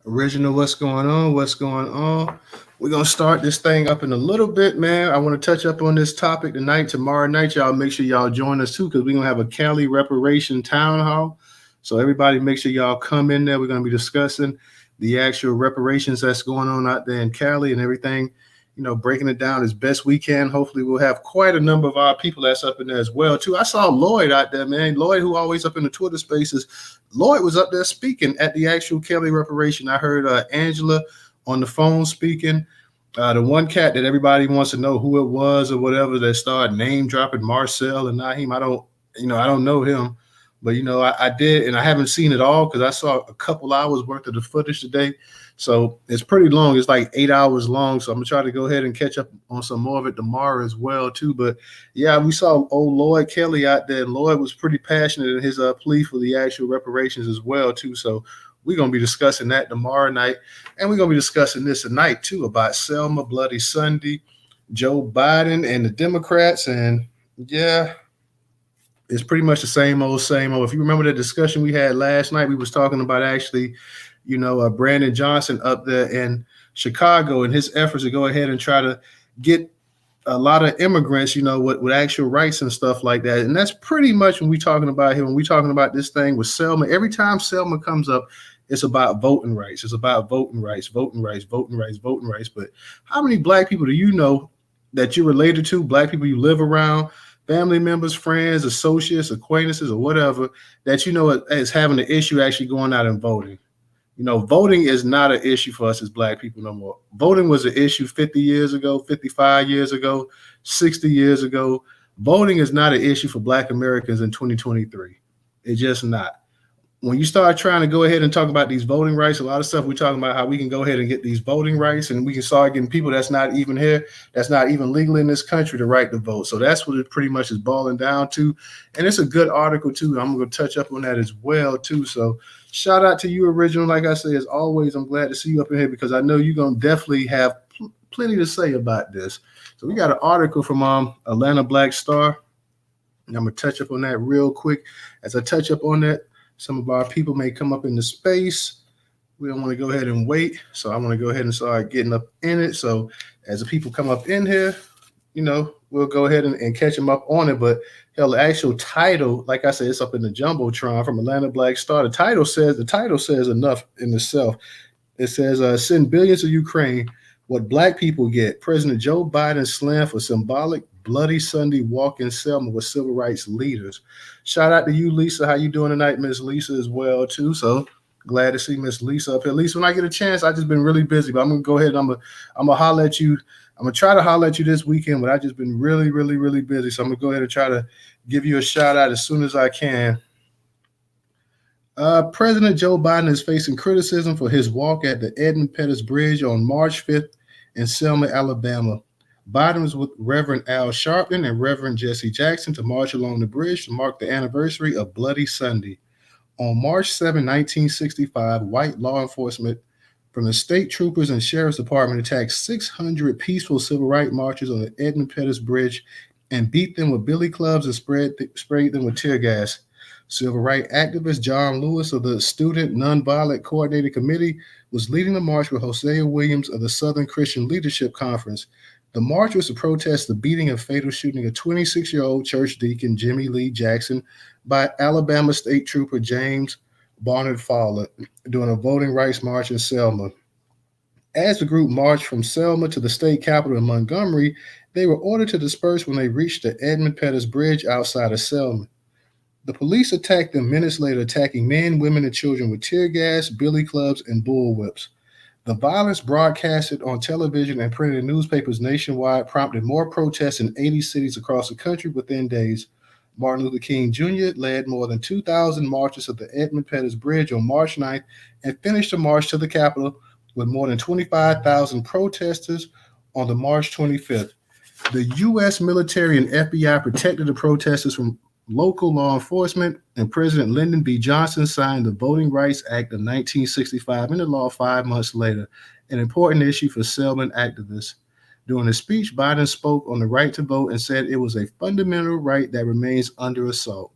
Original, what's going on? What's going on? We're gonna start this thing up in a little bit, man. I want to touch up on this topic tonight. Tomorrow night, y'all make sure y'all join us too, because we're gonna have a Cali reparation town hall. So everybody make sure y'all come in there. We're gonna be discussing the actual reparations that's going on out there in Cali and everything, breaking it down as best we can. Hopefully we'll have quite a number of our people that's up in there as well, too. I saw Lloyd out there, man. Lloyd, who always up in the Twitter spaces. Lloyd was up there speaking at the actual Kelly reparation. I heard Angela on the phone speaking. The one cat that everybody wants to know who it was or whatever that started name dropping Marcel and Naheem. I don't know him, but I did, and I haven't seen it all because I saw a couple hours worth of the footage today. So it's pretty long. It's like 8 hours long. So I'm gonna try to go ahead and catch up on some more of it tomorrow as well, too. But yeah, we saw old Lloyd Kelly out there, and Lloyd was pretty passionate in his plea for the actual reparations as well, too. So we're gonna be discussing that tomorrow night, and we're gonna be discussing this tonight too about Selma, Bloody Sunday, Joe Biden, and the Democrats. And yeah, it's pretty much the same old, same old. If you remember the discussion we had last night, we was talking about actually, Brandon Johnson up there in Chicago and his efforts to go ahead and try to get a lot of immigrants, with actual rights and stuff like that. And that's pretty much when we talking about him. When we talking about this thing with Selma, every time Selma comes up, it's about voting rights. It's about voting rights, voting rights, voting rights, voting rights. But how many black people do you know that you're related to, black people you live around, family members, friends, associates, acquaintances, or whatever, that is having an issue actually going out and voting? Voting is not an issue for us as black people no more. Voting was an issue 50 years ago, 55 years ago, 60 years ago. Voting is not an issue for black Americans in 2023. It's just not. When you start trying to go ahead and talk about these voting rights, a lot of stuff we're talking about how we can go ahead and get these voting rights, and we can start getting people that's not even here, that's not even legal in this country, to right to vote. So that's what it pretty much is boiling down to. And it's a good article too. I'm going to touch up on that as well too. So shout out to you, Original. Like I say, as always, I'm glad to see you up in here because I know you're going to definitely have plenty to say about this. So we got an article from Atlanta Black Star, and I'm going to touch up on that real quick. As I touch up on that, some of our people may come up in the space. We don't want to go ahead and wait. So I want to go ahead and start getting up in it. So as the people come up in here, we'll go ahead and catch them up on it. But hell, the actual title, like I said, it's up in the Jumbotron from Atlanta Black Star. The title says enough in itself. It says, send billions to Ukraine. What black people get. President Joe Biden slammed for symbolic Bloody Sunday walk in Selma with civil rights leaders. Shout out to you, Lisa. How you doing tonight, Miss Lisa, as well, too. So glad to see Miss Lisa up here. Lisa, when I get a chance, I just been really busy, but I'm gonna go ahead and I'm gonna holler at you. I'm gonna try to holler at you this weekend, but I just been really, really, really busy. So I'm gonna go ahead and try to give you a shout out as soon as I can. President Joe Biden is facing criticism for his walk at the Edmund Pettus Bridge on March 5th in Selma, Alabama. Biden was with Reverend Al Sharpton and Reverend Jesse Jackson to march along the bridge to mark the anniversary of Bloody Sunday. On March 7, 1965, white law enforcement from the state troopers and sheriff's department attacked 600 peaceful civil rights marchers on the Edmund Pettus Bridge and beat them with billy clubs and sprayed them with tear gas. Civil rights activist John Lewis of the Student Nonviolent Coordinating Committee was leading the march with Hosea Williams of the Southern Christian Leadership Conference. The march was to protest the beating and fatal shooting of 26-year-old church deacon Jimmy Lee Jackson by Alabama State Trooper James Barnard Fowler during a voting rights march in Selma. As the group marched from Selma to the state capitol in Montgomery, they were ordered to disperse when they reached the Edmund Pettus Bridge outside of Selma. The police attacked them minutes later, attacking men, women, and children with tear gas, billy clubs, and bullwhips. The violence broadcasted on television and printed in newspapers nationwide prompted more protests in 80 cities across the country within days. Martin Luther King Jr. led more than 2,000 marchers at the Edmund Pettus Bridge on March 9th and finished the march to the Capitol with more than 25,000 protesters on the March 25th. The U.S. military and FBI protected the protesters from local law enforcement, and President Lyndon B. Johnson signed the Voting Rights Act of 1965 into law 5 months later, an important issue for Selman activists. During a speech, Biden spoke on the right to vote and said it was a fundamental right that remains under assault.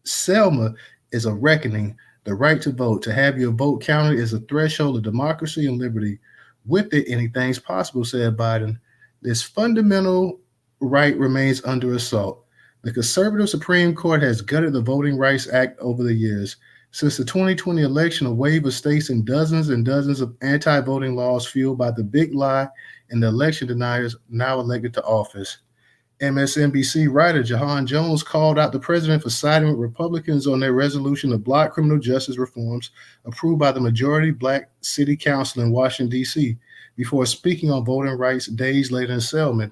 Selma is a reckoning, The right to vote, to have your vote counted, is a threshold of democracy and liberty. With it, anything's possible, said Biden. This fundamental right remains under assault. The conservative Supreme Court has gutted the Voting Rights Act over the years. Since the 2020 election, a wave of states and dozens of anti voting laws fueled by the big lie and the election deniers now elected to office. MSNBC writer Jahan Jones called out the president for siding with Republicans on their resolution to block criminal justice reforms approved by the majority black city council in Washington, D.C., before speaking on voting rights days later in Selma.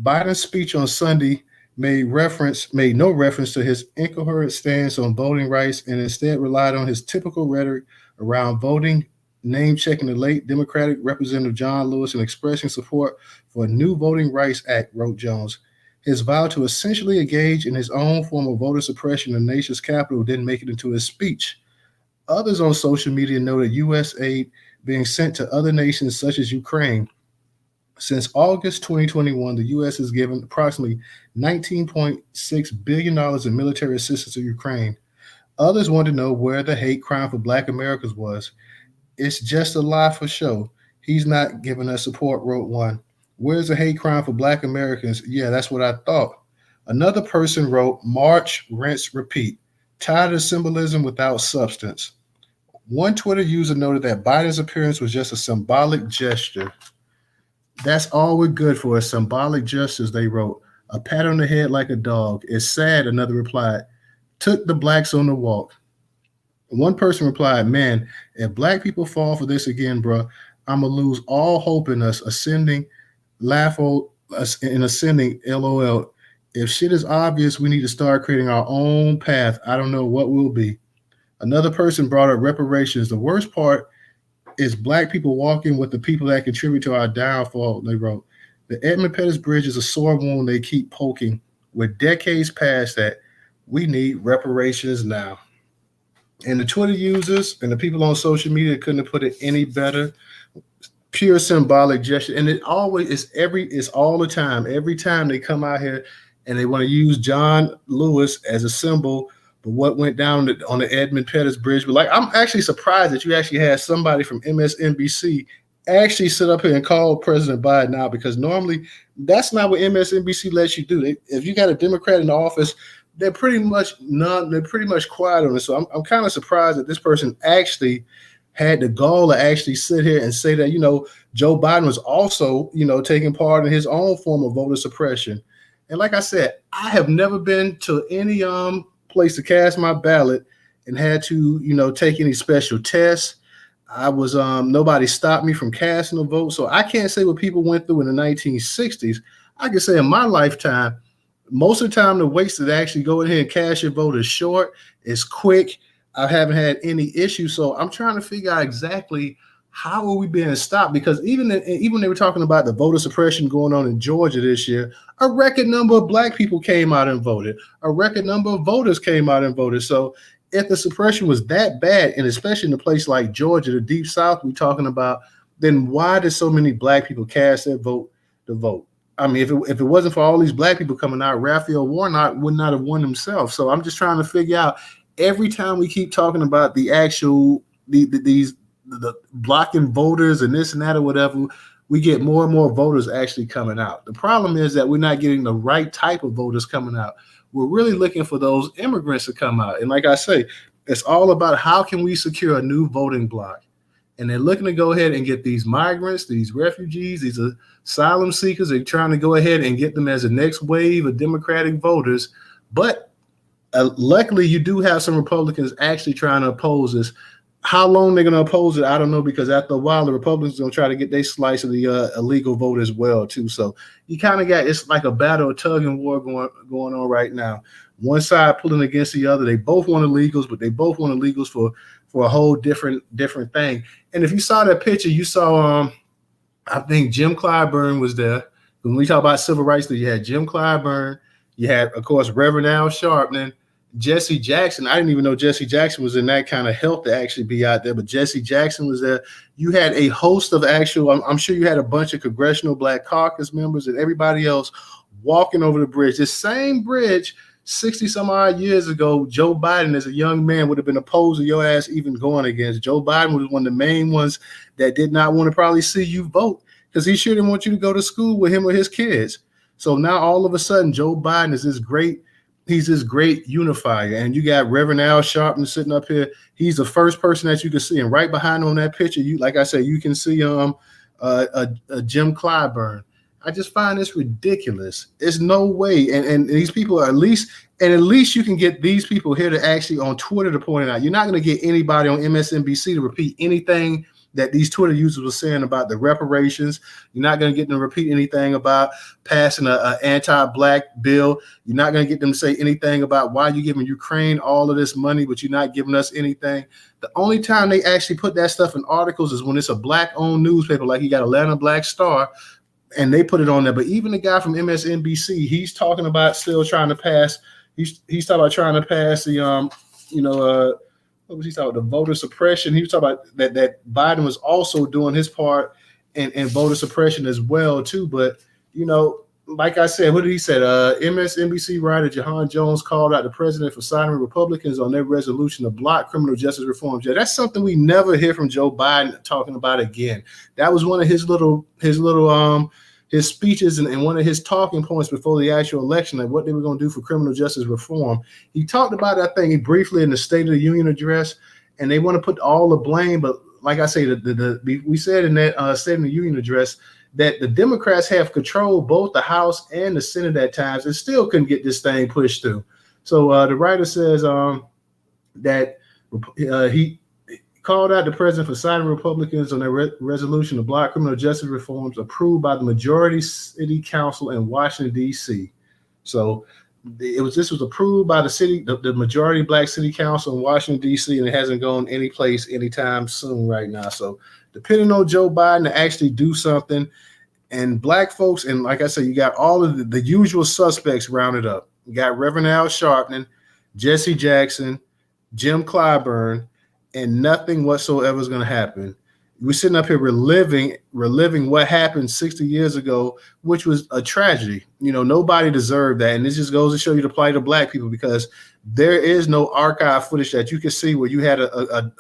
Biden's speech on Sunday made no reference to his incoherent stance on voting rights and instead relied on his typical rhetoric around voting, name checking the late Democratic Representative John Lewis and expressing support for a new Voting Rights Act, wrote Jones. His vow to essentially engage in his own form of voter suppression in the nation's capital didn't make it into his speech. Others on social media noted U.S. aid being sent to other nations such as Ukraine. Since August 2021, the U.S. has given approximately $19.6 billion in military assistance to Ukraine. Others want to know where the hate crime for Black Americans was. It's just a lie for show. He's not giving us support, wrote one. Where's the hate crime for Black Americans? Yeah, that's what I thought. Another person wrote, march, rinse, repeat. Tired of symbolism without substance. One Twitter user noted that Biden's appearance was just a symbolic gesture. That's all we're good for, is symbolic gestures, they wrote. A pat on the head like a dog. It's sad, another replied. Took the blacks on the walk. One person replied, man, if black people fall for this again, bro, I'm going to lose all hope in us ascending, ascending, LOL. If shit is obvious, we need to start creating our own path. I don't know what will be. Another person brought up reparations. The worst part is black people walking with the people that contribute to our downfall, they wrote. The Edmund Pettus Bridge is a sore wound they keep poking. With decades past that, we need reparations now. And the Twitter users and the people on social media couldn't have put it any better. Pure symbolic gesture. And it always is it's all the time. Every time they come out here and they want to use John Lewis as a symbol for what went down on the Edmund Pettus Bridge. But like, I'm actually surprised that you actually had somebody from MSNBC actually sit up here and call President Biden out, because normally that's not what MSNBC lets you do. If you got a Democrat in the office, they're pretty much quiet on it. So I'm kind of surprised that this person actually had the gall to actually sit here and say that, Joe Biden was also, taking part in his own form of voter suppression. And like I said, I have never been to any place to cast my ballot and had to, take any special tests. I was nobody stopped me from casting a vote. So I can't say what people went through in the 1960s. I can say in my lifetime, most of the time the waits to actually go ahead and cast your vote is short, it's quick. I haven't had any issues. So I'm trying to figure out exactly how are we being stopped, because even they were talking about the voter suppression going on in Georgia this year, a record number of black people came out and voted. A record number of voters came out and voted. So if the suppression was that bad, and especially in a place like Georgia, the deep South we're talking about, then why did so many black people cast their vote to vote? I mean, if it wasn't for all these black people coming out, Raphael Warnock would not have won himself. So I'm just trying to figure out, every time we keep talking about the actual the blocking voters and this and that or whatever, we get more and more voters actually coming out. The problem is that we're not getting the right type of voters coming out. We're really looking for those immigrants to come out. And like I say, it's all about how can we secure a new voting bloc. And they're looking to go ahead and get these migrants, these refugees, these asylum seekers. They're trying to go ahead and get them as a next wave of Democratic voters. But luckily, you do have some Republicans actually trying to oppose this. How long they're going to oppose it, I don't know, because after a while, the Republicans are going to try to get their slice of the illegal vote as well, too. So you kind of got, it's like a battle, a tug and war going on right now. One side pulling against the other. They both want illegals, but they both want illegals for a whole different thing. And if you saw that picture, you saw, I think Jim Clyburn was there. When we talk about civil rights, you had Jim Clyburn, you had, of course, Reverend Al Sharpton, Jesse Jackson. I didn't even know Jesse Jackson was in that kind of health to actually be out there, but Jesse Jackson was there. You had a host of actual, I'm sure you had a bunch of Congressional Black Caucus members and everybody else walking over the bridge. This same bridge 60 some odd years ago, Joe Biden as a young man would have been opposed to your ass even going against. Joe Biden was one of the main ones that did not want to probably see you vote because he sure didn't want you to go to school with him or his kids. So now all of a sudden, Joe Biden is he's this great unifier. And you got Reverend Al Sharpton sitting up here. He's the first person that you can see. And right behind him on that picture, like I said, you can see Jim Clyburn. I just find this ridiculous. There's no way. And these people are at least you can get these people here to actually on Twitter to point it out. You're not going to get anybody on MSNBC to repeat anything that these Twitter users were saying about the reparations. You're not going to get them to repeat anything about passing an anti-black bill. You're not going to get them to say anything about why you're giving Ukraine all of this money, but you're not giving us anything. The only time they actually put that stuff in articles is when it's a black-owned newspaper, like you got Atlanta Black Star, and they put it on there. But even the guy from MSNBC, he's talking about still trying to pass. He's talking about trying to pass the what was he talking about? The voter suppression. He was talking about that Biden was also doing his part in voter suppression as well too. But like I said, what did he say? MSNBC writer Jahan Jones called out the president for signing Republicans on their resolution to block criminal justice reforms. Yeah, that's something we never hear from Joe Biden talking about again. That was one of his speeches and one of his talking points before the actual election, like what they were going to do for criminal justice reform. He talked about that thing briefly in the State of the Union address, and they want to put all the blame. But like I say, we said in that State of the Union address that the Democrats have controlled both the House and the Senate at times and still couldn't get this thing pushed through. So the writer says that he called out the president for signing Republicans on their resolution to block criminal justice reforms approved by the majority city council in Washington, D.C. So this was approved by the majority black city council in Washington, D.C., and it hasn't gone any place anytime soon right now. So depending on Joe Biden to actually do something, and black folks, and like I said, you got all of the usual suspects rounded up. You got Reverend Al Sharpton, Jesse Jackson, Jim Clyburn, and nothing whatsoever is going to happen. We're sitting up here reliving what happened 60 years ago, which was a tragedy. Nobody deserved that. And this just goes to show you the plight of black people, because there is no archive footage that you can see where you had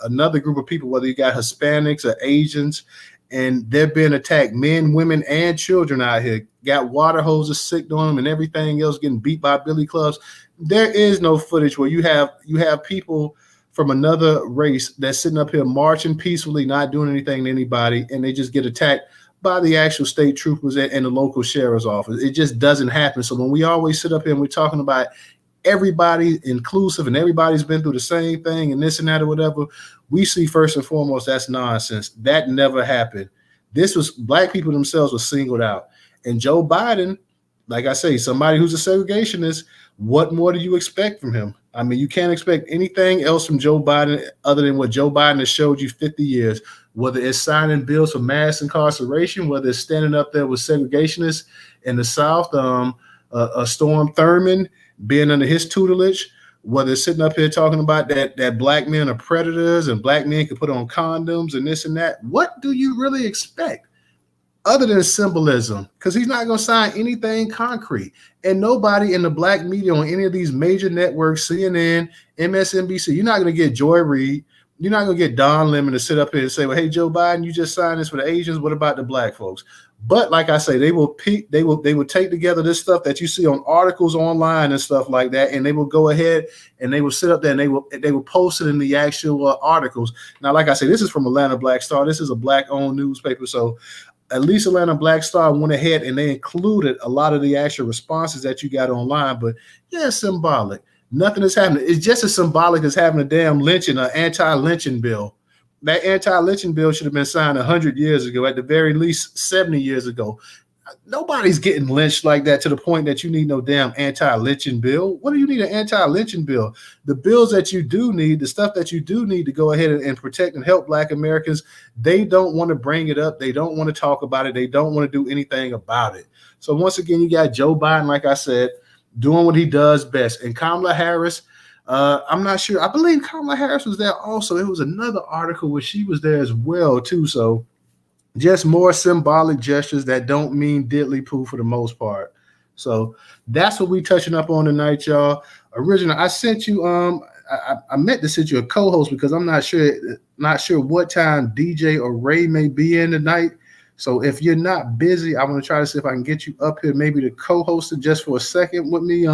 another group of people, whether you got Hispanics or Asians, and they're being attacked, men, women, and children out here, got water hoses sicked on them and everything else, getting beat by billy clubs. There is no footage where you have people from another race that's sitting up here marching peacefully, not doing anything to anybody, and they just get attacked by the actual state troopers and the local sheriff's office. It just doesn't happen. So when we always sit up here and we're talking about everybody inclusive and everybody's been through the same thing and this and that or whatever, we see first and foremost that's nonsense. That never happened. This was black people themselves were singled out. And Joe Biden, like I say, somebody who's a segregationist, what more do you expect from him? I mean, you can't expect anything else from Joe Biden other than what Joe Biden has showed you 50 years, whether it's signing bills for mass incarceration, whether it's standing up there with segregationists in the South, Storm Thurmond being under his tutelage, whether it's sitting up here talking about that black men are predators and black men can put on condoms and this and that. What do you really expect? Other than symbolism, because he's not going to sign anything concrete. And nobody in the black media on any of these major networks, CNN, MSNBC, you're not going to get Joy Reid. You're not going to get Don Lemon to sit up here and say, well, hey, Joe Biden, you just signed this for the Asians. What about the black folks? But like I say, they will take together this stuff that you see on articles online and stuff like that, and they will go ahead and they will sit up there and they will post it in the actual articles. Now, like I say, this is from Atlanta Black Star. This is a black-owned newspaper, so at least Atlanta Black Star went ahead and they included a lot of the actual responses that you got online. But yeah, it's symbolic. Nothing is happening. It's just as symbolic as having a damn lynching, an anti-lynching bill. That anti-lynching bill should have been signed 100 years ago, at the very least 70 years ago. Nobody's getting lynched like that to the point that you need no damn anti-lynching bill. What do you need an anti-lynching bill? The bills that you do need, the stuff that you do need to go ahead and protect and help black Americans, they don't want to bring it up. They don't want to talk about it. They don't want to do anything about it. So once again, you got Joe Biden, like I said, doing what he does best. And Kamala Harris, I'm not sure. I believe Kamala Harris was there also. It was another article where she was there as well too. So just more symbolic gestures that don't mean diddly poo for the most part. So that's what we touching up on tonight, y'all. Original, I sent you I meant to send you a co-host because I'm not sure what time DJ or Ray may be in tonight. So if you're not busy, I'm gonna try to see if I can get you up here, maybe to co-host it just for a second with me.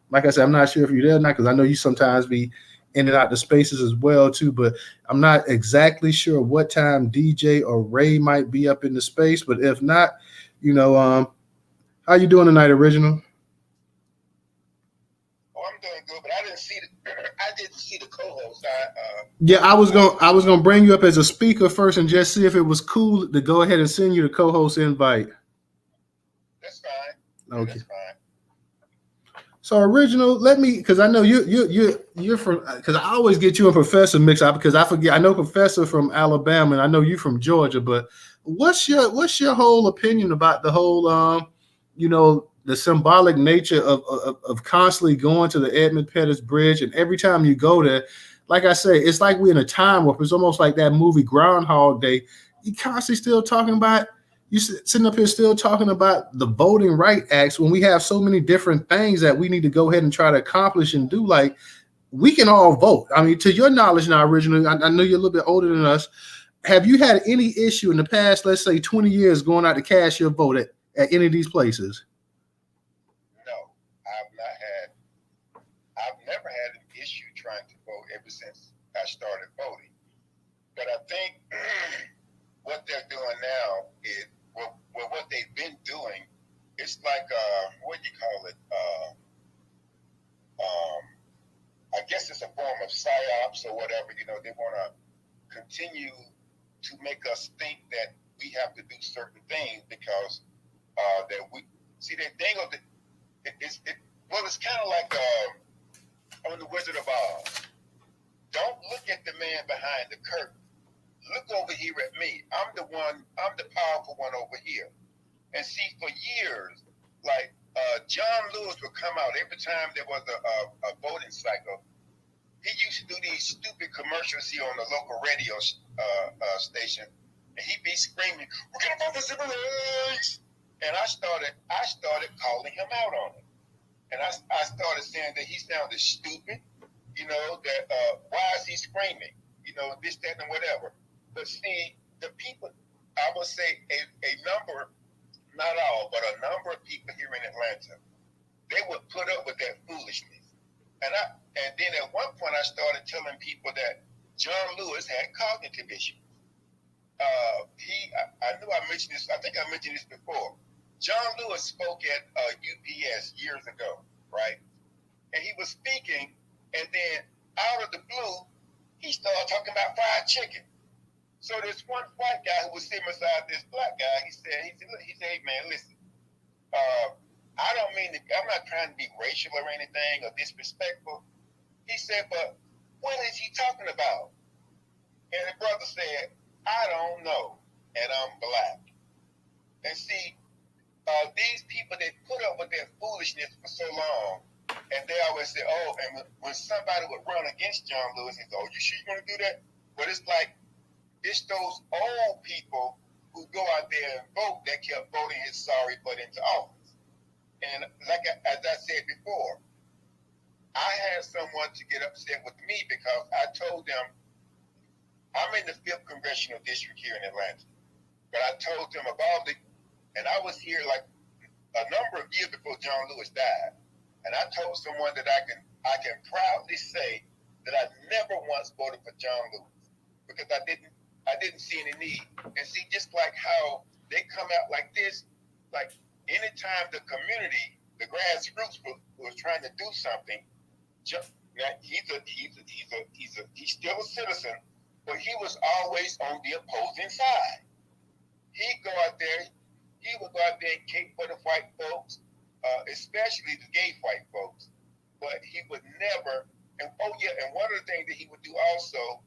Like I said, I'm not sure if you're there or not because I know you sometimes be in and out the spaces as well too. But I'm not exactly sure what time DJ or Ray might be up in the space. But if not, you know, how you doing tonight, Original? Oh, I'm doing good, but I didn't see the co-host. Yeah, I was gonna bring you up as a speaker first and just see if it was cool to go ahead and send you the co-host invite. That's fine. Yeah, Okay. that's fine. So original, let me because I know you're from because I always get you and Professor mixed up because I forget I know Professor from Alabama and I know you from Georgia, but what's your whole opinion about the whole the symbolic nature of constantly going to the Edmund Pettus Bridge and every time you go there, like I say, it's like we're in a time warp. It's almost like that movie Groundhog Day. You constantly still talking about you sitting up here still talking about the voting right acts when we have so many different things that we need to go ahead and try to accomplish and do. Like we can all vote. I mean, to your knowledge now, originally, I know you're a little bit older than us. Have you had any issue in the past, let's say 20 years, going out to cast your vote at any of these places? No, I've not had. I've never had an issue trying to vote ever since I started voting. But I think what they're doing now is what they've been doing. It's like what do you call it? Um, I guess it's a form of psyops or whatever. They want to continue to make us think that we have to do certain things because that we see that thing of the well, it's kind of like on the Wizard of Oz. Don't look at the man behind the curtain. Look over here at me. I'm the powerful one over here. And see, for years, like John Lewis would come out every time there was a voting cycle. He used to do these stupid commercials here on the local radio station, and he'd be screaming, "We're gonna vote for civil rights!" And I started calling him out on it, and I started saying that he sounded stupid. That why is he screaming? This, that, and whatever. But see, the people, I would say a number, not all, but a number of people here in Atlanta, they would put up with that foolishness. And then at one point I started telling people that John Lewis had cognitive issues. I knew I mentioned this. I think I mentioned this before. John Lewis spoke at UPS years ago, right? And he was speaking, and then out of the blue, he started talking about fried chicken. So this one white guy who was sitting beside this black guy, he said, "Hey man, listen, I don't mean to, I'm not trying to be racial or anything or disrespectful." He said, "But what is he talking about?" And the brother said, "I don't know, and I'm black." And see, these people, they put up with their foolishness for so long, and they always say, "Oh," and when somebody would run against John Lewis, he said, "Oh, you sure you're going to do that?" But it's like, it's those old people who go out there and vote that kept voting his sorry butt into office. And like as I said before, I had someone to get upset with me because I told them I'm in the 5th Congressional District here in Atlanta. But I told them about it, and I was here like a number of years before John Lewis died. And I told someone that I can proudly say that I never once voted for John Lewis because I didn't see any need. And see, just like how they come out like this, like anytime the community, the grassroots was trying to do something, he's still a citizen, but he was always on the opposing side. He would go out there and cape for the white folks, especially the gay white folks. But he would never, and one of the things that he would do also,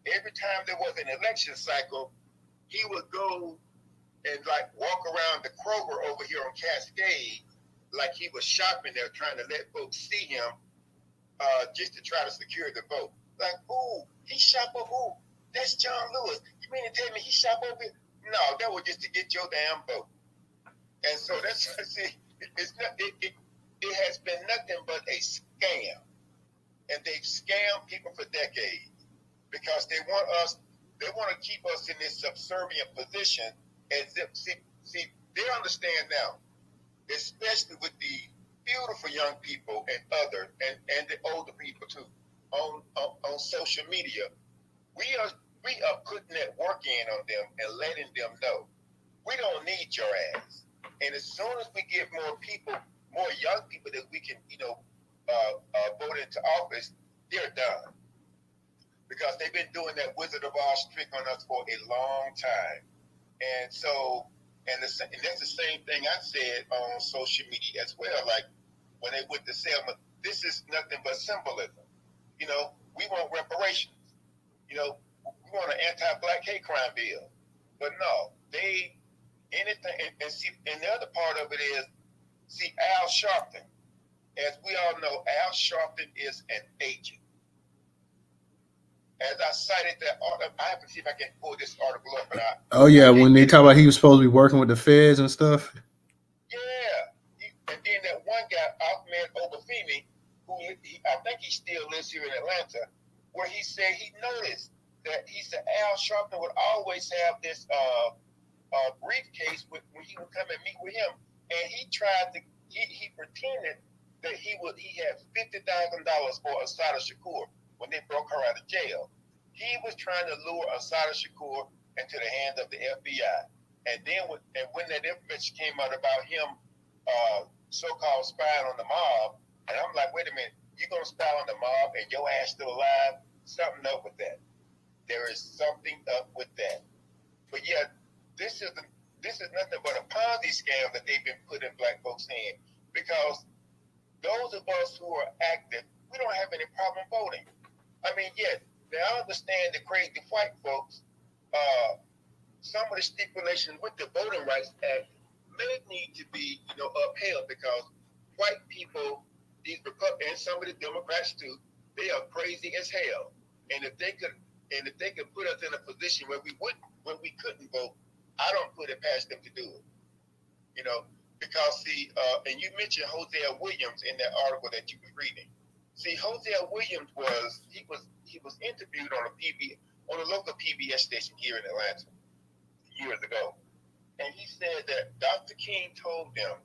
every time there was an election cycle, he would go and like walk around the Kroger over here on Cascade, like he was shopping there, trying to let folks see him, just to try to secure the vote. Like, ooh, he shop over who? That's John Lewis. You mean to tell me he shop over here? No, that was just to get your damn vote. And so that's see, it has been nothing but a scam, and they've scammed people for decades because they want to keep us in this subservient position. As if, see, they understand now, especially with the beautiful young people and others, and the older people too, on social media. We are we are putting that work in on them and letting them know we don't need your ass. And as soon as we get more people, more young people that we can, vote into office, they're done because they've been doing that Wizard of Oz trick on us for a long time. And so, and that's the same thing I said on social media as well. Like when they went to Selma, this is nothing but symbolism. We want reparations. We want an anti-black hate crime bill. But no, they anything. And see, and the other part of it is, see, Al Sharpton. As we all know, Al Sharpton is an agent. As I cited that article, I have to see if I can pull this article up. Oh yeah, when they talk about he was supposed to be working with the feds and stuff. Yeah, and then that one guy, Ahmed Obafemi, I think he still lives here in Atlanta, where he said he noticed that he said Al Sharpton would always have this briefcase when he would come and meet with him, and he pretended that he had $50,000 for Asada Shakur when they broke her out of jail. He was trying to lure Asada Shakur into the hands of the FBI. And then when that information came out about him so-called spying on the mob, and I'm like, wait a minute, you're going to spy on the mob and your ass still alive? Something up with that. There is something up with that. But yeah, this is nothing but a Ponzi scam that they've been putting black folks' in. Because those of us who are active, we don't have any problem voting. I mean, yes, now I understand the crazy white folks, some of the stipulations with the Voting Rights Act may need to be, upheld because white people, these Republicans, some of the Democrats too, they are crazy as hell. And if they could put us in a position where we couldn't vote, I don't put it past them to do it. Because see, and you mentioned Hosea Williams in that article that you were reading. See, Hosea Williams was interviewed on a local PBS station here in Atlanta years ago, and he said that Dr. King told them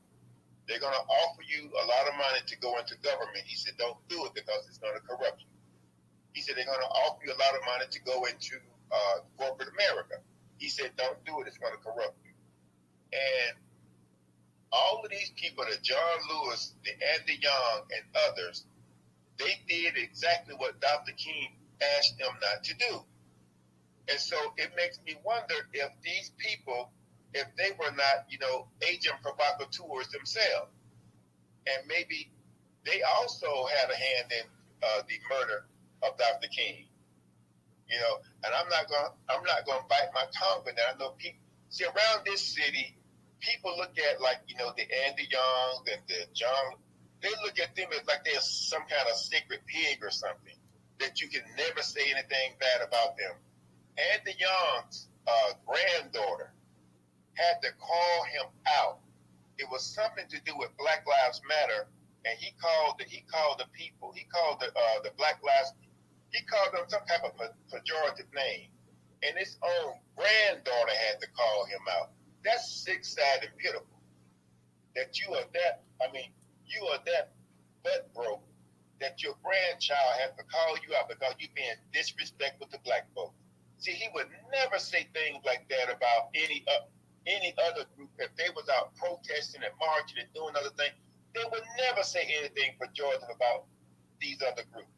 they're going to offer you a lot of money to go into government. He said, don't do it because it's going to corrupt you. He said they're going to offer you a lot of money to go into corporate America. He said, don't do it; it's going to corrupt you. And all of these people, the John Lewis, the Andy Young, and others, they did exactly what Dr. King asked them not to do. And so it makes me wonder if these people, if they were not, agent provocateurs themselves, and maybe they also had a hand in the murder of Dr. King. And I'm not gonna bite my tongue, but I know people. See, around this city, people look at the Andy Youngs and the John. They look at them as like they're some kind of sacred pig or something that you can never say anything bad about them. Andy Young's granddaughter had to call him out. It was something to do with Black Lives Matter, and he called the people. He called the Black Lives. He called them some type of pejorative name, and his own granddaughter had to call him out. That's sick, sad, and pitiful. That you are that. I mean, you are that butt broke that your grandchild has to call you out because you're being disrespectful to black folks. See, he would never say things like that about any other group. If they was out protesting and marching and doing other things, they would never say anything pejorative about these other groups.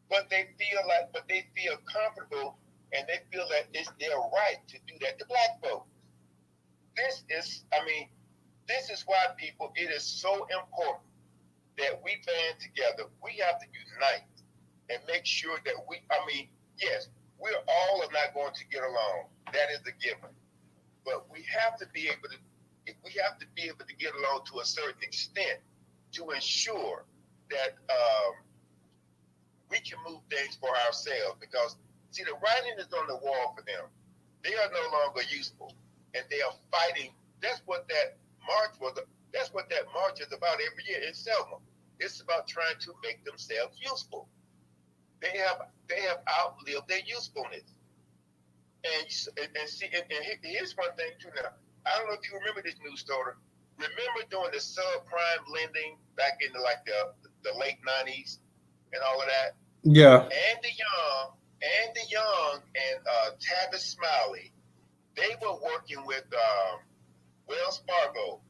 But they feel comfortable, and they feel that it's their right to do that to black folks. This is why, people, it is so important that we band together. We have to unite and make sure that yes, we're all are not going to get along. That is a given. But we have to be able to get along to a certain extent to ensure that we can move things for ourselves. Because see, the writing is on the wall for them. They are no longer useful, and they are fighting. That's what that march was. That's what that march is about every year in Selma. It's about trying to make themselves useful. They have outlived their usefulness. And here's one thing too. Now, I don't know if you remember this Newstoter. Remember during the subprime lending back in the late '90s and all of that. Yeah. Andy Young, and Tavis Smiley, they were working with Wells Fargo,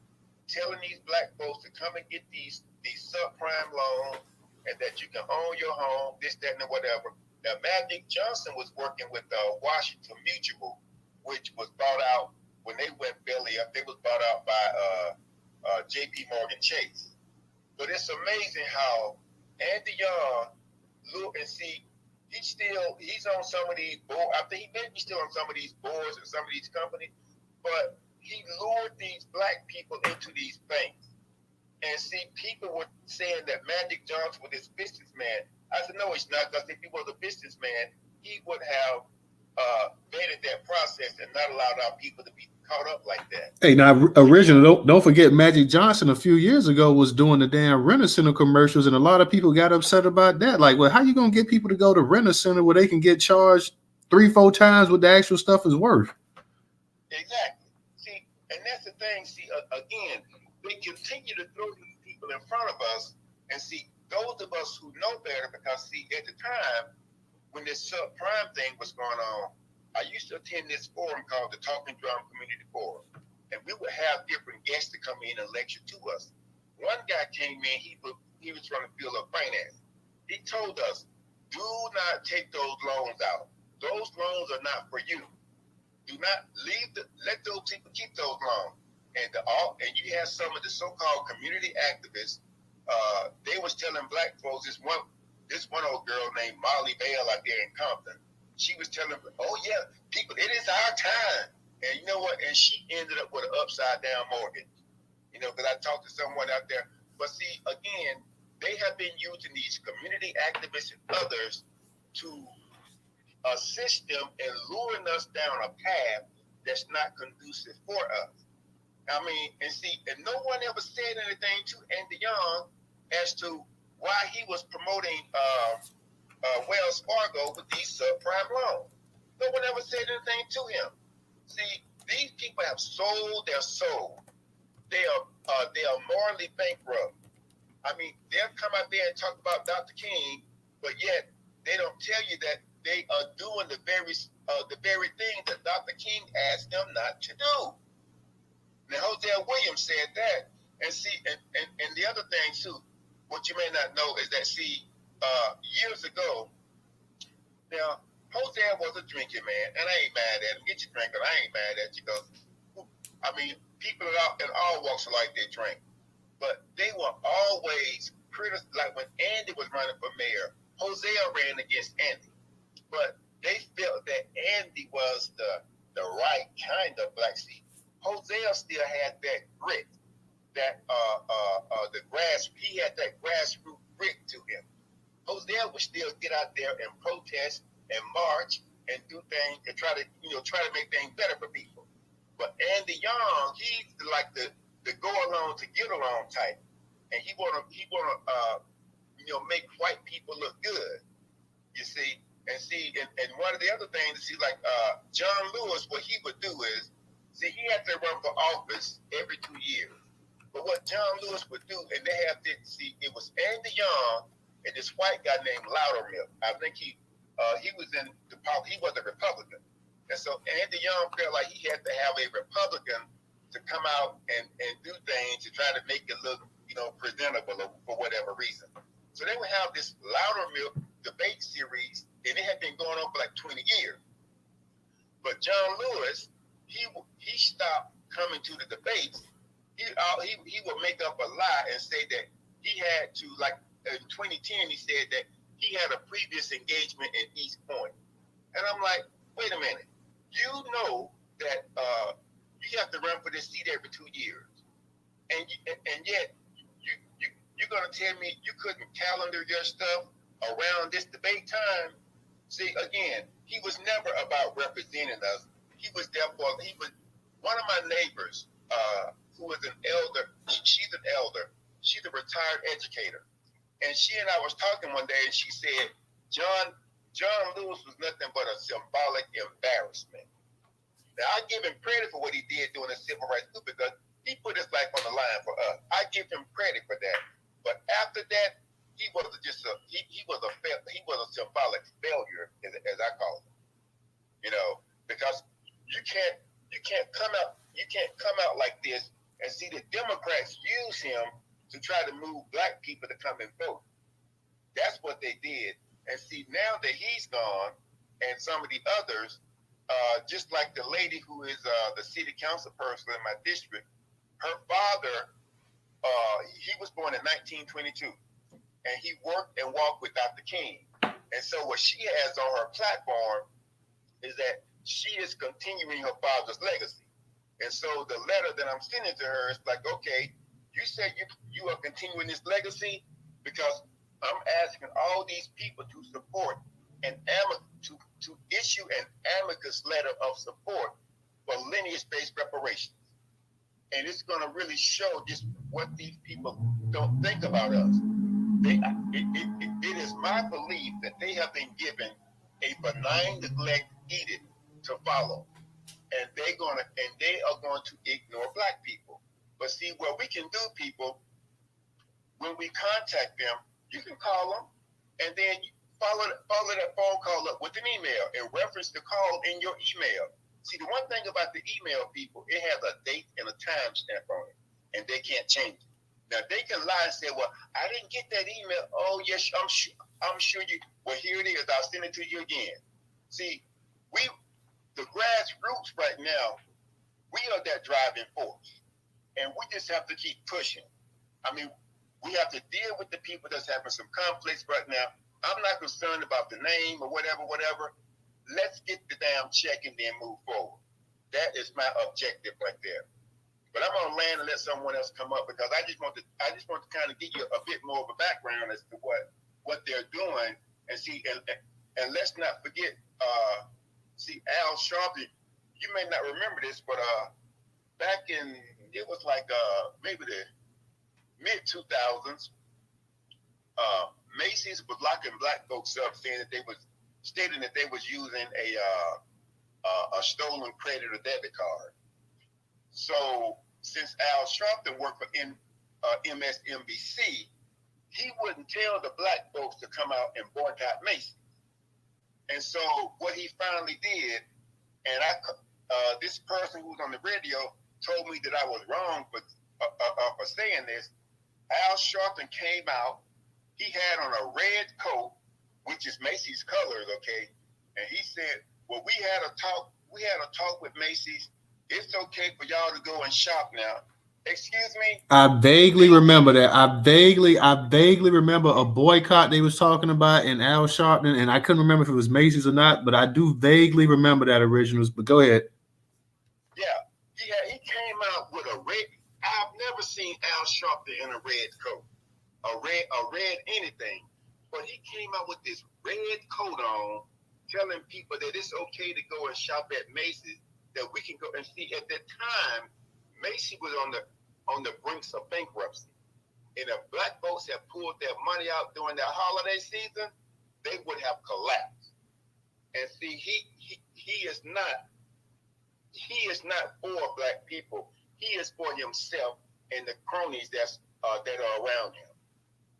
telling these black folks to come and get these subprime loans and that you can own your home, this, that, and whatever. Now, Magic Johnson was working with Washington Mutual, which was bought out when they went belly up. They was bought out by J.P. Morgan Chase. But it's amazing how Andy Young look and see. He's on some of these boards. I think he may be still on some of these boards and some of these companies, but he lured these black people into these banks. And see, people were saying that Magic Johnson was this businessman. I said, no, he's not, because if he was a businessman, he would have vetted that process and not allowed our people to be caught up like that. Hey, now originally, don't forget Magic Johnson a few years ago was doing the damn Rent-A-Center commercials, and a lot of people got upset about that. Like, well, how you gonna get people to go to Rent-A-Center where they can get charged 3-4 times what the actual stuff is worth? Exactly. See, and that's the thing. See, again, they continue to throw these people in front of us, and see, those of us who know better, because see, at the time when this subprime thing was going on, I used to attend this forum called the Talking Drum Community Forum, and we would have different guests to come in and lecture to us. One guy came in, he was trying to field up finance. He told us, do not take those loans out. Those loans are not for you. Do not let those people keep those loans. And you have some of the so-called community activists. They was telling black folks, this one old girl named Molly Bell out there in Compton. She was telling them, oh yeah, people, it is our time. And you know what? And she ended up with an upside down mortgage. You know, because I talked to someone out there. But see, again, they have been using these community activists and others to assist them in luring us down a path that's not conducive for us. I mean, and no one ever said anything to Andy Young as to why he was promoting Wells Fargo with these subprime loans. No one ever said anything to him. See, these people have sold their soul. They are morally bankrupt. I mean, they'll come out there and talk about Dr. King, but yet they don't tell you that they are doing the very thing that Dr. King asked them not to do. Now, Hosea Williams said that, and see, and the other thing too, what you may not know is that years ago, now Hosea was a drinking man, and I ain't mad at him. Get your drink, but I ain't mad at you, because I mean, people in all walks of life, they drink, but they were always critical. Like when Andy was running for mayor, Hosea ran against Andy, but they felt that Andy was the right kind of black sheep. Hosea still had that grit, that he had that grassroots grit to him. Hosea would still get out there and protest and march and do things and try to make things better for people. But Andy Young, he's like the go along to get along type, and he wanna make white people look good. You see, and one of the other things, like John Lewis, what he would do is, see, he had to run for office every 2 years. But what John Lewis would do, and they have to see, it was Andy Young and this white guy named Loudermilk. I think he was he was a Republican. And so Andy Young felt like he had to have a Republican to come out and do things to try to make it look, presentable for whatever reason. So they would have this Loudermilk debate series, and it had been going on for like 20 years. But John Lewis, he stopped coming to the debates. He would make up a lie and say that he had to, like in 2010, he said that he had a previous engagement in East Point. And I'm like, wait a minute. You know that you have to run for this seat every 2 years. And yet you're going to tell me you couldn't calendar your stuff around this debate time? See, again, he was never about representing us. He was one of my neighbors who is an elder. She's an elder. She's a retired educator. And she and I was talking one day, and she said, John Lewis was nothing but a symbolic embarrassment. Now, I give him credit for what he did during the civil rights movement because he put his life on the line for us. I give him credit for that. But after that, he was a symbolic failure, as I call it. You know, because you can't come out like this and see the Democrats use him to try to move black people to come and vote. That's what they did. And see, now that he's gone, and some of the others, just like the lady who is the city council person in my district, her father, he was born in 1922, and he worked and walked with Dr. King. And so what she has on her platform is that she is continuing her father's legacy. And so the letter that I'm sending to her is like, okay, you said you are continuing this legacy because I'm asking all these people to support to issue an amicus letter of support for lineage-based reparations. And it's going to really show just what these people don't think about us. It is my belief that they have been given a benign neglect edict to follow, and they are going to ignore black people. But see, what we can do, people, when we contact them, you can call them, and then follow that phone call up with an email and reference the call in your email. See, the one thing about the email, people, it has a date and a time stamp on it, and they can't change it. Now, they can lie and say, well, I didn't get that email. Oh, yes, I'm sure you. Well, here it is. I'll send it to you again. See, the grassroots right now, we are that driving force, and we just have to keep pushing. I mean, we have to deal with the people that's having some conflicts right now. I'm not concerned about the name or whatever. Let's get the damn check and then move forward. That is my objective right there. But I'm gonna land and let someone else come up because I just want to kind of give you a bit more of a background as to what they're doing and see and let's not forget. See, Al Sharpton, you may not remember this, but back in it was like maybe the mid 2000s, Macy's was locking black folks up, stating that they was using a stolen credit or debit card. So since Al Sharpton worked for MSNBC, he wouldn't tell the black folks to come out and boycott Macy's. And so what he finally did, and this person who was on the radio told me that I was wrong for saying this. Al Sharpton came out. He had on a red coat, which is Macy's colors, okay? And he said, well, we had a talk with Macy's. It's okay for y'all to go and shop now. Excuse me? I vaguely remember that. I vaguely remember a boycott they was talking about in Al Sharpton, and I couldn't remember if it was Macy's or not, but I do vaguely remember that originals. But go ahead. Yeah, he came out with a red. I've never seen Al Sharpton in a red coat, a red anything. But he came out with this red coat on, telling people that it's okay to go and shop at Macy's, that we can go and see. At that time, Macy's was on the brinks of bankruptcy. And if black folks had pulled their money out during that holiday season, they would have collapsed. And see, he is not for black people. He is for himself and the cronies that are around him.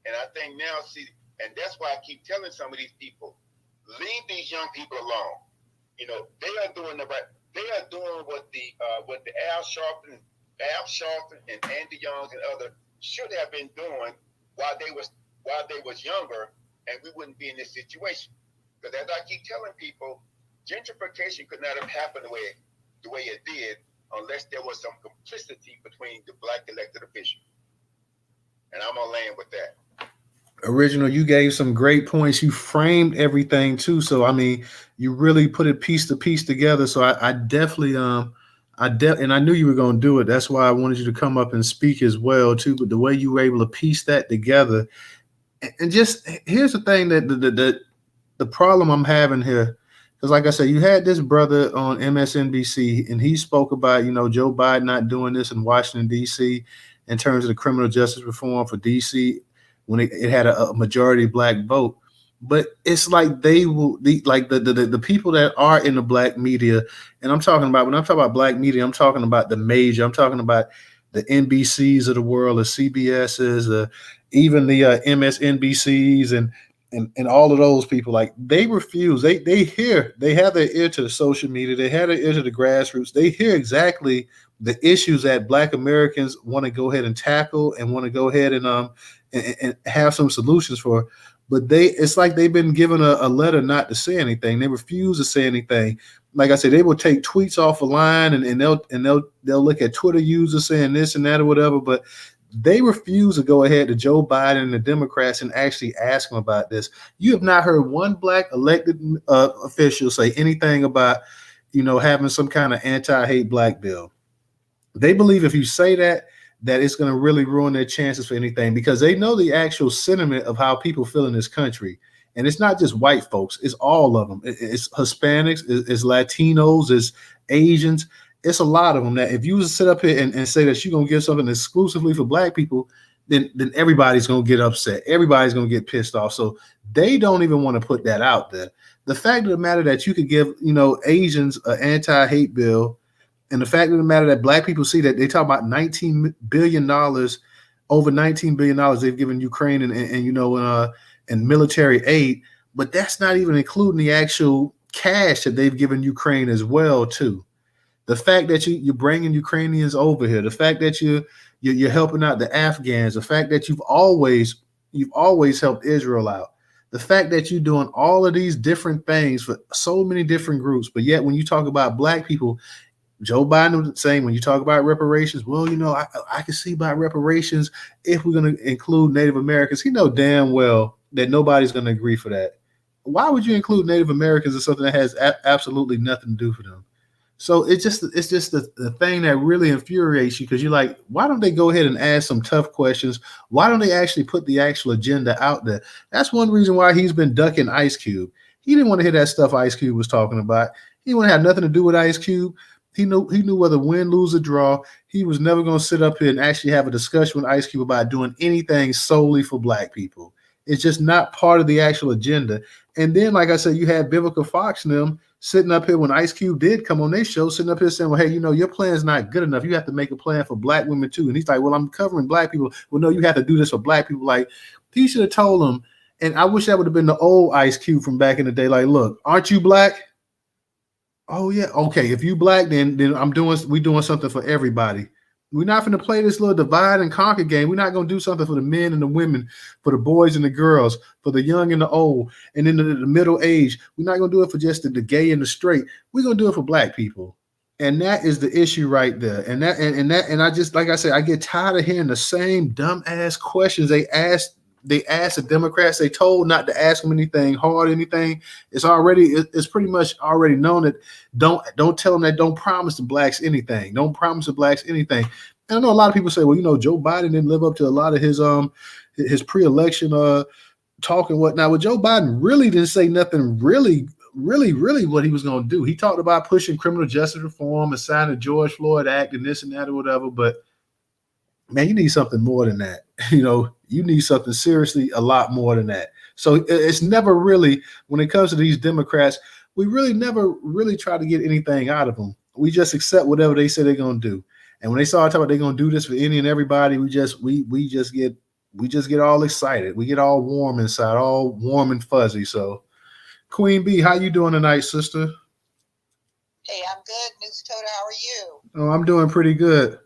And I think now, see, and that's why I keep telling some of these people, leave these young people alone. You know, they are doing the right. They are doing what the Al Sharpton and Andy Youngs and others should have been doing while they was younger, and we wouldn't be in this situation. Because as I keep telling people, gentrification could not have happened the way it did unless there was some complicity between the black elected officials. And I'm gonna land with that. Original, you gave some great points. You framed everything too. So I mean, you really put it piece to piece together. So I definitely and I knew you were going to do it. That's why I wanted you to come up and speak as well too. But the way you were able to piece that together, and just here's the thing that the problem I'm having here Because, like I said, you had this brother on MSNBC, and he spoke about, Joe Biden not doing this in Washington, D.C., in terms of the criminal justice reform for D.C. when it had a majority black vote. But it's like they will, the people that are in the black media, and when I'm talking about black media, I'm talking about I'm talking about the NBCs of the world, the CBSs, even the MSNBCs, and all of those people, like, they refuse. They have their ear to the social media, they have their ear to the grassroots, they hear exactly the issues that black Americans want to go ahead and tackle and want to go ahead and have some solutions for. But it's like they've been given a letter not to say anything. They refuse to say anything. Like I said, they will take tweets off a line, and they'll look at Twitter users saying this and that or whatever, but they refuse to go ahead to Joe Biden and the Democrats and actually ask them about this. You have not heard one black elected official say anything about, having some kind of anti-hate black bill. They believe if you say that it's going to really ruin their chances for anything, because they know the actual sentiment of how people feel in this country. And it's not just white folks, it's all of them. It's Hispanics, it's Latinos, it's Asians. It's a lot of them that if you sit up here and say that you're going to give something exclusively for black people, then everybody's going to get upset. Everybody's going to get pissed off. So they don't even want to put that out there. The fact of the matter that you could give, Asians an anti-hate bill, and the fact of the matter that black people see that they talk about $19 billion, over $19 billion they've given Ukraine and military aid, but that's not even including the actual cash that they've given Ukraine as well too. The fact that you're bringing Ukrainians over here, the fact that you're helping out the Afghans, the fact that you've always helped Israel out, the fact that you're doing all of these different things for so many different groups, but yet when you talk about black people, Joe Biden was saying, when you talk about reparations, well, I can see about reparations if we're going to include Native Americans. He know damn well that nobody's going to agree for that. Why would you include Native Americans in something that has absolutely nothing to do for them? So it's just the thing that really infuriates you, because you're like, why don't they go ahead and ask some tough questions? Why don't they actually put the actual agenda out there? That's one reason why he's been ducking Ice Cube. He didn't want to hear that stuff Ice Cube was talking about. He didn't want to have nothing to do with Ice Cube. He knew whether win, lose, or draw. He was never going to sit up here and actually have a discussion with Ice Cube about doing anything solely for black people. It's just not part of the actual agenda. And then, like I said, you had Vivica Fox and them sitting up here when Ice Cube did come on their show, sitting up here saying, well, hey, your plan's not good enough. You have to make a plan for black women too. And he's like, well, I'm covering black people. Well, no, you have to do this for black people. Like, he should have told them. And I wish that would have been the old Ice Cube from back in the day. Like, look, aren't you black? Oh yeah, okay. If you black, then we doing something for everybody. We're not going to play this little divide and conquer game. We're not going to do something for the men and the women, for the boys and the girls, for the young and the old, and then the middle age. We're not going to do it for just the gay and the straight. We're going to do it for black people. And that is the issue right there. And I just, like I said, I get tired of hearing the same dumb ass questions they asked the Democrats. They told not to ask them anything hard, anything. It's pretty much already known that don't tell them that, don't promise the blacks anything. Don't promise the blacks anything. And I know a lot of people say, well, Joe Biden didn't live up to a lot of his pre-election talk and whatnot. Well, Joe Biden really didn't say nothing really what he was going to do. He talked about pushing criminal justice reform and signing the George Floyd Act and this and that or whatever, but man, you need something more than that. You need something seriously a lot more than that. So it's never really, when it comes to these Democrats, we really never really try to get anything out of them. We just accept whatever they say they're going to do. And when they start talking about they're going to do this for any and everybody, we just get all excited. We get all warm inside, all warm and fuzzy. So, Queen B, how you doing tonight, sister? Hey, I'm good. Newstoter, how are you? Oh, I'm doing pretty good.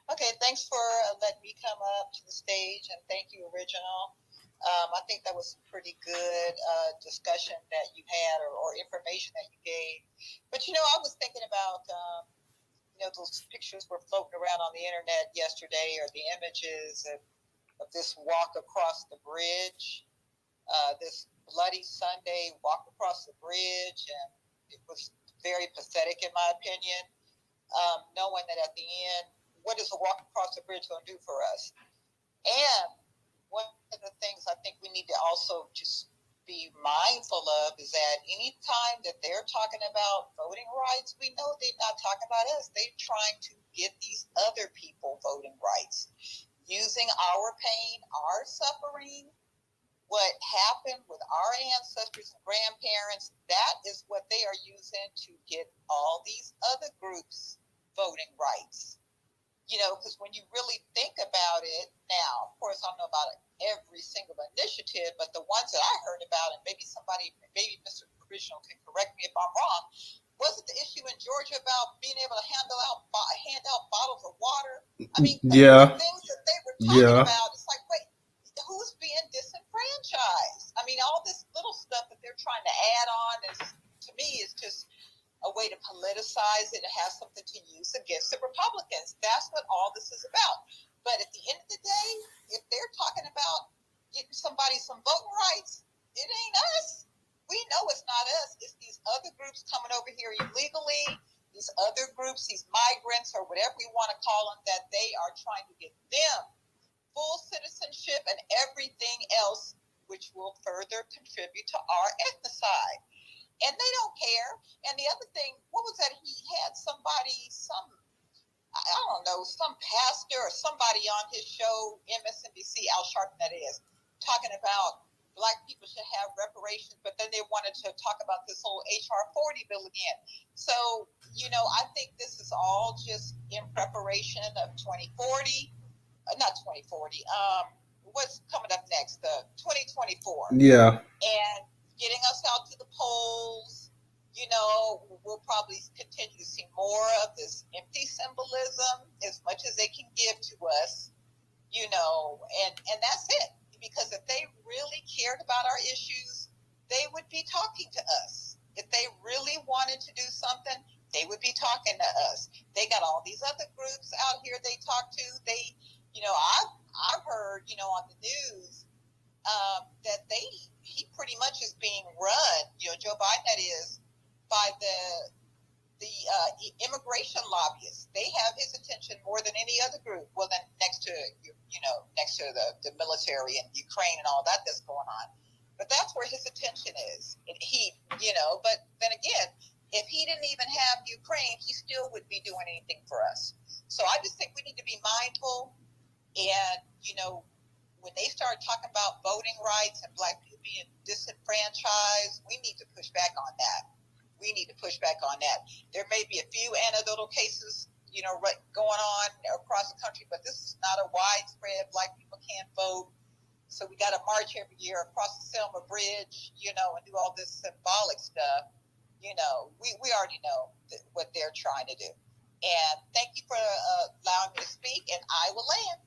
Okay, thanks for letting me come up to the stage, and thank you, Original. I think that was pretty good discussion that you had, or information that you gave. But I was thinking about those pictures were floating around on the internet yesterday, or the images of this walk across the bridge, this bloody Sunday walk across the bridge, and it was very pathetic in my opinion. Knowing that at the end, what is a walk across the bridge going to do for us? And one of the things I think we need to also just be mindful of is that anytime that they're talking about voting rights, we know they're not talking about us. They're trying to get these other people voting rights, using our pain, our suffering, what happened with our ancestors and grandparents. That is what they are using to get all these other groups voting rights. Because when you really think about it now, of course, I don't know about every single initiative, but the ones that I heard about, and maybe Mr. Original can correct me if I'm wrong, wasn't the issue in Georgia about being able to hand out bottles of water? I mean, yeah, the things that they were talking about, it's like, wait, who's being disenfranchised? I mean, all this little stuff that they're trying to add on is, to me, is just a way to politicize it and have something to use against the Republicans. That's what all this is about. But at the end of the day, if they're talking about getting somebody some voting rights, it ain't us. We know it's not us. It's these other groups coming over here illegally, these other groups, these migrants or whatever we want to call them, that they are trying to get them full citizenship and everything else, which will further contribute to our ethnocide. And they don't care. And the other thing, what was that? He had some pastor or somebody on his show, MSNBC, Al Sharpton that is, talking about Black people should have reparations, but then they wanted to talk about this whole HR 40 bill again. So, I think this is all just in preparation of 2040, not 2040, what's coming up next, the 2024. Yeah. And getting us out to the polls. We'll probably continue to see more of this empty symbolism as much as they can give to us, and that's it. Because if they really cared about our issues, they would be talking to us. If they really wanted to do something, they would be talking to us. They got all these other groups out here they talk to. I've heard, on the news, that he pretty much is being run, Joe Biden, that is, by the immigration lobbyists. They have his attention more than any other group. Well, then next to the military and Ukraine and all that's going on. But that's where his attention is. And but then again, if he didn't even have Ukraine, he still wouldn't be doing anything for us. So I just think we need to be mindful. And, when they start talking about voting rights and Black people being disenfranchised, we need to push back on that. There may be a few anecdotal cases, going on across the country, but this is not a widespread Black people can't vote. So we got to march every year across the Selma Bridge, and do all this symbolic stuff. We already know what they're trying to do. And thank you for allowing me to speak, and I will land.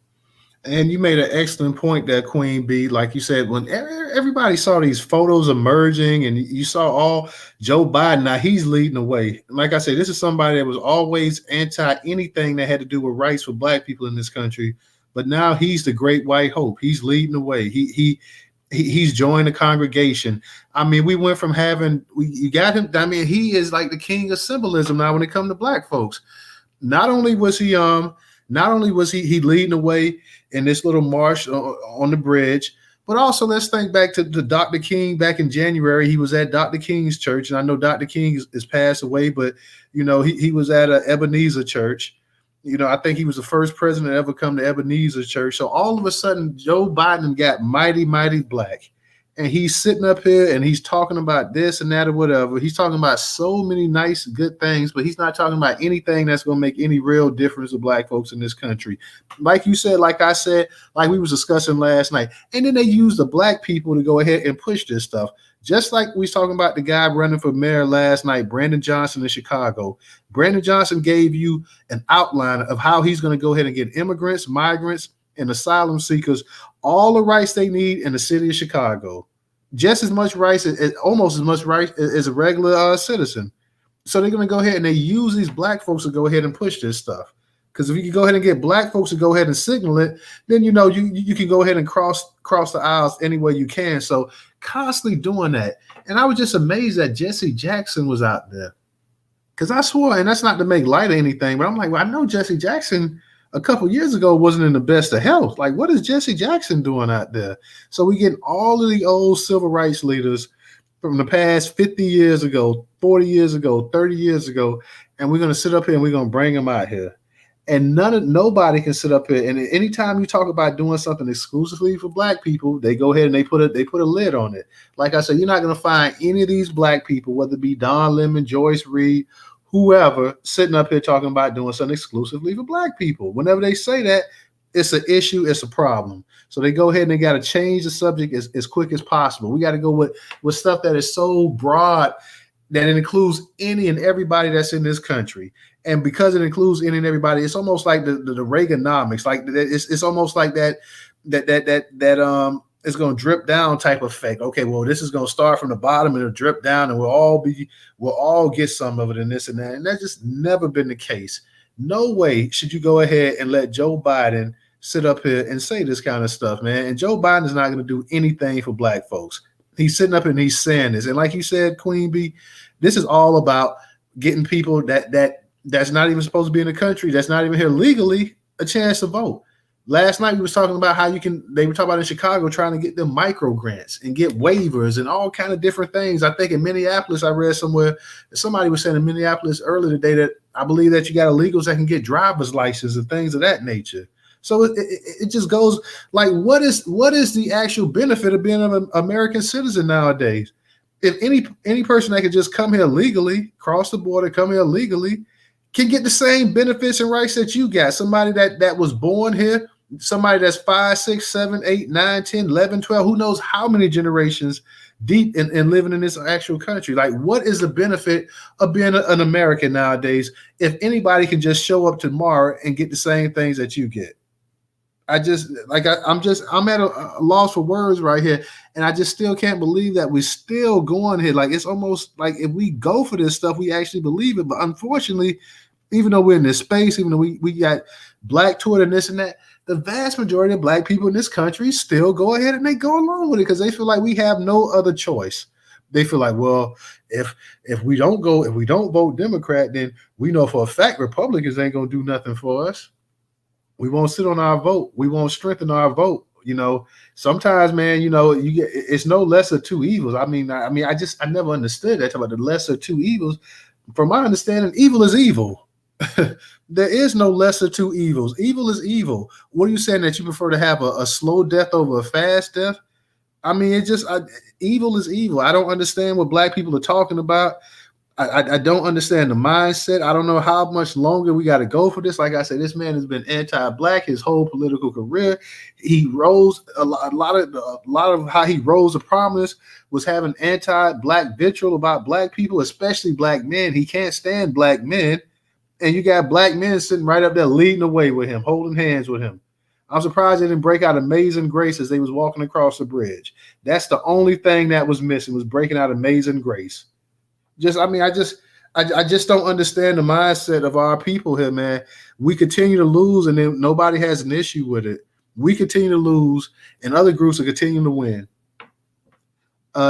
And you made an excellent point there, Queen B. Like you said, when everybody saw these photos emerging and you saw all Joe Biden, now he's leading the way. Like I said, this is somebody that was always anti anything that had to do with rights for Black people in this country. But now he's the great white hope. He's leading the way. He's joined the congregation. I mean, we went from you got him. I mean, he is like the king of symbolism now when it comes to Black folks. Not only was he leading the way in this little march on the bridge, but also let's think back to Dr. King back in January. He was at Dr. King's church, and I know Dr. King is passed away, but he was at a Ebenezer church. I think he was the first president to ever come to Ebenezer church. So all of a sudden, Joe Biden got mighty, mighty Black. And he's sitting up here and he's talking about this and that or whatever. He's talking about so many nice, good things, but he's not talking about anything that's going to make any real difference to Black folks in this country. Like you said, like I said, like we was discussing last night. And then they use the Black people to go ahead and push this stuff. Just like we was talking about the guy running for mayor last night, Brandon Johnson in Chicago. Brandon Johnson gave you an outline of how he's going to go ahead and get immigrants, migrants, and asylum seekers all the rights they need in the city of Chicago. Just as much rights, almost as much rights as a regular citizen. So they're going to go ahead and they use these Black folks to go ahead and push this stuff. Because if you can go ahead and get Black folks to go ahead and signal it, then you can go ahead and cross the aisles any way you can. So constantly doing that. And I was just amazed that Jesse Jackson was out there. Because I swore, and that's not to make light of anything, but I'm like, well, I know Jesse Jackson a couple years ago wasn't in the best of health. Like, what is Jesse Jackson doing out there? So we get all of the old civil rights leaders from the past 50 years ago, 40 years ago, 30 years ago, and we're gonna sit up here and we're gonna bring them out here. And nobody can sit up here. And anytime you talk about doing something exclusively for black people, they go ahead and they put a lid on it. Like I said, you're not gonna find any of these black people, whether it be Don Lemon, Joyce Reed, whoever, sitting up here talking about doing something exclusively for black people. Whenever they say that, it's an issue, it's a problem. So they go ahead and they got to change the subject as quick as possible. We got to go with stuff that is so broad that it includes any and everybody that's in this country. And because it includes any and everybody, it's almost like the Reaganomics. Like it's almost like that it's going to drip down type effect. Okay, well, this is going to start from the bottom and it'll drip down, and we'll all get some of it and this and that. And that's just never been the case. No way should you go ahead and let Joe Biden sit up here and say this kind of stuff, man. And Joe Biden is not going to do anything for black folks. He's sitting up and he's saying this. And like you said, Queen Bee, this is all about getting people that's not even supposed to be in the country, that's not even here legally, a chance to vote. Last night we was talking about how they were talking about in Chicago trying to get them micro grants and get waivers and all kind of different things. I think in Minneapolis, I read somewhere, somebody was saying in Minneapolis earlier today that I believe that you got illegals that can get driver's license and things of that nature. So it just goes like, what is the actual benefit of being an American citizen nowadays? If any person that could just come here legally, cross the border, come here legally, can get the same benefits and rights that you got. Somebody that was born here, somebody that's 5, 6, 7, 8, 9, 10, 11, 12, who knows how many generations deep in living in this actual country. Like, what is the benefit of being an American nowadays if anybody can just show up tomorrow and get the same things that you get? I'm at a loss for words right here, and I just still can't believe that we're still going here. Like, it's almost like if we go for this stuff, we actually believe it. But unfortunately, even though we're in this space, even though we got black Twitter and this and that, the vast majority of black people in this country still go ahead and they go along with it because they feel like we have no other choice. They feel like, well, if we don't vote Democrat, then we know for a fact Republicans ain't gonna do nothing for us. We won't sit on our vote. We won't strengthen our vote. Sometimes, man, it's no lesser two evils. I never understood that about the lesser two evils. From my understanding, evil is evil. There is no lesser two evils. Evil is evil. What are you saying, that you prefer to have a slow death over a fast death? Evil is evil. I don't understand what black people are talking about. I don't understand the mindset. I don't know how much longer we got to go for this. Like I said, this man has been anti-black his whole political career. He rose a lot of how he rose to prominence was having anti-black vitriol about black people, especially black men. He can't stand black men, and you got black men sitting right up there leading the way with him, holding hands with him. I'm surprised they didn't break out Amazing Grace as they was walking across the bridge. That's the only thing that was missing, was breaking out Amazing Grace. I just don't understand the mindset of our people here, man. We continue to lose, and then nobody has an issue with it. We continue to lose, and other groups are continuing to win.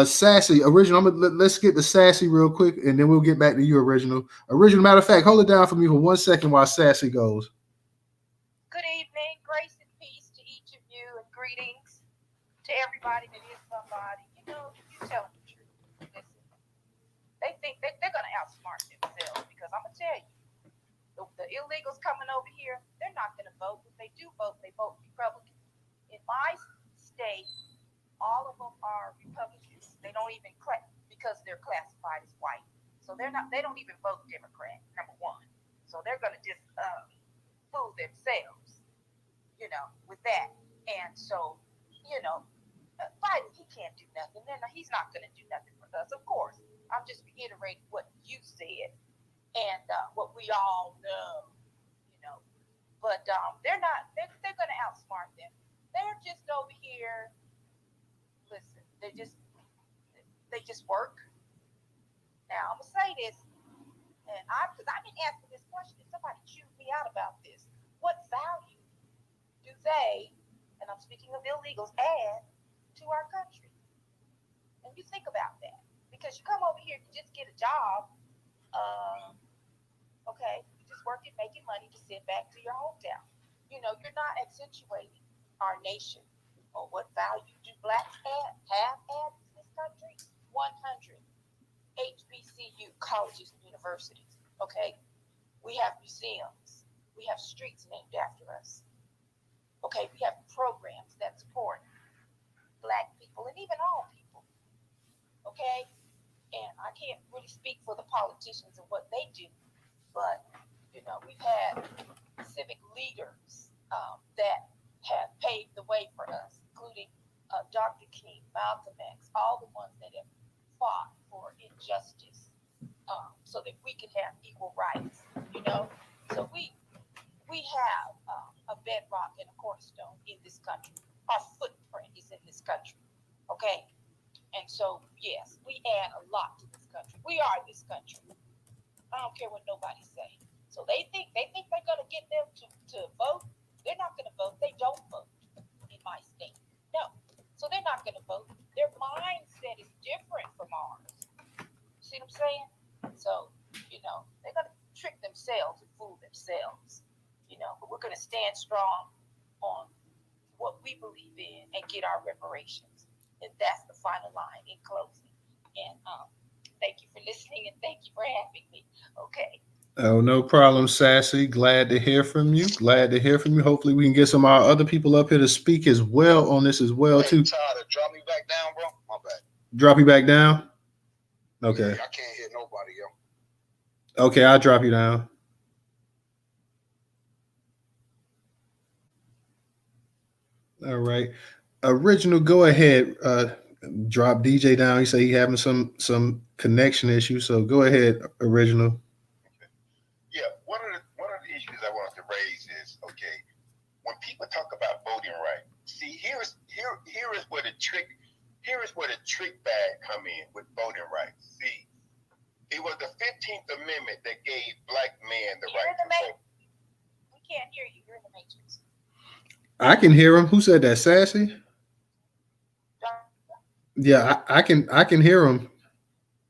Sassy, original. Let's get to Sassy real quick, and then we'll get back to you, original. Original, matter of fact, hold it down for me for 1 second while Sassy goes. Good evening, grace and peace to each of you, and greetings to everybody that is somebody. You telling the truth. Listen. They think they're going to outsmart themselves, because I'm going to tell you, the illegals coming over here, they're not going to vote. If they do vote, they vote Republican. In my state, all of them are Republicans. They don't even because they're classified as white. So they don't even vote Democrat, number one. So they're going to just fool themselves, with that. And so, Biden, he can't do nothing. He's not going to do nothing for us, of course. I'm just reiterating what you said and what we all know, But they're going to outsmart them. They're just over here. Listen, they just work. Now I'm gonna say this, and because I've been asking this question, somebody chewed me out about this. What value do they, and I'm speaking of illegals, add to our country? And you think about that. Because you come over here to just get a job, okay, you're just working, making money to send back to your hometown. you're not accentuating our nation or what value do blacks have had in this country. 100 HBCU colleges and universities. Okay, we have museums. We have streets named after us. Okay, we have programs that support black people and even all people. Okay, and I can't really speak for the politicians and what they do, but we've had civic leaders that have paved the way for us, including Dr. King, Malcolm X, all the ones that have fought for injustice so that we can have equal rights. So we have a bedrock and a cornerstone in this country. Our footprint is in this country. Okay, and so yes, we add a lot to this country. We are this country. I don't care what nobody say. So they think they're gonna get them to vote. They're not gonna vote. They don't vote in my state. No. So they're not gonna vote. Their mindset is different from ours. See what I'm saying? So, they're gonna trick themselves and fool themselves. But we're gonna stand strong on what we believe in and get our reparations. And that's the final line in closing. And thank you for listening and thank you for having me. Okay. Oh, no problem, Sassy. Glad to hear from you. Glad to hear from you. Hopefully, we can get some of our other people up here to speak as well on this as well, Hey, too. Tyler, drop me back down, bro. My bad. Drop you back down? Okay. Yeah, I can't hear nobody, yo. Okay, I'll drop you down. All right. Original, go ahead. Drop DJ down. He say he having some connection issues. So go ahead, Original. Yeah, one of the issues I wanted to raise is, okay, when people talk about voting rights, see, here is where the trick bag come in with voting rights. See, it was the 15th Amendment that gave black men the right to vote. We can't hear you. You're in the matrix. I can hear him. Who said that? Sassy? Yeah, I can hear him.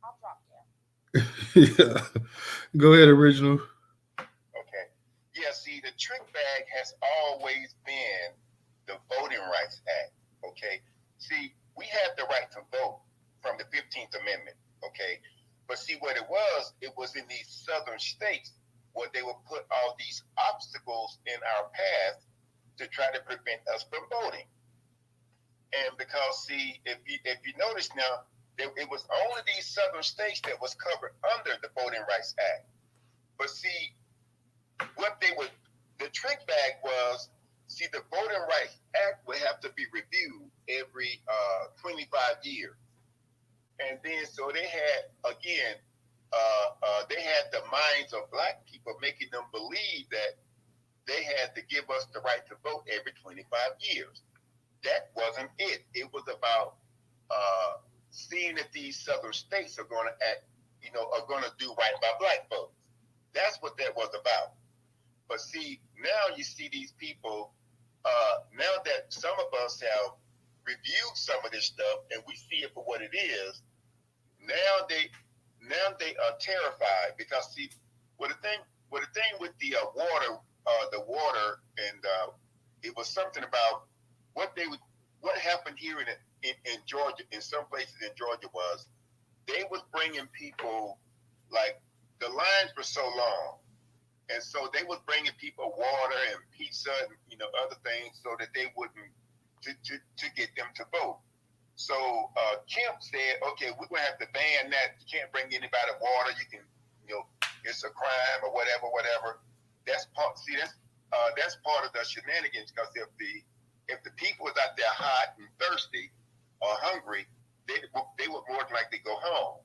I'll drop down. Yeah. Go ahead, Original. Okay. Yeah, see, the trick bag has always been the Voting Rights Act. Okay. See, we had the right to vote from the 15th Amendment. Okay. But see, what it was in these southern states where they would put all these obstacles in our path to try to prevent us from voting. And because, see, if you notice now, it was only these southern states that was covered under the Voting Rights Act. But see, the trick bag was, see, the Voting Rights Act would have to be reviewed every 25 years. And then, so they had, again, they had the minds of black people making them believe that they had to give us the right to vote every 25 years. That wasn't it. It was about seeing if these southern states are going to act, are going to do right by black folks. That's what that was about. But see, now you see these people, now that some of us have reviewed some of this stuff and we see it for what it is, now they are terrified because, see, the thing with the water, and it was something about what happened here in Georgia, in some places in Georgia, was they was bringing people, like, the lines were so long, and so they was bringing people water and pizza and other things so that they wouldn't to get them to vote. So Kemp said, okay, we're gonna have to ban that. You can't bring anybody water. You can, it's a crime or whatever. That's part. See, that's part of the shenanigans, because if the people was out there hot and thirsty or hungry, they would more than likely go home.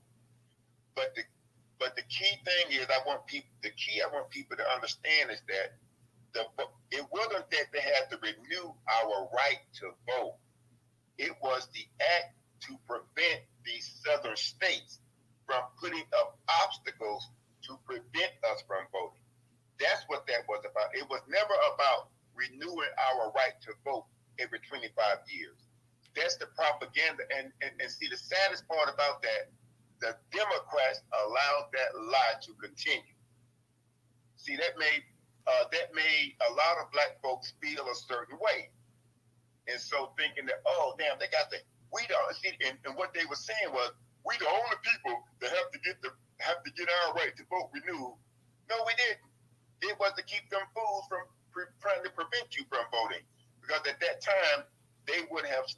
But the key thing is, I want people to understand is that it wasn't that they had to renew our right to vote. It was the act to prevent these southern states from putting up obstacles to prevent us from voting. That's what that was about. It was never about renewing our right to vote every 25 years. That's the propaganda. And see, the saddest part about that, the Democrats allowed that lie to continue. See, that made that made a lot of black folks feel a certain way. And so thinking that, oh, damn, they got the, we don't see, and what they were saying was, we the only people that have to get our right to vote renewed. No, we didn't. It was to keep them fools from trying to prevent you from voting, because at that time they would have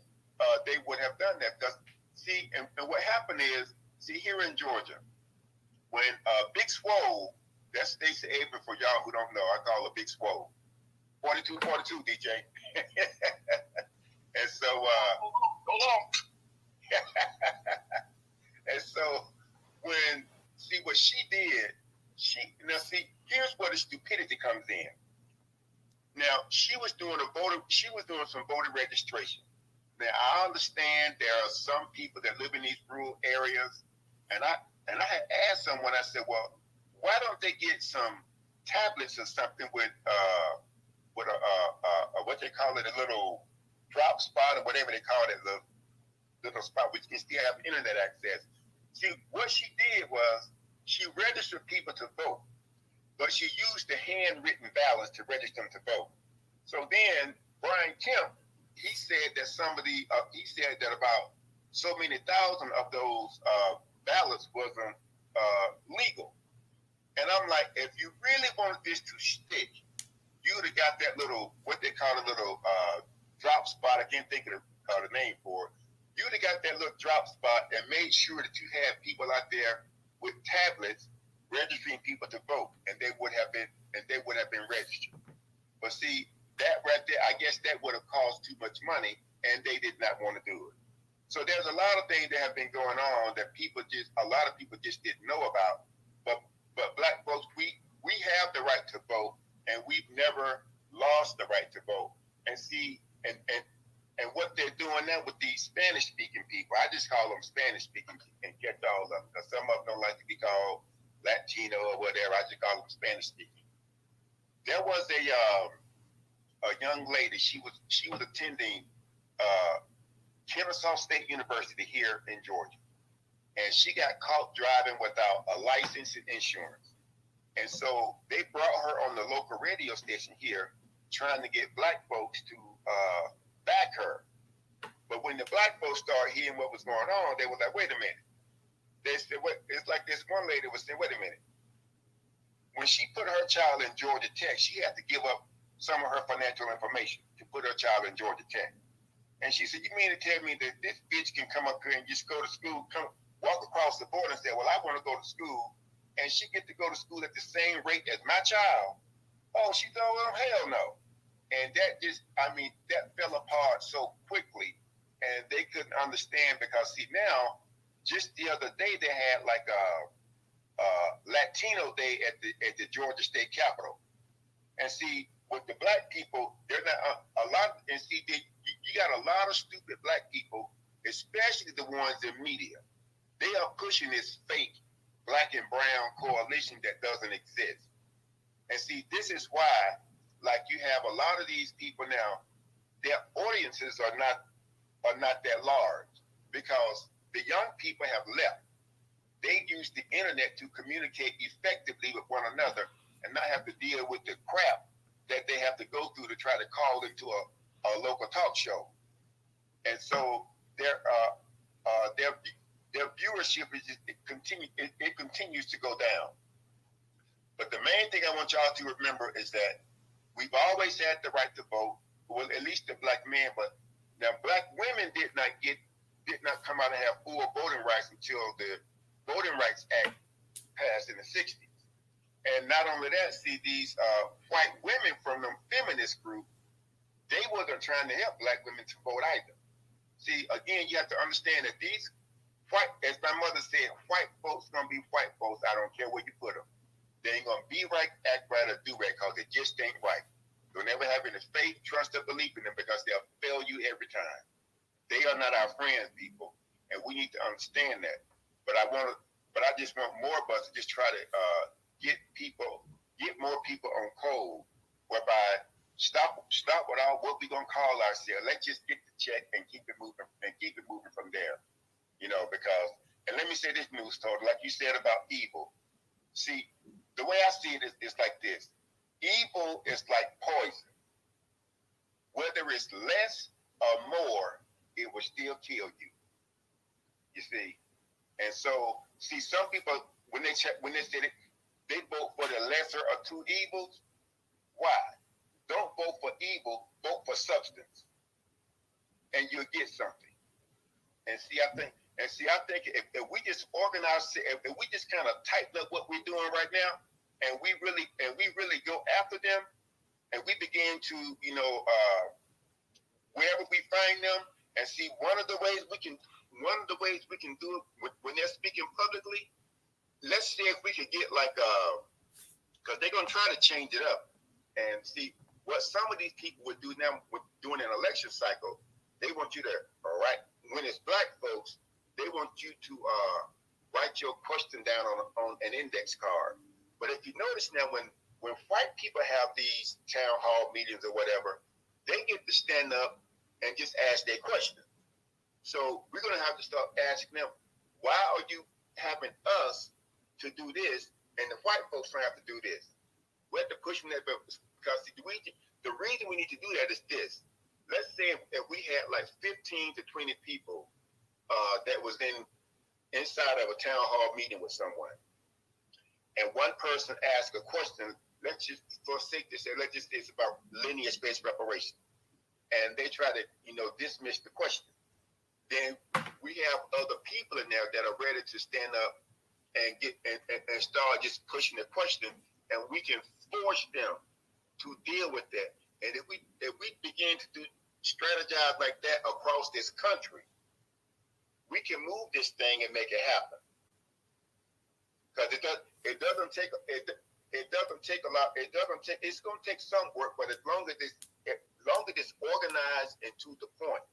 done that. Because see, and what happened is, see, here in Georgia, when Big Swole, that's Stacey Abrams for y'all who don't know, I call her Big Swole, 42, DJ. And so, and so when, see what she did, here's where the stupidity comes in. Now she was doing some voter registration. Now I understand there are some people that live in these rural areas, and I had asked someone, I said, well, why don't they get some tablets or something with a what they call it, a little drop spot or whatever they call it, little spot which can still have internet access. See, what she did was she registered people to vote, but she used the handwritten ballots to register them to vote. So then Brian Kemp, he said that about so many thousand of those ballots wasn't legal. And I'm like, if you really wanted this to stick, you would have got that little, what they call a little drop spot. I can't think of the name for it. You would have got that little drop spot and made sure that you had people out there with tablets registering people to vote, and they would have been registered. But see, that right there, I guess that would have cost too much money, and they did not want to do it. So there's a lot of things that have been going on that a lot of people just didn't know about. But black folks, we have the right to vote, and we've never lost the right to vote. And see, and what they're doing now with these Spanish-speaking people, I just call them Spanish-speaking and catch all of them, because some of them don't like to be called Latino or whatever. I just call them Spanish-speaking. There was a young lady. She was attending Kennesaw State University here in Georgia, and she got caught driving without a license and insurance. And so they brought her on the local radio station here, trying to get black folks to back her. But when the black folks started hearing what was going on, they were like, wait a minute. They said, what? It's like this one lady was saying, wait a minute. When she put her child in Georgia Tech, she had to give up some of her financial information to put her child in Georgia Tech. And she said, you mean to tell me that this bitch can come up here and just go to school, walk across the border and say, well, I want to go to school, and she get to go to school at the same rate as my child? Oh, she said, well, hell no. And that fell apart so quickly, and they couldn't understand, because see, now, just the other day, they had like a Latino Day at the Georgia State Capitol. And see, with the black people, they're not a lot, and see, you got a lot of stupid black people, especially the ones in media. They are pushing this fake black and brown coalition that doesn't exist. And see, this is why, like, you have a lot of these people now, their audiences are not that large, because the young people have left. They use the internet to communicate effectively with one another and not have to deal with the crap that they have to go through to try to call into a local talk show. And so their viewership continues to go down. But the main thing I want y'all to remember is that we've always had the right to vote, well, at least the black men, but now black women did not come out and have full voting rights until the Voting Rights Act passed in the 60s. And not only that, see, these white women from the feminist group, they wasn't trying to help black women to vote either. See, again, you have to understand that these white, as my mother said, white folks gonna be white folks. I don't care where you put them. They ain't gonna be right, act right, or do right, because they just ain't right. Don't ever have any faith, trust, or belief in them, because they'll fail you every time. They are not our friends, people, and we need to understand that. But I just want more of us to just try to get more people on code, whereby stop with all what we gonna call ourselves. Let's just get the check and keep it moving from there. Because, and let me say this, Newstoter, like you said about evil. See, the way I see it is like this. Evil is like poison. Whether it's less or more, it will still kill you. You see, and so see some people when they say it, they vote for the lesser of two evils. Why? Don't vote for evil. Vote for substance, and you'll get something. And see, I think if we just organize, if we just kind of tighten up what we're doing right now, and we really go after them, and we begin to, wherever we find them, and see one of the ways we can do it when they're speaking publicly. Let's see if we could get like because they're gonna try to change it up, and see what some of these people would do now with doing an election cycle. They want you to write, when it's black folks, they want you to write your question down on an index card. But if you notice now, when white people have these town hall meetings or whatever, they get to stand up and just ask their question. So we're going to have to start asking them, why are you having us to do this and the white folks don't have to do this? We have to push them that, because the reason we need to do that is this. Let's say if we had like 15 to 20 people that was inside of a town hall meeting with someone, and one person asked a question, let's just, for sake to say, let's just say it's about lineage-based reparation, and they try to, dismiss the question. Then we have other people in there that are ready to stand up and get and start just pushing the question, and we can force them to deal with that. And if we begin to strategize like that across this country, we can move this thing and make it happen. Because it doesn't take a lot. It's going to take some work, but as long as it's organized and to the point,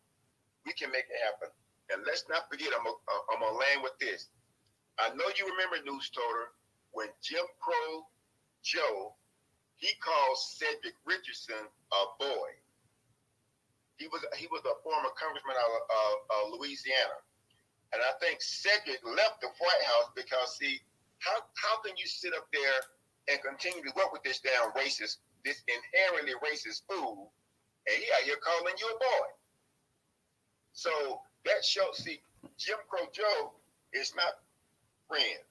we can make it happen. And let's not forget, I'm gonna land with this. I know you remember, Newstoter, when Jim Crow Joe, he called Cedric Richardson a boy. He was a former congressman out of Louisiana, and I think Cedric left the White House because, see, how can you sit up there and continue to work with this damn racist, this inherently racist fool, and he out here calling you a boy? So that shows, see, Jim Crow Joe is not friend,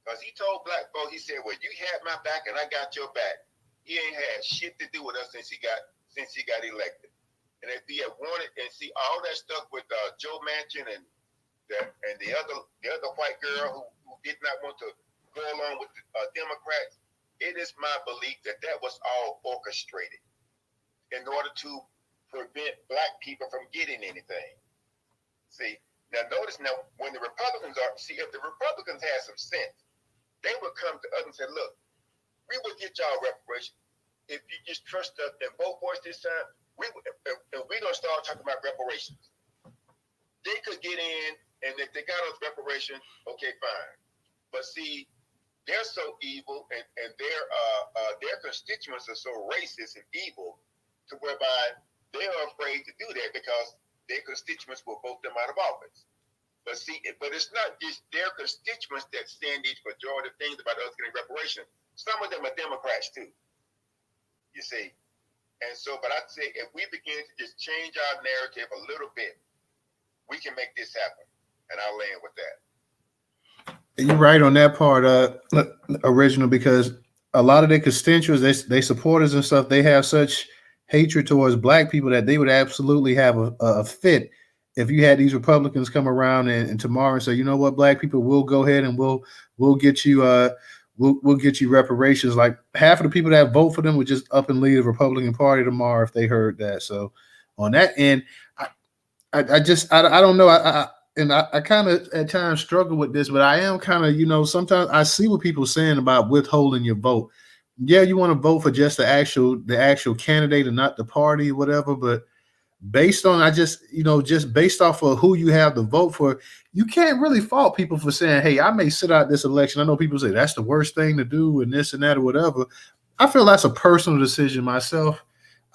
because he told black folks, he said, well, you had my back and I got your back. He ain't had shit to do with us since he got elected. And if he had wanted, and see all that stuff with Joe Manchin and the other white girl who did not want to go along with the Democrats, it is my belief that was all orchestrated in order to prevent black people from getting anything. See, now notice now, when the Republicans if the Republicans had some sense, they would come to us and say, look, we will get y'all reparations if you just trust us and vote for us this time. We're going to start talking about reparations. They could get in, and if they got us reparations, okay, fine. But see, they're so evil, and their constituents are so racist and evil, to whereby they are afraid to do that because their constituents will vote them out of office. But see, it's not just their constituents that stand these majority of things about us getting reparations. Some of them are Democrats too. You see, and so, but I'd say if we begin to just change our narrative a little bit, we can make this happen. And I'll land with that. You're right on that part, original, because a lot of their constituents, they supporters and stuff, they have such hatred towards black people that they would absolutely have a fit if you had these Republicans come around and tomorrow and say, you know what, black people, will go ahead and we'll get you we'll get you reparations. Like half of the people that vote for them would just up and leave the Republican Party tomorrow if they heard that. So on that end, I don't know. I kind of at times struggle with this, but I am kind of, sometimes I see what people are saying about withholding your vote. Yeah, you want to vote for just the actual candidate and not the party or whatever, but based on just based off of who you have to vote for, you can't really fault people for saying, hey, I may sit out this election. I know people say that's the worst thing to do and this and that or whatever. I feel that's a personal decision myself.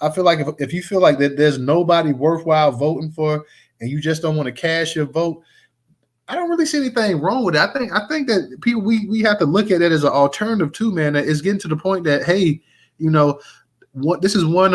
I feel like if you feel like that there's nobody worthwhile voting for and you just don't want to cast your vote, I don't really see anything wrong with it. I think that people we have to look at it as an alternative too, man. That is getting to the point that, hey, You know, this is one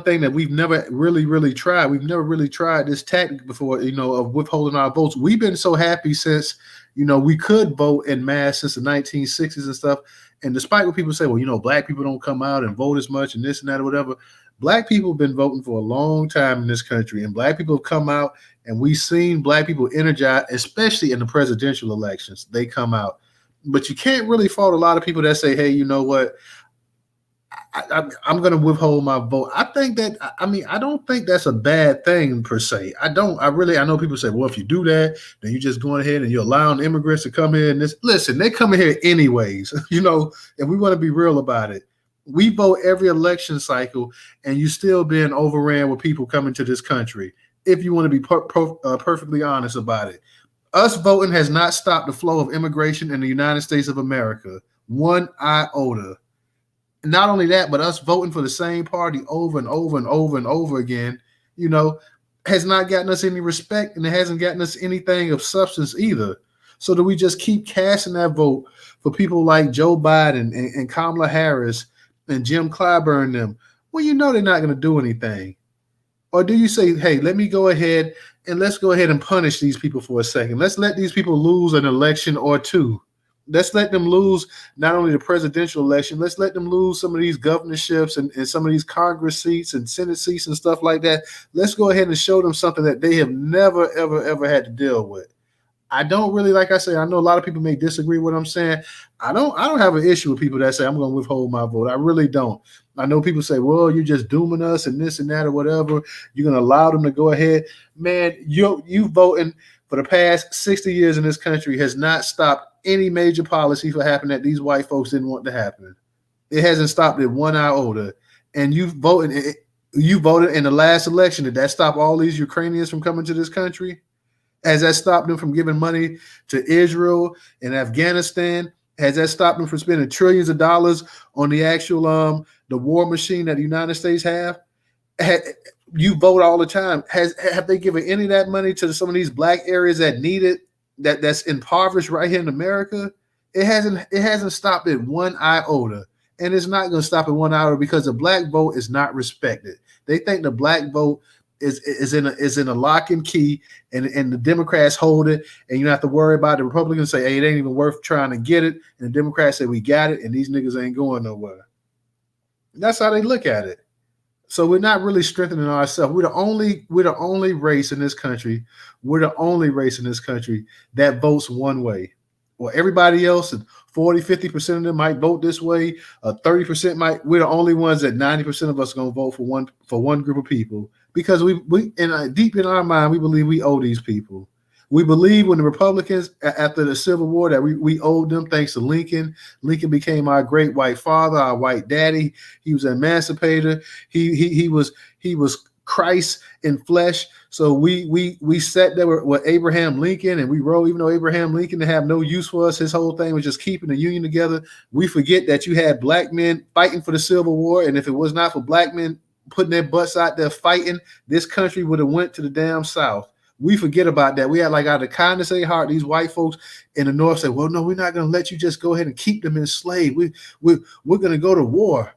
thing that we've never really tried. We've never really tried this tactic before, of withholding our votes. We've been so happy since, we could vote in mass since the 1960s and stuff. And despite what people say, well, black people don't come out and vote as much and this and that or whatever, black people have been voting for a long time in this country, and black people have come out, and we've seen black people energize, especially in the presidential elections. They come out. But you can't really fault a lot of people that say, hey, you know what? I'm going to withhold my vote. I don't think that's a bad thing per se. I know people say, well, if you do that, then you're just going ahead and you're allowing immigrants to come here. Listen, they come here anyways, and we want to be real about it. We vote every election cycle, and you still being overran with people coming to this country. If you want to be perfectly honest about it, us voting has not stopped the flow of immigration in the United States of America. One iota. Not only that, but us voting for the same party over and over and over and over again, has not gotten us any respect, and it hasn't gotten us anything of substance either. So do we just keep casting that vote for people like Joe Biden and Kamala Harris and Jim Clyburn and them? Well, they're not going to do anything. Or do you say, hey, let me go ahead and let's go ahead and punish these people for a second. Let's let these people lose an election or two. Let's let them lose not only the presidential election, let's let them lose some of these governorships and some of these Congress seats and Senate seats and stuff like that. Let's go ahead and show them something that they have never, ever, ever had to deal with. I don't really, like I say, I know a lot of people may disagree with what I'm saying. I don't have an issue with people that say I'm going to withhold my vote. I really don't. I know people say, well, you're just dooming us and this and that or whatever. You're going to allow them to go ahead. Man, you voting for the past 60 years in this country has not stopped any major policy for happening that these white folks didn't want to happen. It hasn't stopped it one iota. And you voted in the last election. Did that stop all these Ukrainians from coming to this country? Has that stopped them from giving money to Israel and Afghanistan? Has that stopped them from spending trillions of dollars on the actual the war machine that the United States have? You vote all the time. Have they given any of that money to some of these black areas that need it, that's impoverished right here in America? It hasn't stopped it one iota, and it's not going to stop at one iota because the black vote is not respected. They think the black vote is in a lock and key, and the Democrats hold it, and you don't have to worry about it. The Republicans say, hey, it ain't even worth trying to get it, and the Democrats say we got it, and these niggas ain't going nowhere. That's how they look at it. So we're not really strengthening ourselves. We're the only race in this country. We're the only race in this country that votes one way. Well, everybody else, 40, 50% of them might vote this way. 30% might. We're the only ones that 90% of us are going to vote for one group of people, because we deep in our mind, we believe we owe these people. We believe when the Republicans, after the Civil War, that we owed them thanks to Lincoln. Lincoln became our great white father, our white daddy. He was an emancipator. He was Christ in flesh. So we sat there with Abraham Lincoln, and we wrote, even though Abraham Lincoln didn't have no use for us, his whole thing was just keeping the Union together. We forget that you had black men fighting for the Civil War, and if it was not for black men putting their butts out there fighting, this country would have went to the damn South. We forget about that. We had, like, out of the kindness of their heart, these white folks in the North say, well, no, we're not going to let you just go ahead and keep them enslaved. We're going to go to war.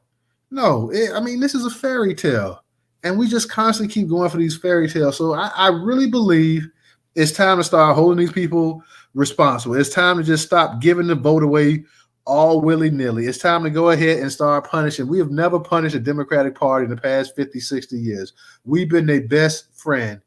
No, this is a fairy tale. And we just constantly keep going for these fairy tales. So I really believe it's time to start holding these people responsible. It's time to just stop giving the vote away all willy-nilly. It's time to go ahead and start punishing. We have never punished the Democratic Party in the past 50, 60 years. We've been their best friend.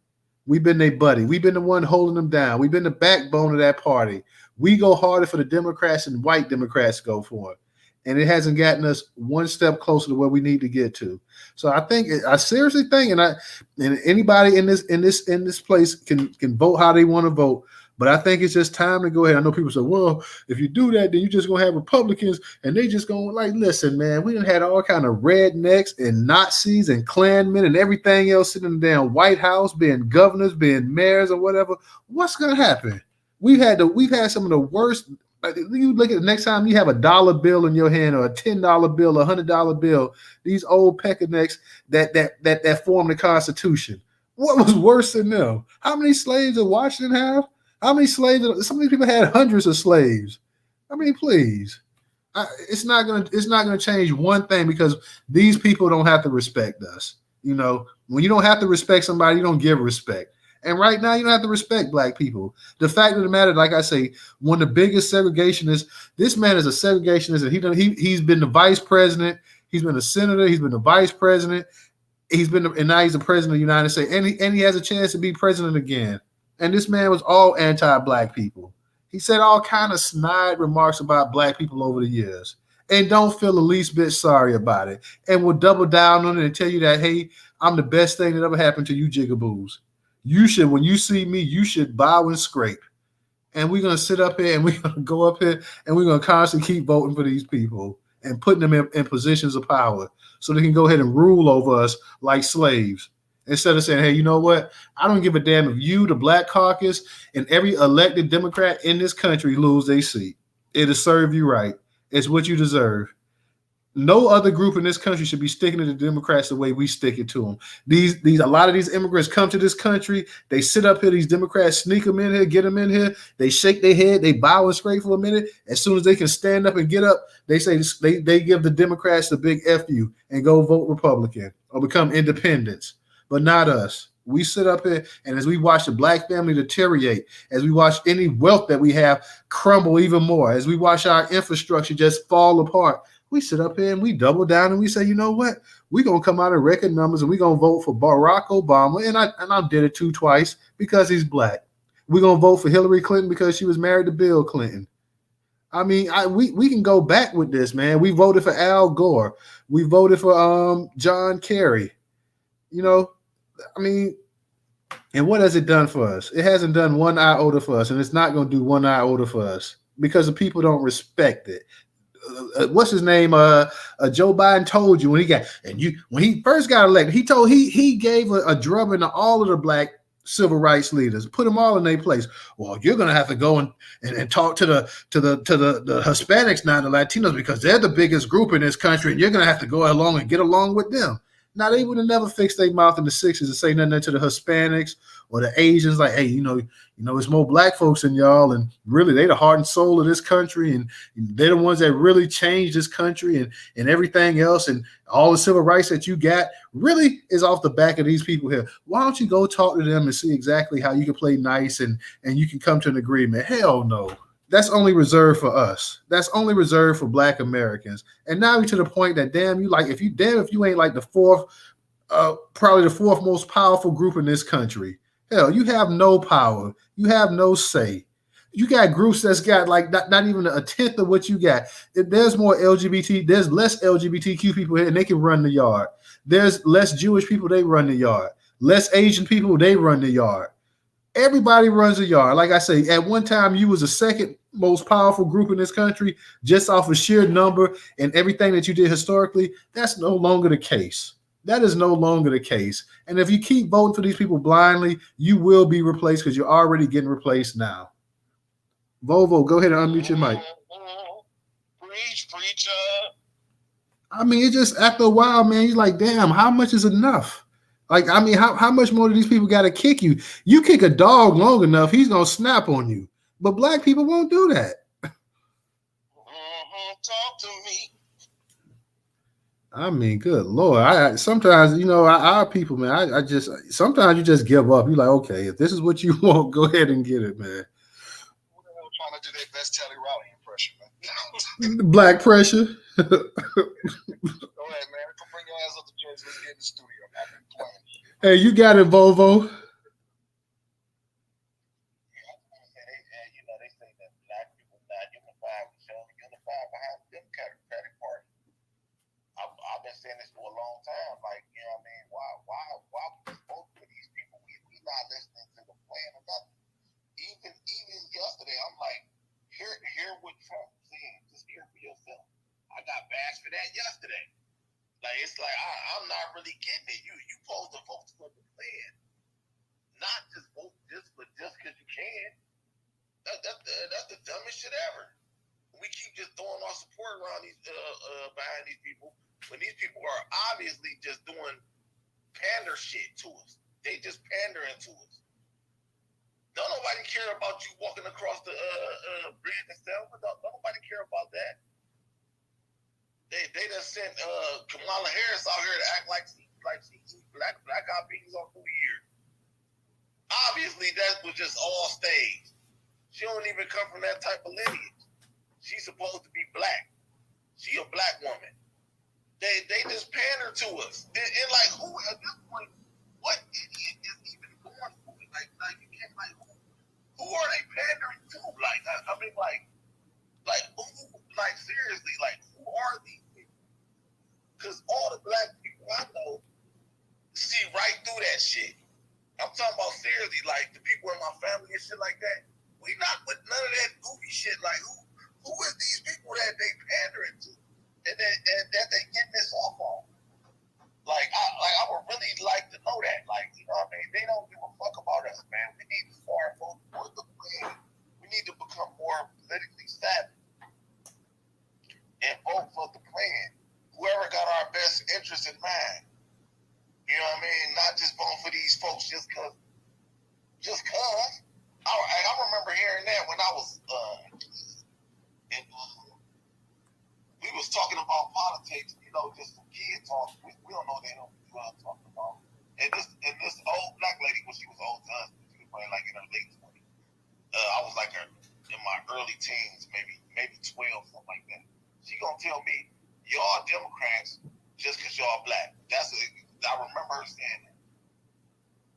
We've been their buddy. We've been the one holding them down. We've been the backbone of that party. We go harder for the Democrats than white Democrats go for it. And it hasn't gotten us one step closer to where we need to get to. So I seriously think, and anybody in this place can vote how they want to vote. But I think it's just time to go ahead. I know people say, well, if you do that, then you're just going to have Republicans, and they just going to, like, listen, man, we done had all kind of rednecks and Nazis and Klansmen and everything else sitting in the damn White House, being governors, being mayors or whatever. What's going to happen? We've had some of the worst. You look at the next time you have a dollar bill in your hand, or a $10 bill, $100 bill, these old peckernecks that form the Constitution. What was worse than them? How many slaves did Washington have? How many slaves? Some of these people had hundreds of slaves. I mean, please. It's not gonna change one thing because these people don't have to respect us. You know, when you don't have to respect somebody, you don't give respect. And right now, you don't have to respect black people. The fact of the matter, like I say, one of the biggest segregationists. This man is a segregationist, and he's been the vice president. He's been a senator. He's been the vice president. And now he's the president of the United States, and he has a chance to be president again. And this man was all anti-black people. He said all kind of snide remarks about black people over the years, and don't feel the least bit sorry about it, and will double down on it and tell you that, hey, I'm the best thing that ever happened to you, jigaboos. You should, when you see me, you should bow and scrape. And we're gonna sit up here and we're gonna go up here and we're gonna constantly keep voting for these people and putting them in positions of power so they can go ahead and rule over us like slaves. Instead of saying, hey, you know what? I don't give a damn if you, the Black Caucus, and every elected Democrat in this country lose their seat. It'll serve you right. It's what you deserve. No other group in this country should be sticking to the Democrats the way we stick it to them. A lot of these immigrants come to this country. They sit up here. These Democrats sneak them in here, get them in here. They shake their head. They bow and scrape for a minute. As soon as they can stand up and get up, they say they give the Democrats the big F you and go vote Republican or become independents. But not us. We sit up here, and as we watch the black family deteriorate, as we watch any wealth that we have crumble even more, as we watch our infrastructure just fall apart, we sit up here and we double down and we say, you know what? We're going to come out in record numbers and we're going to vote for Barack Obama. And I did it twice because he's black. We're going to vote for Hillary Clinton because she was married to Bill Clinton. I mean, we can go back with this, man. We voted for Al Gore. We voted for John Kerry. You know, I mean, and what has it done for us? It hasn't done one iota for us, and it's not going to do one iota for us because the people don't respect it. What's his name? Joe Biden told you when he first got elected, he gave a drubbing to all of the black civil rights leaders, put them all in their place. Well, you're gonna have to go and talk to the Hispanics now, the Latinos, because they're the biggest group in this country, and you're gonna have to go along and get along with them. Now they would have never fixed their mouth in the 60s and say nothing to the Hispanics or the Asians, like, hey, you know, it's more black folks than y'all, and really they the heart and soul of this country, and they're the ones that really changed this country and everything else, and all the civil rights that you got really is off the back of these people here. Why don't you go talk to them and see exactly how you can play nice and you can come to an agreement? Hell no. That's only reserved for us. That's only reserved for black Americans. And now you're to the point that if you ain't like the fourth, probably the fourth most powerful group in this country. Hell, you have no power. You have no say. You got groups that's got like not even a tenth of what you got. There's more LGBT, there's less LGBTQ people here, and they can run the yard. There's less Jewish people, they run the yard. Less Asian people, they run the yard. Everybody runs a yard. Like I say, at one time, you was the second most powerful group in this country just off of sheer number and everything that you did historically. That's no longer the case. That is no longer the case. And if you keep voting for these people blindly, you will be replaced because you're already getting replaced now. Volvo, go ahead and unmute your mic. Preach, preacher. I mean, it just, after a while, man, you're like, damn, how much is enough? Like, I mean, how much more do these people got to kick you? You kick a dog long enough, he's going to snap on you. But black people won't do that. Talk to me. I mean, good Lord. Sometimes, our people, man, sometimes you just give up. You're like, okay, if this is what you want, go ahead and get it, man. We're trying to do their best Telly Riley impression, man. Black pressure. Go ahead, man. Come bring your ass up to church. Let's get in the studio. I've been playing. Hey, you got it, Volvo. They say that black people not unified. We should only unify behind the Democratic Party. I've been saying this for a long time. Like, you know what I mean? Why we vote for these people? We not listening to the plan or nothing. Even yesterday, I'm like, hear what Trump saying. Just hear for yourself. I got bashed for that yesterday. Like, it's like I'm not really getting it. You supposed to vote for the plan, not just vote just because you can. That's the dumbest shit ever. We keep just throwing our support around these behind these people when these people are obviously just doing pander shit to us. They just pandering to us. Don't nobody care about you walking across the bridge in Selma. Don't nobody care about that. sent Kamala Harris out here to act like she black eyed peas on 2 years. Obviously, that was just all staged. She don't even come from that type of lineage. She's supposed to be black. She a black woman. They just pander to us. And like, who at this point, what idiot is even going for it? Like you can't who are they pandering to? Like, I mean, who, seriously, who are these people? Because all the black people I know see right through that shit. I'm talking about seriously, like the people in my family and shit like that. We not with none of that goofy shit. Like, who is these people that they pandering to, and that they getting this off on? I would really like to know that. Like, you know what I mean? They don't give a fuck about us, man. We need to start voting for the plan. We need to become more politically savvy and vote for the plan. Whoever got our best interests in mind. You know what I mean? Not just voting for these folks just cause. I remember hearing that when I was we was talking about politics, you know, just some kid talk. We don't know what I'm talking about. And this old black lady, when she was old to us, she was probably like in her late 20s. I was like in my early teens, maybe 12, something like that. She gonna tell me, y'all Democrats just cause y'all black. I remember her saying that.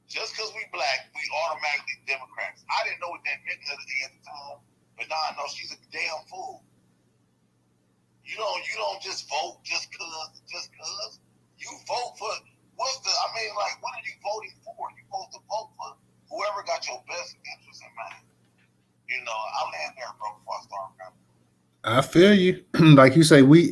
Just because we black, we automatically Democrats. I didn't know what that meant at the time, but now I know she's a damn fool. You don't just vote just cause. You vote for what are you voting for? You're supposed to vote for whoever got your best interest in mind. You know, I'll land there, bro, before I start rapping. I feel you. Like you say, we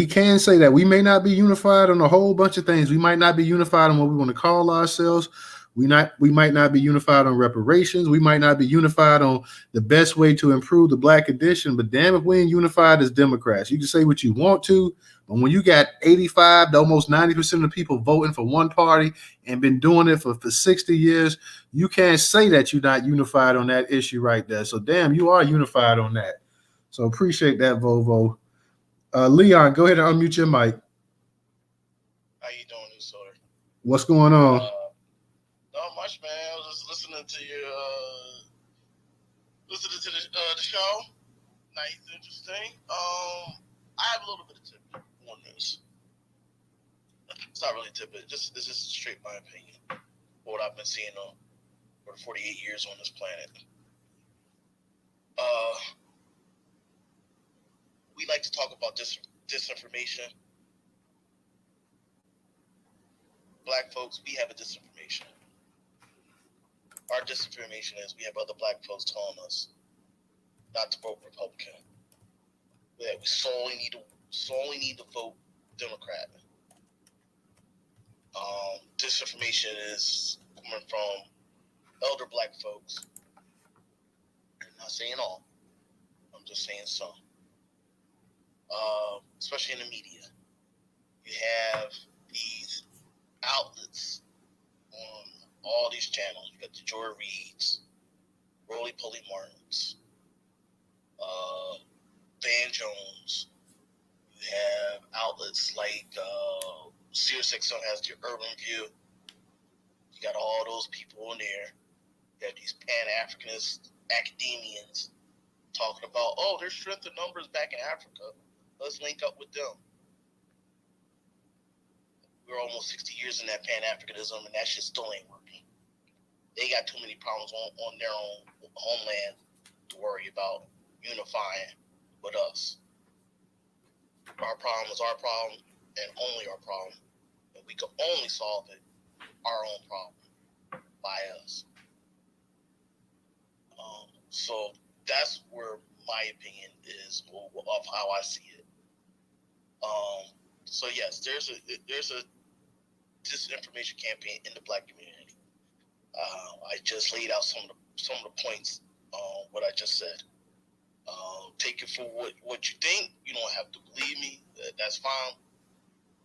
can say that we may not be unified on a whole bunch of things. We might not be unified on what we want to call ourselves. We might not be unified on reparations. We might not be unified on the best way to improve the black condition. But damn, if we ain't unified as Democrats, you can say what you want to, but when you got 85 to almost 90% of the people voting for one party and been doing it for 60 years, you can't say that you're not unified on that issue right there. So damn, you are unified on that. So appreciate that, Volvo. Leon, go ahead and unmute your mic. How you doing, Newstoter? What's going on? Not much, man. I was just listening to the show. Nice, interesting. I have a little bit of tidbit on this. It's not really tidbit. It's just straight my opinion. What I've been seeing for 48 years on this planet. We like to talk about disinformation. Black folks, we have a disinformation. Our disinformation is we have other black folks telling us not to vote Republican. That we solely need to vote Democrat. Disinformation is coming from elder black folks. I'm not saying all. I'm just saying some. Especially in the media. You have these outlets on all these channels. You got the Joy Reids, Roly Poly Martins, Van Jones. You have outlets like Sirius XM has the Urban View. You got all those people in there. You have these Pan-Africanist academians talking about, there's strength in numbers back in Africa. Let's link up with them. We're almost 60 years in that Pan-Africanism, and that shit still ain't working. They got too many problems on their own homeland to worry about unifying with us. Our problem is our problem, and only our problem. And we can only solve it, our own problem, by us. So that's where my opinion is of how I see it. So yes, there's a disinformation campaign in the black community. I just laid out some of the points what I just said. Take it for what you think. You don't have to believe me. That's fine.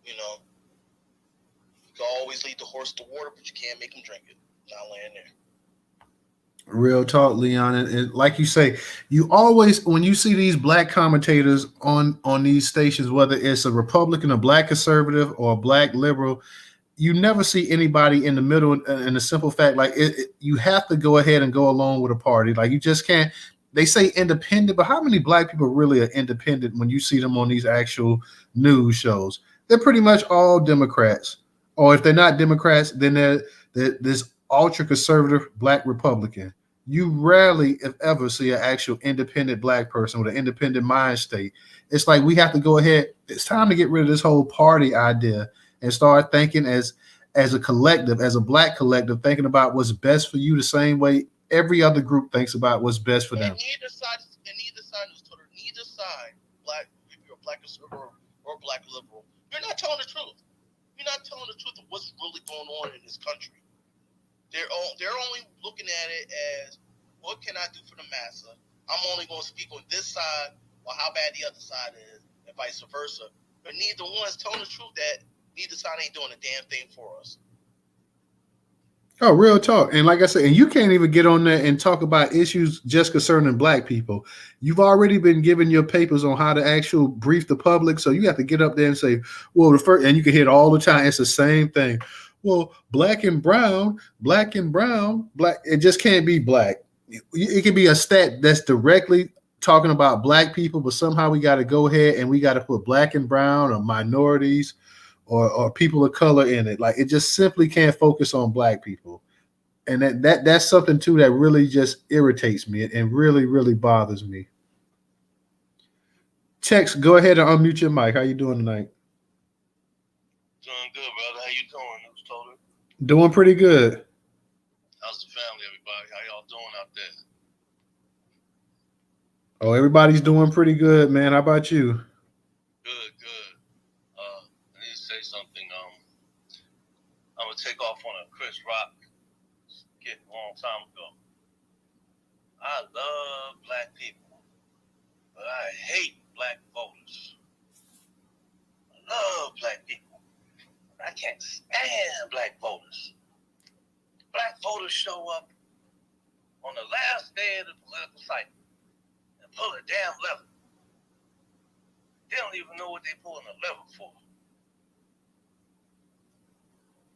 You know, you can always lead the horse to water, but you can't make him drink it. Not laying there. Real talk, Leon, and like you say, you always when you see these black commentators on these stations, whether it's a Republican, a black conservative, or a black liberal, you never see anybody in the middle. And the simple fact, like you have to go ahead and go along with a party. Like you just can't. They say independent, but how many black people really are independent when you see them on these actual news shows? They're pretty much all Democrats, or if they're not Democrats, then they're this ultra conservative black Republican. You rarely, if ever, see an actual independent black person with an independent mind state. It's like we have to go ahead. It's time to get rid of this whole party idea and start thinking as a collective, as a black collective, thinking about what's best for you the same way every other group thinks about what's best for them. Neither side, black, if you're a black conservative or a black liberal, you're not telling the truth. You're not telling the truth of what's really going on in this country. They're only looking at it as, what can I do for the massa? I'm only going to speak on this side or how bad the other side is, and vice versa. But neither one's telling the truth that neither side ain't doing a damn thing for us. Oh, real talk. And like I said, and you can't even get on there and talk about issues just concerning black people. You've already been given your papers on how to actually brief the public. So you have to get up there and say, well, the first, and you can hear it all the time. It's the same thing. Well, black and brown, black. It just can't be black. It can be a stat that's directly talking about black people, but somehow we got to go ahead and we got to put black and brown or minorities or people of color in it. Like it just simply can't focus on black people. And that's something too that really just irritates me and really, really bothers me. Tex, go ahead and unmute your mic. How you doing tonight? Doing good, brother. How you doing, Newstoter? Doing pretty good. How's the family, everybody? How y'all doing out there? Oh, everybody's doing pretty good, man. How about you? Good. I need to say something. I'm gonna take off on a Chris Rock skit a long time ago. I love black people, but I hate black voters. I love black people, but I can't stand black voters. Black voters show up on the last day of the political cycle and pull a damn lever. They don't even know what they're pulling a lever for.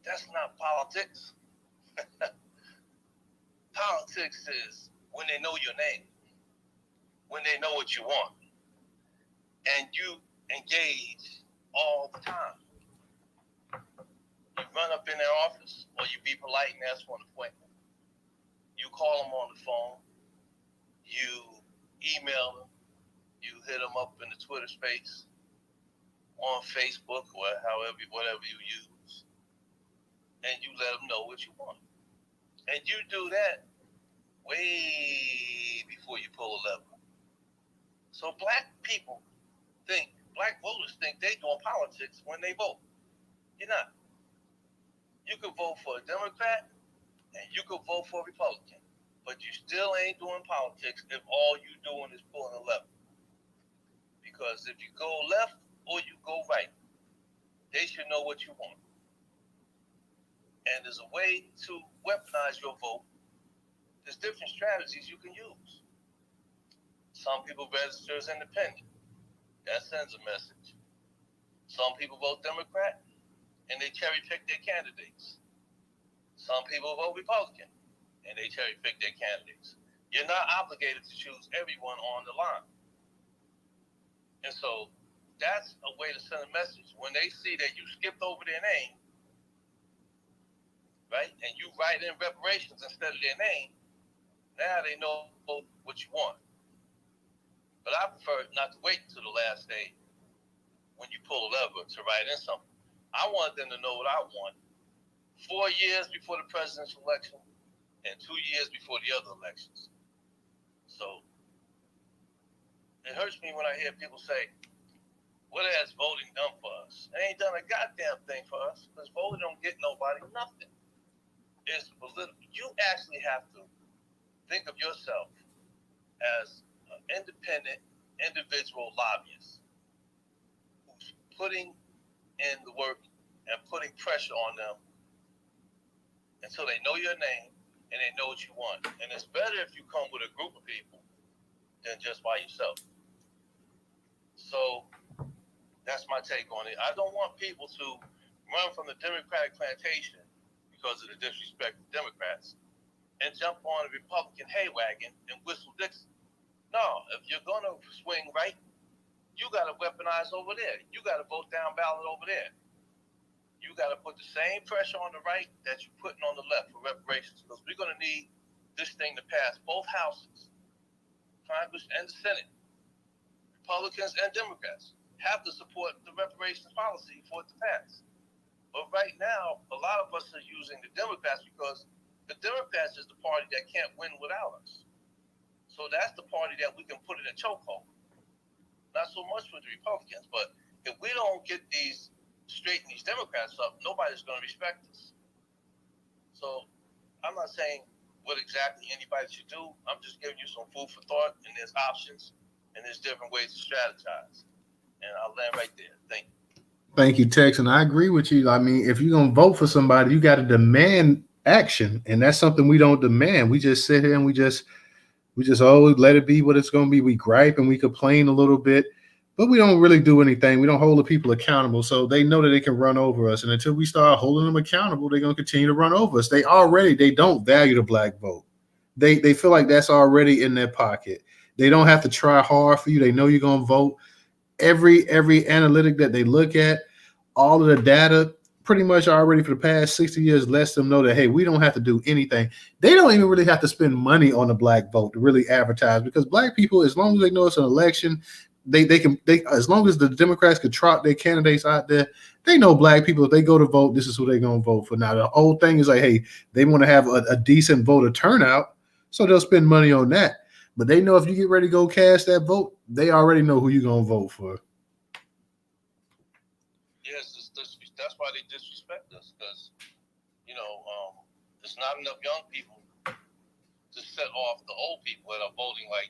That's not politics. Politics is when they know your name, when they know what you want, and you engage all the time. You run up in their office, or you be polite and ask for an appointment. You call them on the phone. You email them. You hit them up in the Twitter space, on Facebook, or whatever you use, and you let them know what you want. And you do that way before you pull a lever. So black voters think they doing politics when they vote. You're not. You could vote for a Democrat and you could vote for a Republican, but you still ain't doing politics if all you doing is pulling a lever. Because if you go left or you go right, they should know what you want. And there's a way to weaponize your vote. There's different strategies you can use. Some people register as independent. That sends a message. Some people vote Democrat and they cherry pick their candidates. Some people vote Republican and they cherry pick their candidates. You're not obligated to choose everyone on the line. And so that's a way to send a message. When they see that you skipped over their name, right, and you write in reparations instead of their name, now they know what you want. But I prefer not to wait until the last day when you pull a lever to write in something. I want them to know what I want 4 years before the presidential election and 2 years before the other elections. So it hurts me when I hear people say, what has voting done for us? It ain't done a goddamn thing for us because voting don't get nobody nothing. It's political. You actually have to think of yourself as an independent individual lobbyist who's putting in the work and putting pressure on them until they know your name and they know what you want. And it's better if you come with a group of people than just by yourself. So that's my take on it. I don't want people to run from the Democratic plantation because of the disrespect of Democrats and jump on a Republican hay wagon and whistle Dixie. No, if you're going to swing right, you got to weaponize over there. You got to vote down ballot over there. You got to put the same pressure on the right that you're putting on the left for reparations, because we're going to need this thing to pass both houses, Congress and the Senate. Republicans and Democrats have to support the reparations policy for it to pass. But right now, a lot of us are using the Democrats because the Democrats is the party that can't win without us. So that's the party that we can put in a chokehold. Not so much with the Republicans, but if we don't get straighten these Democrats up, nobody's going to respect us. So I'm not saying what exactly anybody should do. I'm just giving you some food for thought, and there's options, and there's different ways to strategize. And I'll land right there. Thank you. Thank you, Tex. And I agree with you. I mean, if you're going to vote for somebody, you got to demand action. And that's something we don't demand. We just sit here and we just always let it be what it's going to be. We gripe and we complain a little bit, but we don't really do anything. We don't hold the people accountable. So they know that they can run over us. And until we start holding them accountable, they're going to continue to run over us. They don't value the black vote. They feel like that's already in their pocket. They don't have to try hard for you. They know you're going to vote. Every analytic that they look at, all of the data pretty much already for the past 60 years lets them know that, hey, we don't have to do anything. They don't even really have to spend money on the black vote to really advertise, because black people, as long as they know it's an election, they as long as the Democrats could trot their candidates out there, they know black people, if they go to vote, this is who they're going to vote for. Now, the whole thing is like, hey, they want to have a decent voter turnout, so they'll spend money on that. But they know if you get ready to go cast that vote, they already know who you're going to vote for. Yes, that's why they disrespect us, because, there's not enough young people to set off the old people that are voting like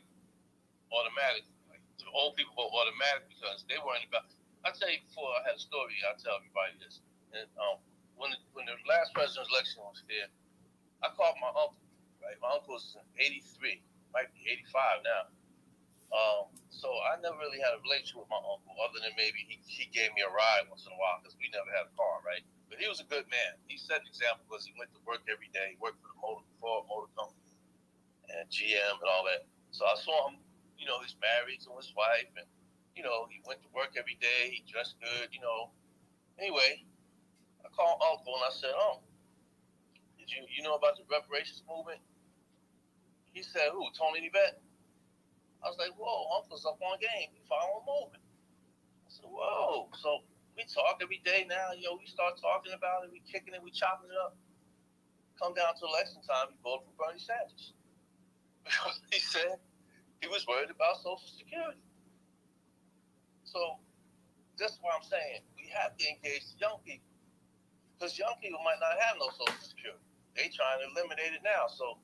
automatically. Like, the old people vote automatic because they worrying about. I'll tell you before I had a story. I'll tell everybody this. And when the last president's election was here, I called my uncle. Right, my uncle was 83, might be 85 now. So I never really had a relationship with my uncle, other than maybe he gave me a ride once in a while because we never had a car, right? But he was a good man. He set an example because he went to work every day. He worked for the Ford Motor Company and GM and all that. So I saw him, he's married to his wife, and, he went to work every day. He dressed good, Anyway, I called Uncle and I said, did you know about the reparations movement? He said, who, Tony Yvette? I was like, whoa, Uncle's up on game. He following movement. I said, whoa. So we talk every day now. We start talking about it. We kicking it. We chopping it up. Come down to election time, he voted for Bernie Sanders. Because he said he was worried about Social Security. So that's what I'm saying. We have to engage the young people. Because young people might not have no Social Security. They trying to eliminate it now. So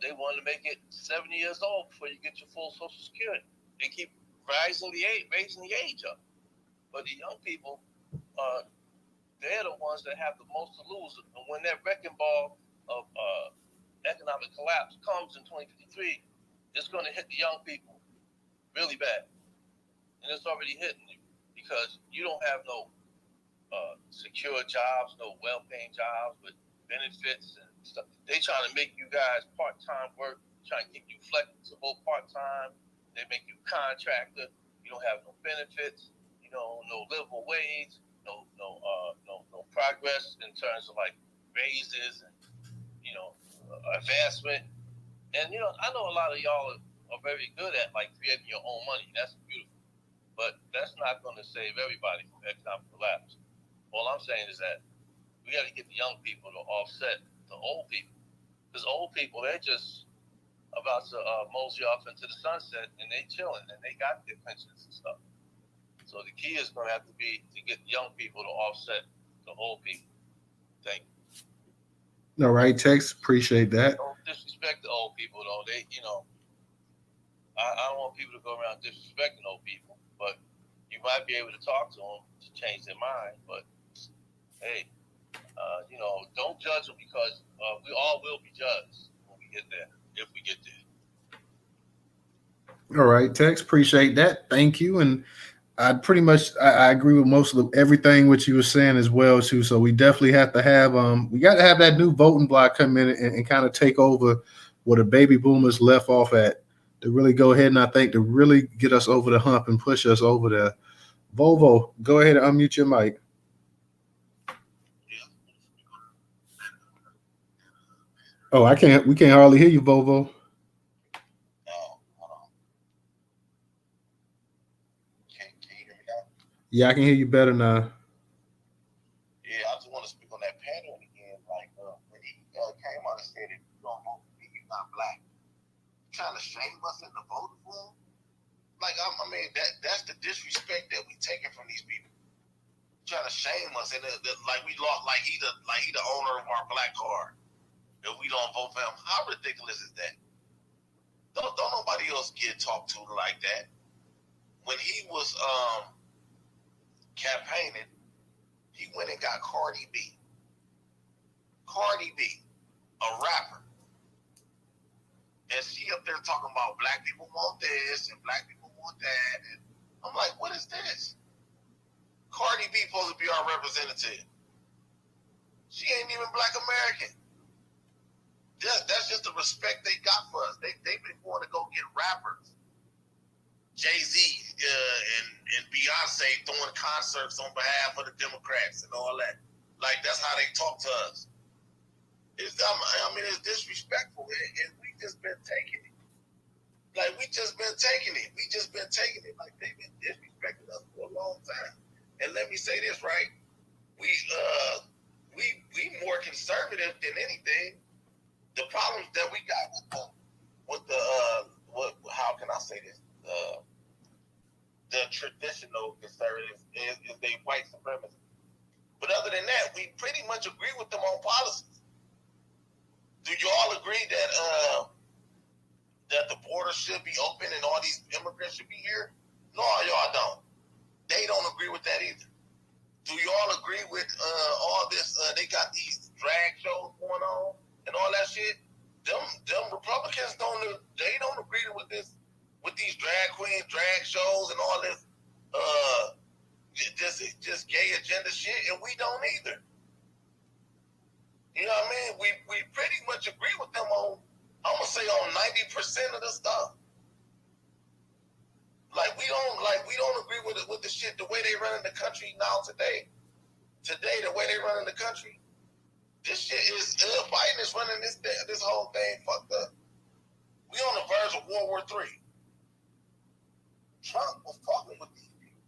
they want to make it 70 years old before you get your full Social Security. They keep raising the age up. But the young people, they're the ones that have the most to lose. And when that wrecking ball of economic collapse comes in 2053, it's going to hit the young people really bad. And it's already hitting you because you don't have no secure jobs, no well-paying jobs with benefits and stuff. They trying to make you guys part-time work, trying to keep you flexible part-time. They make you contractor. You don't have no benefits, no livable wage, no progress in terms of like raises and advancement. And I know a lot of y'all are very good at like creating your own money. That's beautiful, but that's not going to save everybody from economic collapse. All I'm saying is that we got to get the young people to offset the old people, because old people, they're just about to mosey off into the sunset, and they chilling, and they got their pensions and stuff. So the key is going to have to be to get young people to offset the old people. Thank you. All right, Tex, appreciate that. Don't disrespect the old people, though. They, I don't want people to go around disrespecting old people, but you might be able to talk to them to change their mind. But hey, Don't judge them because we all will be judged when we get there, if we get there. All right, Tex, appreciate that. Thank you. And I agree with most of everything what you were saying as well too. So we definitely have to have we got to have that new voting block come in and kind of take over where the baby boomers left off at to really go ahead and I think to really get us over the hump and push us over there. Volvo, go ahead and unmute your mic. Oh, we can't hardly hear you, Volvo. Yeah, I can hear you better now. Yeah, I just want to speak on that pattern again. Like when he came out and said, "If you don't vote for me, you're not black," trying to shame us into voting for him. Like I mean, that's the disrespect that we taking from these people. Trying to shame us and like we lost, like he the owner of our black card. If we don't vote for him, how ridiculous is that? Don't nobody else get talked to like that. When he was campaigning, he went and got Cardi B. Cardi B, a rapper. And she up there talking about black people want this and black people want that. And I'm like, what is this? Cardi B supposed to be our representative. She ain't even black American. That's just the respect they got for us. They've been going to go get rappers. Jay-Z and Beyonce throwing concerts on behalf of the Democrats and all that. Like, that's how they talk to us. It's disrespectful, and we just been taking it. Like, we just been taking it. Like, they've been disrespecting us for a long time. And let me say this, right? We more conservative than anything. The problems that we got how can I say this? The traditional conservatives is they white supremacists. But other than that, we pretty much agree with them on policies. Do you all agree that the border should be open and all these immigrants should be here? No, y'all don't. They don't agree with that either. Do you all agree with all this? They got these drag shows going on and all that shit. Them Republicans don't agree with this. With these drag queens, drag shows, and all this, just gay agenda shit, and we don't either. You know what I mean? We pretty much agree with them on, I'm gonna say on 90% of the stuff. Like we don't agree with the shit the way they run in the country now today. Today, the way they run in the country, this shit is Biden is running this whole thing fucked up. We on the verge of World War III. Trump was talking with these people.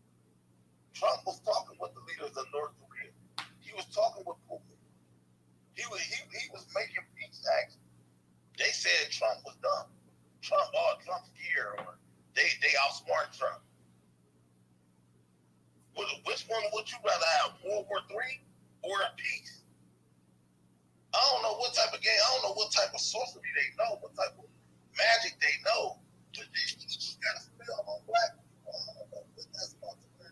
Trump was talking with the leaders of North Korea. He was talking with Putin. He was making peace acts. They said Trump was dumb. Trump's scared, or they outsmart Trump. Which one would you rather have, World War III or peace? I don't know what type of game. I don't know what type of sorcery they know, what type of magic they know. But they just got a spell on black people. I don't know what that's about to do.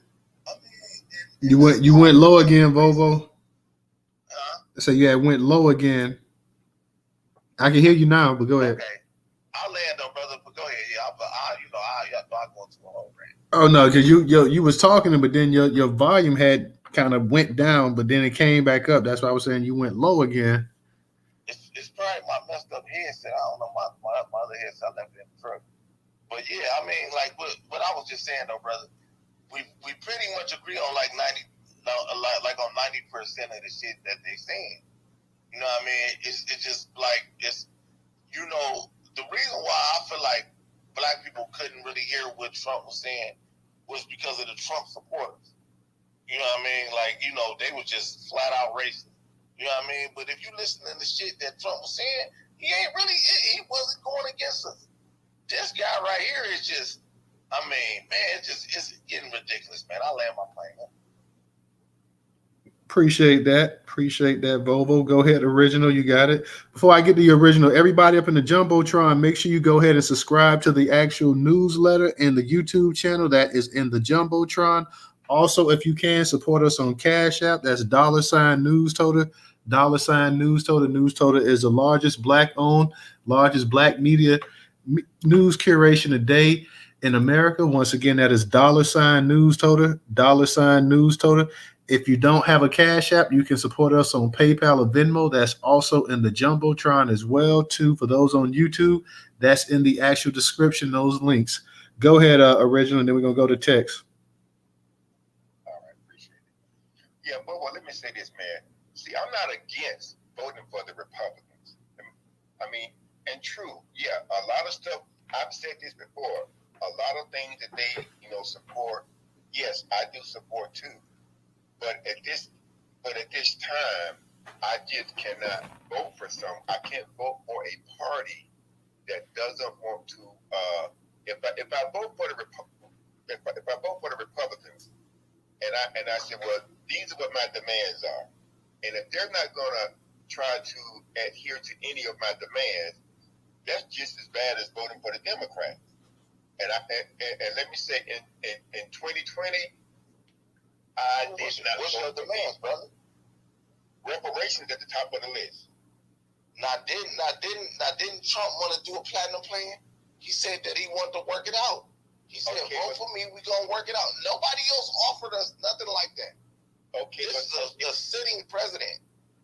I mean, you went low again, Volvo. Huh? So yeah, it went low again. I can hear you now, but go ahead. Okay. I'll land though, brother. But go ahead. Yeah, I go to a whole rant. Oh no, because you was talking, but then your volume had kind of went down, but then it came back up. That's why I was saying you went low again. It's probably my messed up headset. I don't know my other headset. I left it in the truck. But yeah, I mean, like what I was just saying though, brother. We pretty much agree on like 90% of the shit that they saying. You know what I mean? It's just like the reason why I feel like black people couldn't really hear what Trump was saying was because of the Trump supporters. You know what I mean? Like, they were just flat out racist. You know what I mean? But if you listen to the shit that Trump was saying, he wasn't going against us. This guy right here is just, I mean, man, it's getting ridiculous, man. I land my plane. Appreciate that, Volvo. Go ahead, original. You got it. Before I get to the original, everybody up in the Jumbotron, make sure you go ahead and subscribe to the actual newsletter and the YouTube channel that is in the Jumbotron. Also, if you can, support us on Cash App. That's $Newstoter. $Newstoter. Newstoter is the largest Black-owned, largest Black media news curation today in America. Once again, that is $Newstoter. Newstoter. If you don't have a Cash App, you can support us on PayPal or Venmo. That's also in the Jumbotron as well, too. For those on YouTube, that's in the actual description, those links. Go ahead, Original, and then we're going to go to text. All right, appreciate it. Yeah, but well, let me say this, man. See, I'm not against voting for the Republicans. I mean, and true, yeah, a lot of stuff. I've said this before. A lot of things that they, support. Yes, I do support too. But at this time, I just cannot vote for some. I can't vote for a party that doesn't want to. If I vote for the if I vote for the Republicans, and I say, well, these are what my demands are, and if they're not gonna try to adhere to any of my demands, that's just as bad as voting for the Democrats. And let me say, in 2020, I did not. What's your demands, brother? Reparations at the top of the list. Now didn't Trump want to do a platinum plan? He said that he wanted to work it out. He said, okay, vote for me, we're going to work it out. Nobody else offered us nothing like that. Okay, this is a sitting president.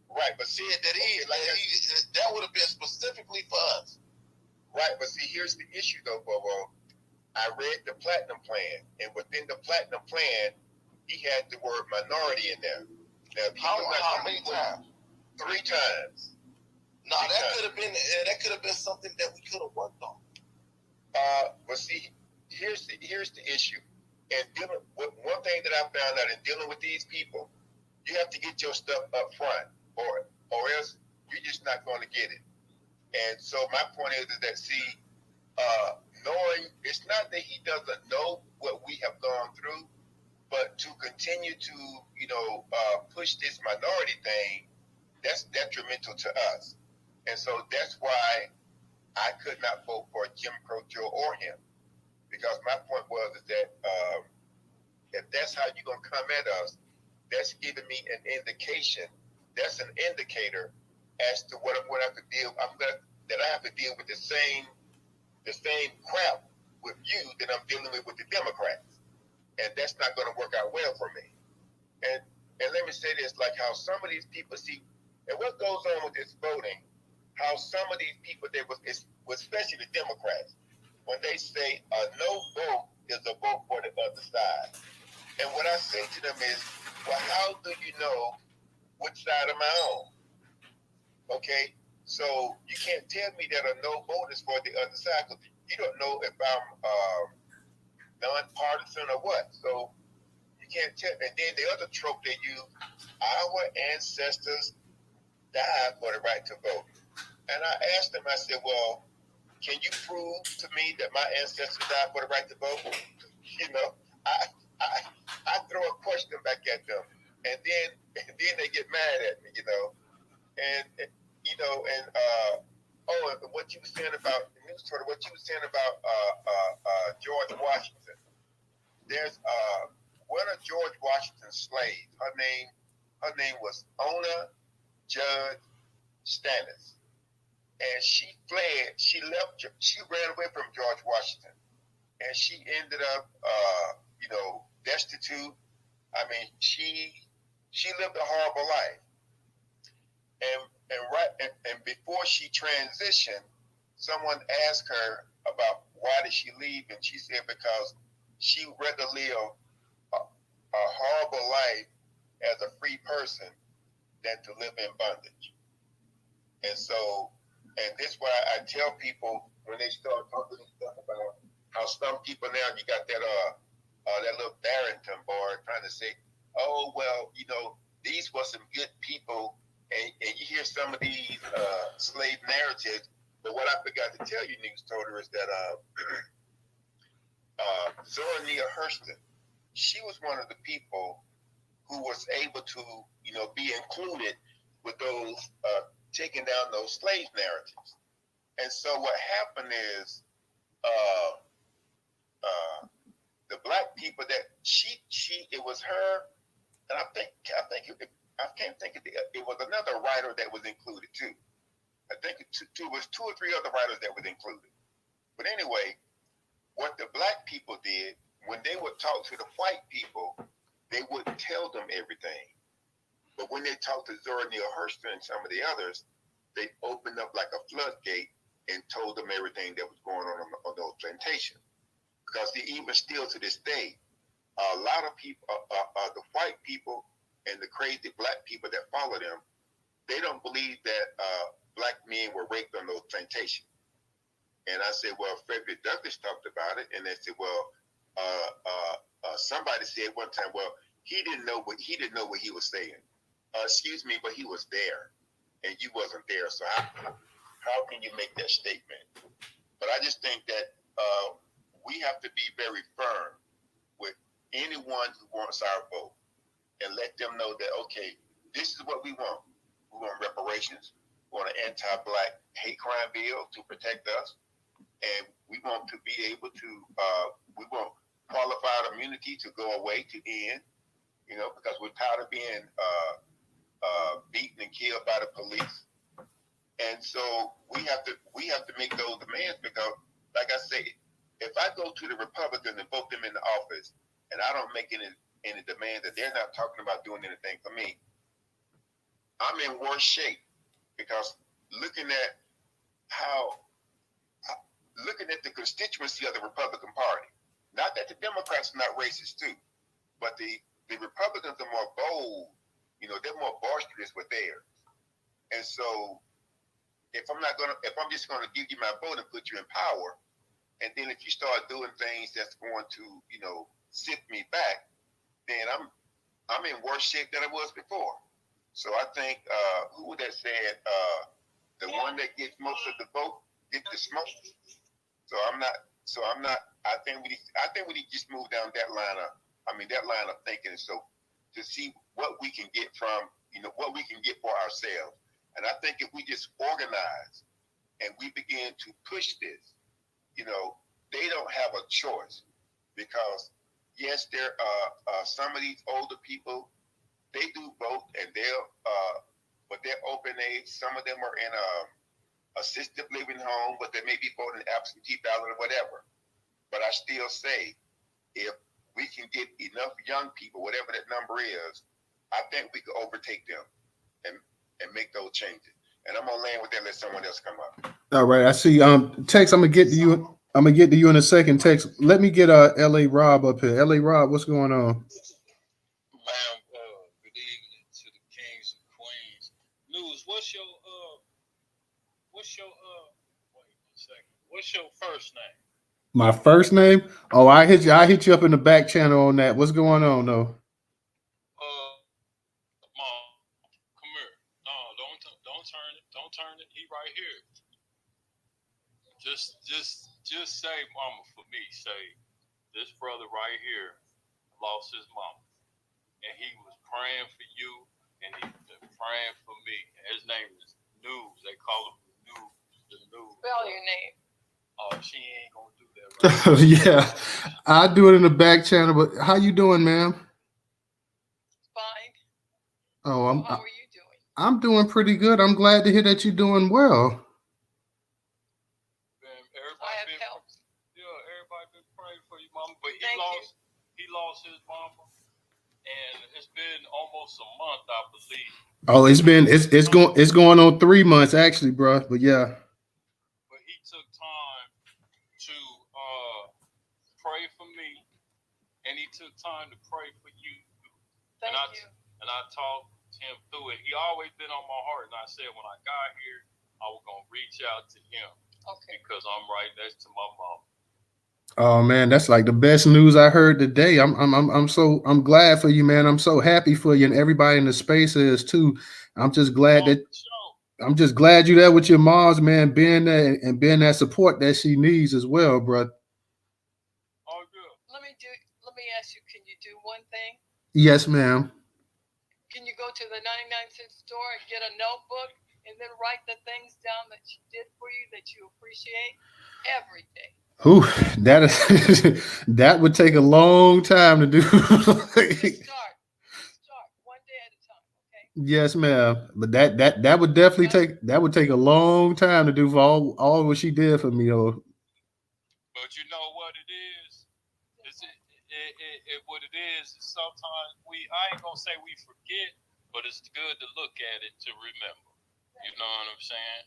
Right, but said that that would have been specifically for us. Right, but see, here's the issue though, Bobo. I read the platinum plan, and within the platinum plan, he had the word minority in there. Now, how many times? 3 times. No, that could have been something that we could have worked on. But see, here's the issue. And one thing that I found out in dealing with these people, you have to get your stuff up front, or else you're just not going to get it. And so my point is that knowing it's not that he doesn't know what we have gone through, but to continue to push this minority thing, that's detrimental to us. And so that's why I could not vote for Jim Crow Joe or him, because my point was that if that's how you're gonna come at us, that's giving me an indication. That's an indicator as to what I have to deal. That I have to deal with the same crap with you that I'm dealing with the Democrats, and that's not going to work out well for me. And let me say this: like how some of these people see, and what goes on with this voting, how some of these people especially the Democrats, when they say a no vote is a vote for the other side. And what I say to them is, well, how do you know which side am I on? Okay, so you can't tell me that a no vote is for the other side, because you don't know if I'm nonpartisan or what. So you can't tell. And then the other trope they use, our ancestors died for the right to vote. And I asked them, I said, well, can you prove to me that my ancestors died for the right to vote? I throw a question back at them, and then they get mad at me, and what you were saying about the Newstoter, what you were saying about George Washington. There's one of George Washington's slaves. Her name was Ona Judge Stannis, and she fled. She ran away from George Washington, and she ended up, destitute. I mean, she lived a horrible life. And before she transitioned, someone asked her about why did she leave, and she said because she would rather live a horrible life as a free person than to live in bondage. And so, and this is why I tell people when they start talking stuff about how some people now, you got that little Barrington boy trying to say, oh well, these were some good people. And you hear some of these slave narratives, but what I forgot to tell you, Newstoter, is that Zora Neale Hurston, she was one of the people who was able to, be included with those taking down those slave narratives. And so what happened is the black people that it was her, and I can't think of it was another writer that was included too. I think it was two or three other writers that was included. But anyway, what the black people did when they would talk to the white people, they wouldn't tell them everything. But when they talked to Zora Neale Hurston and some of the others, they opened up like a floodgate and told them everything that was going on those plantations. Because even still to this day, a lot of people, the white people and the crazy black people that follow them, they don't believe that black men were raped on those plantations. And I said, well, Frederick Douglass talked about it, and they said, well, somebody said one time, well, he didn't know what he was saying. Excuse me, but he was there, and you wasn't there. So how can you make that statement? But I just think that we have to be very firm with anyone who wants our vote, and let them know that, okay, this is what we want. We want reparations. We want an anti-black hate crime bill to protect us. And we want to be able to, we want qualified immunity to go away, to end, because we're tired of being beaten and killed by the police. And so we have to make those demands, because, like I say, if I go to the Republicans and vote them in the office, and I don't make any demands that they're not talking about doing anything for me, I'm in worse shape, because looking at the constituency of the Republican Party, not that the Democrats are not racist too, but the Republicans are more bold, they're more boisterous with theirs. And so if I'm just gonna give you my vote and put you in power, and then if you start doing things that's going to, sit me back, then I'm in worse shape than I was before. So I think who that said the one that gets most of the vote gets the smoke. So I'm not. I think we need to just move down that line of thinking. So to see what we can get from, what we can get for ourselves. And I think if we just organize and we begin to push this, they don't have a choice, because yes, there are some of these older people, they do vote, and but they're open age. Some of them are in assisted living home, but they may be voting absentee ballot or whatever. But I still say, if we can get enough young people, whatever that number is, I think we could overtake them and make those changes. And I'm gonna land with that. Let someone else come up. All right, I see. Tex, I'm gonna get to you. I'm gonna get to you in a second. Tex, let me get L.A. Rob up here. L.A. Rob, what's going on? Ma'am, good evening to the kings and queens. News, what's your first name? My first name? Oh, I hit you up in the back channel on that. What's going on though? Mom, come here. No, don't turn it. Don't turn it. He right here. Just say mama for me. Say, this brother right here lost his mama, and he was praying for you, and he was praying for me. And his name is News. They call him News. The News. Spell your name. Oh, she ain't gonna do that right. Yeah, I'll do it in the back channel. But how you doing, ma'am? Fine. Oh, How are you doing? I'm doing pretty good. I'm glad to hear that you're doing well. Everybody been praying for you, mama. But he lost his mama, and it's been almost a month, I believe. Oh, it's going on 3 months actually, bro. But yeah. But he took time to pray for me, and he took time to pray for you. Thank you. And I talked him through it. He always been on my heart, and I said when I got here, I was gonna reach out to him. Okay. Because I'm right next to my mom. Oh man, that's like the best news I heard today. I'm glad for you, man. I'm so happy for you, and everybody in the space is too. I'm just glad you there with your moms, man, being there and being that support that she needs as well, bro. Oh, good. Let me ask you, can you do one thing? Yes, ma'am. Can you go to the 99-cent store and get a notebook and then write the things down that she did for you that you appreciate every day? Whew, that is that would take a long time to do. Start one day at a time, okay? Yes, ma'am. But that would definitely take a long time to do for all what she did for me. Oh, But you know what it is? What it is sometimes I ain't gonna say we forget, but it's good to look at it to remember. You know what I'm saying?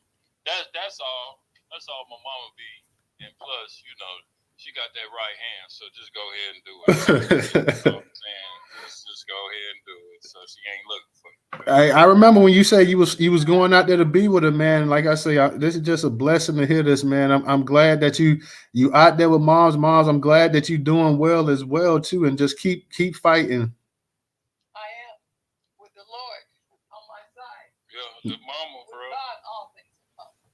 That's all. That's all my mama be. And plus, she got that right hand, so just go ahead and do it. You know what I'm saying? Just go ahead and do it. So she ain't looking for you. I remember when you said you was going out there to be with her, man. Like I say, this is just a blessing to hear this, man. I'm glad that you out there with moms. I'm glad that you doing well as well too, and just keep fighting. I am with the Lord on my side. Yeah, the mama, With bro. God, all things are possible.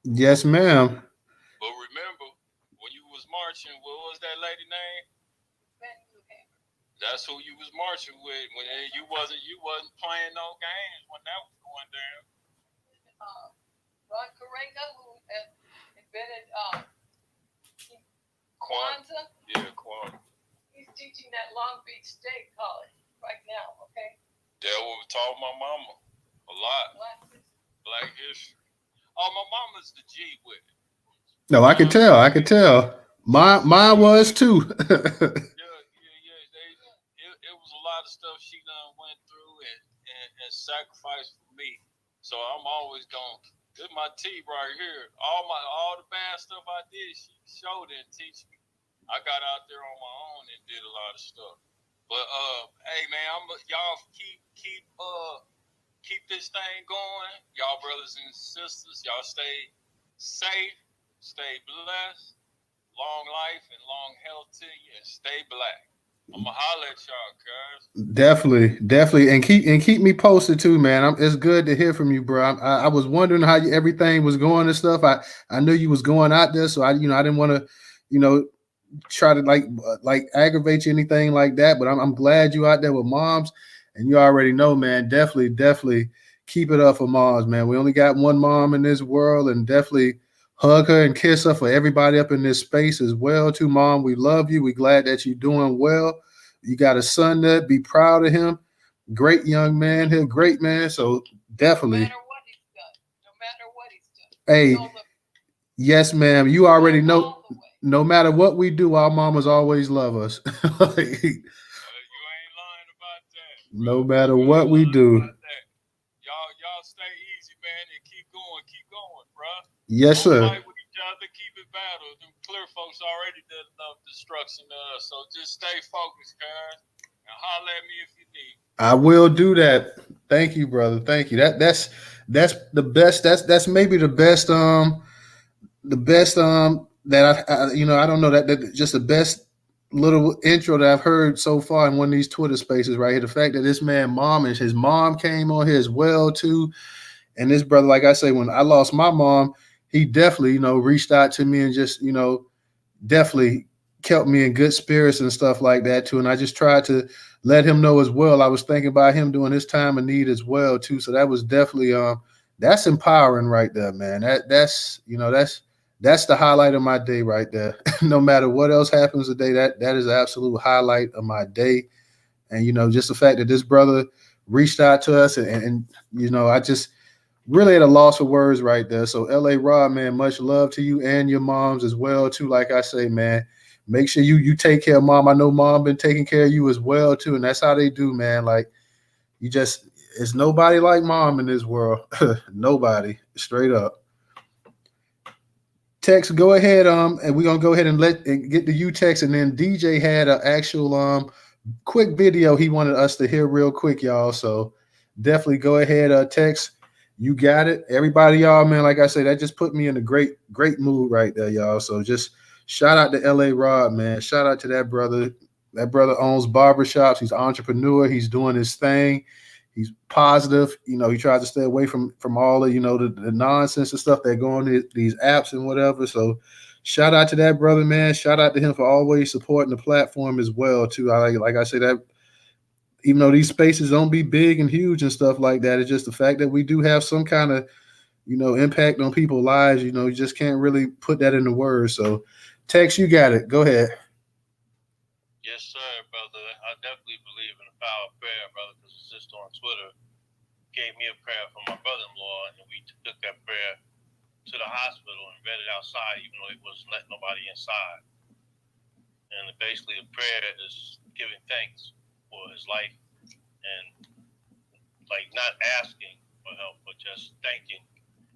Yes, ma'am. But remember, when you was marching, what was that lady name? That's who you was marching with when you wasn't playing no games when that was going down. Ron Karenga, who has invented Kwanzaa. Yeah, Kwanzaa. He's teaching at Long Beach State College right now, okay? That what we taught my mama a lot. Black history. Oh, my mama's the G with it. No, I could tell. Mine was too. It was a lot of stuff she done went through and sacrificed for me. So I'm always going. This is my T right here. All the bad stuff I did, she showed and teach me. I got out there on my own and did a lot of stuff. But hey man, y'all keep this thing going. Y'all brothers and sisters, y'all stay safe, stay blessed, long life and long health to you, and stay black. I'ma holler at y'all, guys. Definitely, and keep me posted too, man. It's good to hear from you, bro. I was wondering how everything was going and stuff. I knew you was going out there, so I didn't want to, try to like aggravate you anything like that. But I'm glad you out there with moms, and you already know, man. Definitely keep it up for moms, man. We only got one mom in this world, and definitely hug her and kiss her for everybody up in this space as well too. Mom, we love you. We glad that you're doing well. You got a son there, be proud of him. Great young man. He's a great man. So definitely. No matter what he's done. Hey, yes, ma'am. You already know. No matter what we do, our mamas always love us. You ain't lying about that. No matter what we do. Y'all stay easy, man, and keep going, bro. Yes, sir. Don't fight with each other, keep it battle. Them clear folks already did enough destruction to us, so just stay focused, guys, and holler at me if you need. I will do that. Thank you, brother. Thank you. That's the best. That's maybe the best. That I don't know that just the best little intro that I've heard so far in one of these Twitter spaces right here. The fact that this man mom and his mom came on here as well too, and this brother, like I say, when I lost my mom, he definitely reached out to me and just definitely kept me in good spirits and stuff like that too. And I just tried to let him know as well. I was thinking about him during his time of need as well too. So that was definitely that's empowering right there, man. That's the highlight of my day right there. No matter what else happens today, that is the absolute highlight of my day. And just the fact that this brother reached out to us and I just really at a loss for words right there. So LA Rod, man, much love to you and your moms as well too. Like I say, man, make sure you take care of mom. I know mom been taking care of you as well too. And that's how they do, man. Like it's nobody like mom in this world. Nobody, straight up. Tex, go ahead. And we're gonna go ahead and get to you, Tex, and then DJ had an actual quick video he wanted us to hear real quick, y'all. So definitely go ahead, Tex. You got it. Everybody, y'all, man, like I said, that just put me in a great mood right there, y'all. So just shout out to LA Rod, man. Shout out to that brother. That brother owns barbershops. He's an entrepreneur. He's doing his thing. He's positive. He tries to stay away from all the, the nonsense and stuff that go on these apps and whatever. So shout out to that brother, man. Shout out to him for always supporting the platform as well, too. Like I said, that even though these spaces don't be big and huge and stuff like that, it's just the fact that we do have some kind of, impact on people's lives. You just can't really put that into words. So Tex, you got it. Go ahead. Yes, sir, brother. I definitely believe in the power of prayer, brother, because a sister on Twitter gave me a prayer from my brother-in-law, and we took that prayer to the hospital and read it outside, even though it wasn't letting nobody inside. And basically, the prayer is giving thanks for his life and, like, not asking for help, but just thanking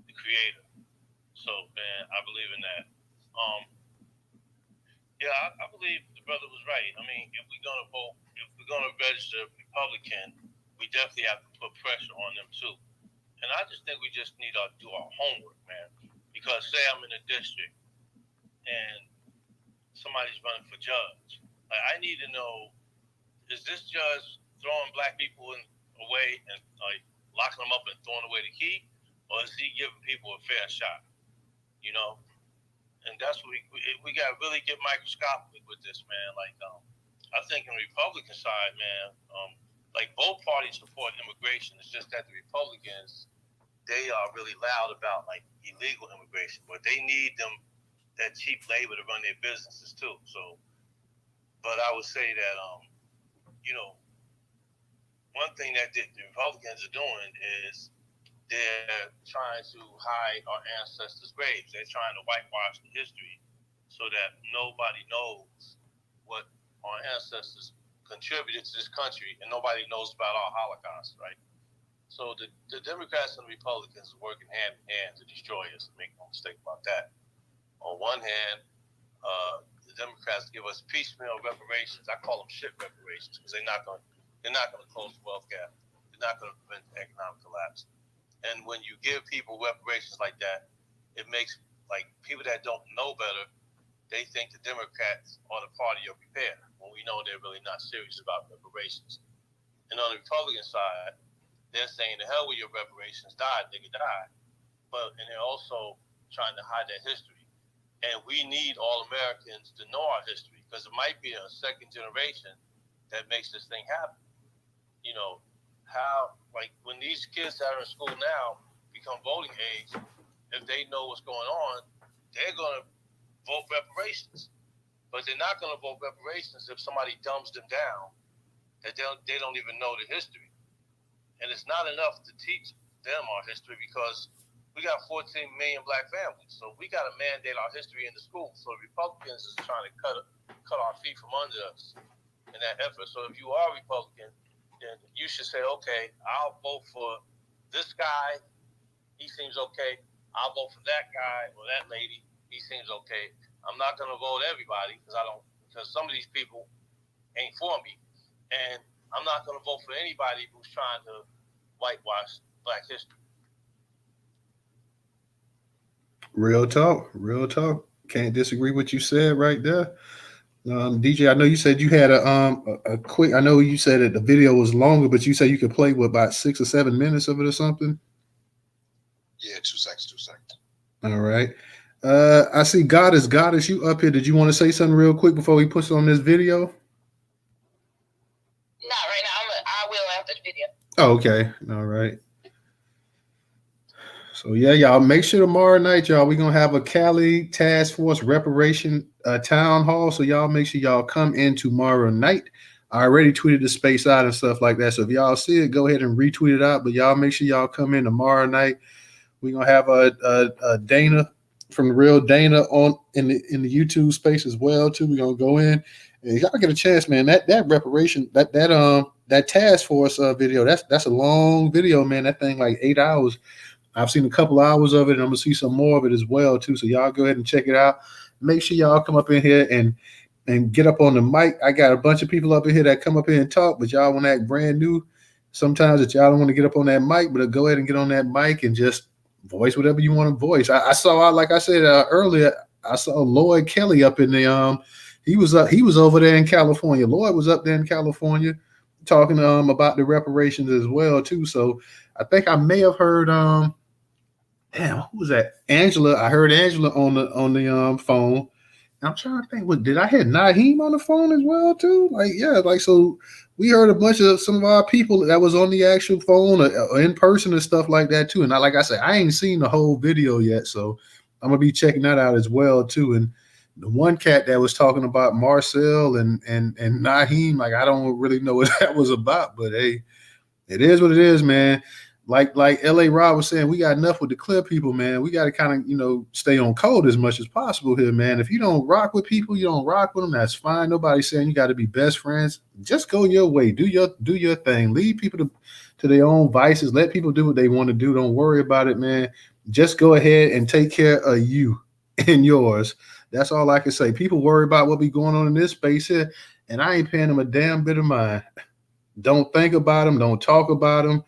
the Creator. So, man, I believe in that. Yeah, I believe the brother was right. I mean, if we're gonna vote, if we're gonna register Republican, we definitely have to put pressure on them too. And I just think we just need to do our homework, man. Because say I'm in a district and somebody's running for judge, like I need to know: is this judge throwing black people away and like locking them up and throwing away the key, or is he giving people a fair shot? You know. And that's what we got to really get microscopic with this, man. Like, I think in the Republican side, man, like both parties support immigration. It's just that the Republicans, they are really loud about like illegal immigration, but they need that cheap labor to run their businesses too. So, but I would say that, you know, one thing that the Republicans are doing is they're trying to hide our ancestors' graves. They're trying to whitewash the history so that nobody knows what our ancestors contributed to this country and nobody knows about our Holocaust, right? So the Democrats and the Republicans are working hand in hand to destroy us. Make no mistake about that. On one hand, the Democrats give us piecemeal reparations. I call them shit reparations because they're not going to close the wealth gap. They're not going to prevent the economic collapse. And when you give people reparations like that, it makes like people that don't know better, they think the Democrats are the party of repair when we know they're really not serious about reparations. And on the Republican side, they're saying the hell with your reparations, die, nigga, die. And they're also trying to hide their history. And we need all Americans to know our history because it might be a second generation that makes this thing happen. You know, how, like, when these kids that are in school now become voting age, if they know what's going on, they're going to vote reparations. But they're not going to vote reparations if somebody dumbs them down, that they don't even know the history. And it's not enough to teach them our history because we got 14 million black families. So we got to mandate our history in the school. So the Republicans is trying to cut our feet from under us in that effort. So if you are Republican, then you should say, okay, I'll vote for this guy. He seems okay. I'll vote for that guy or that lady. He seems okay. I'm not going to vote everybody because some of these people ain't for me. And I'm not going to vote for anybody who's trying to whitewash black history. Real talk. Can't disagree with what you said right there. DJ, I know you said you had a quick. I know you said that the video was longer, but you said you could play with about 6 or 7 minutes of it or something. Yeah, 2 seconds. All right. I see Goddess, you up here. Did you want to say something real quick before we push on this video? Not right now. I will after the video. Oh, okay. All right. So yeah, y'all make sure tomorrow night, y'all, we're gonna have a Cali Task Force Reparation town hall. So y'all make sure y'all come in tomorrow night. I already tweeted the space out and stuff like that. So if y'all see it, go ahead and retweet it out. But y'all make sure y'all come in tomorrow night. We're gonna have a Dana from the Real Dana on in the YouTube space as well too. We're gonna go in and y'all get a chance, man. That reparation, that task force video, that's a long video, man. That thing like 8 hours. I've seen a couple hours of it, and I'm gonna see some more of it as well too. So y'all go ahead and check it out. Make sure y'all come up in here and get up on the mic. I got a bunch of people up in here that come up here and talk, but y'all want to act brand new. Sometimes that y'all don't want to get up on that mic, but go ahead and get on that mic and just voice whatever you want to voice. I saw, like I said earlier, I saw Lloyd Kelly up in the he was over there in California. Lloyd was up there in California talking about the reparations as well too. So I think I may have heard who was that? Angela. I heard Angela on the phone. I'm trying to think, did I hear Naheem on the phone as well too? So we heard a bunch of some of our people that was on the actual phone or in person and stuff like that too. And like I said, I ain't seen the whole video yet, so I'm gonna be checking that out as well too. And the one cat that was talking about Marcel and Naheem, like I don't really know what that was about, but hey, it is what it is, man. Like LA Rob was saying, we got enough with the clear people, man. We got to kind of, stay on code as much as possible here, man. If you don't rock with people, you don't rock with them. That's fine. Nobody's saying you got to be best friends. Just go your way. Do your thing. Leave people to their own vices. Let people do what they want to do. Don't worry about it, man. Just go ahead and take care of you and yours. That's all I can say. People worry about what be going on in this space here, and I ain't paying them a damn bit of mind. Don't think about them. Don't talk about them.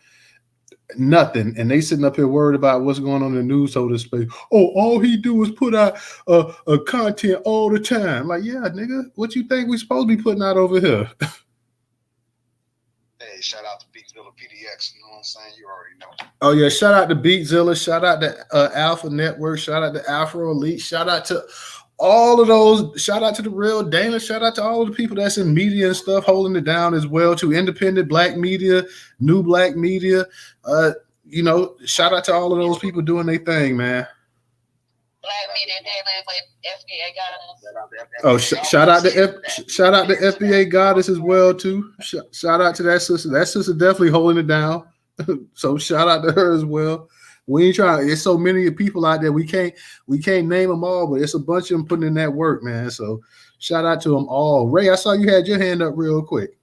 Nothing. And they sitting up here worried about what's going on in the Newstoter space. Oh, all he do is put out a content all the time. Like, yeah, nigga, what you think we supposed to be putting out over here? Hey, shout out to Beatzilla PDX. You know what I'm saying? You already know. Oh yeah, shout out to Beatzilla. Shout out to Alpha Network. Shout out to Afro Elite. Shout out to all of those. Shout out to the real Dana. Shout out to all of the people that's in media and stuff holding it down as well. To independent black media, new black media. Shout out to all of those people doing their thing, man. Black media dealing with FBA guidance. Oh, shout out to FBA Goddess as well too. Shout out to that sister. That sister definitely holding it down. So shout out to her as well. We ain't trying. There's so many people out there. We can't name them all, but it's a bunch of them putting in that work, man. So shout out to them all. Ray, I saw you had your hand up real quick.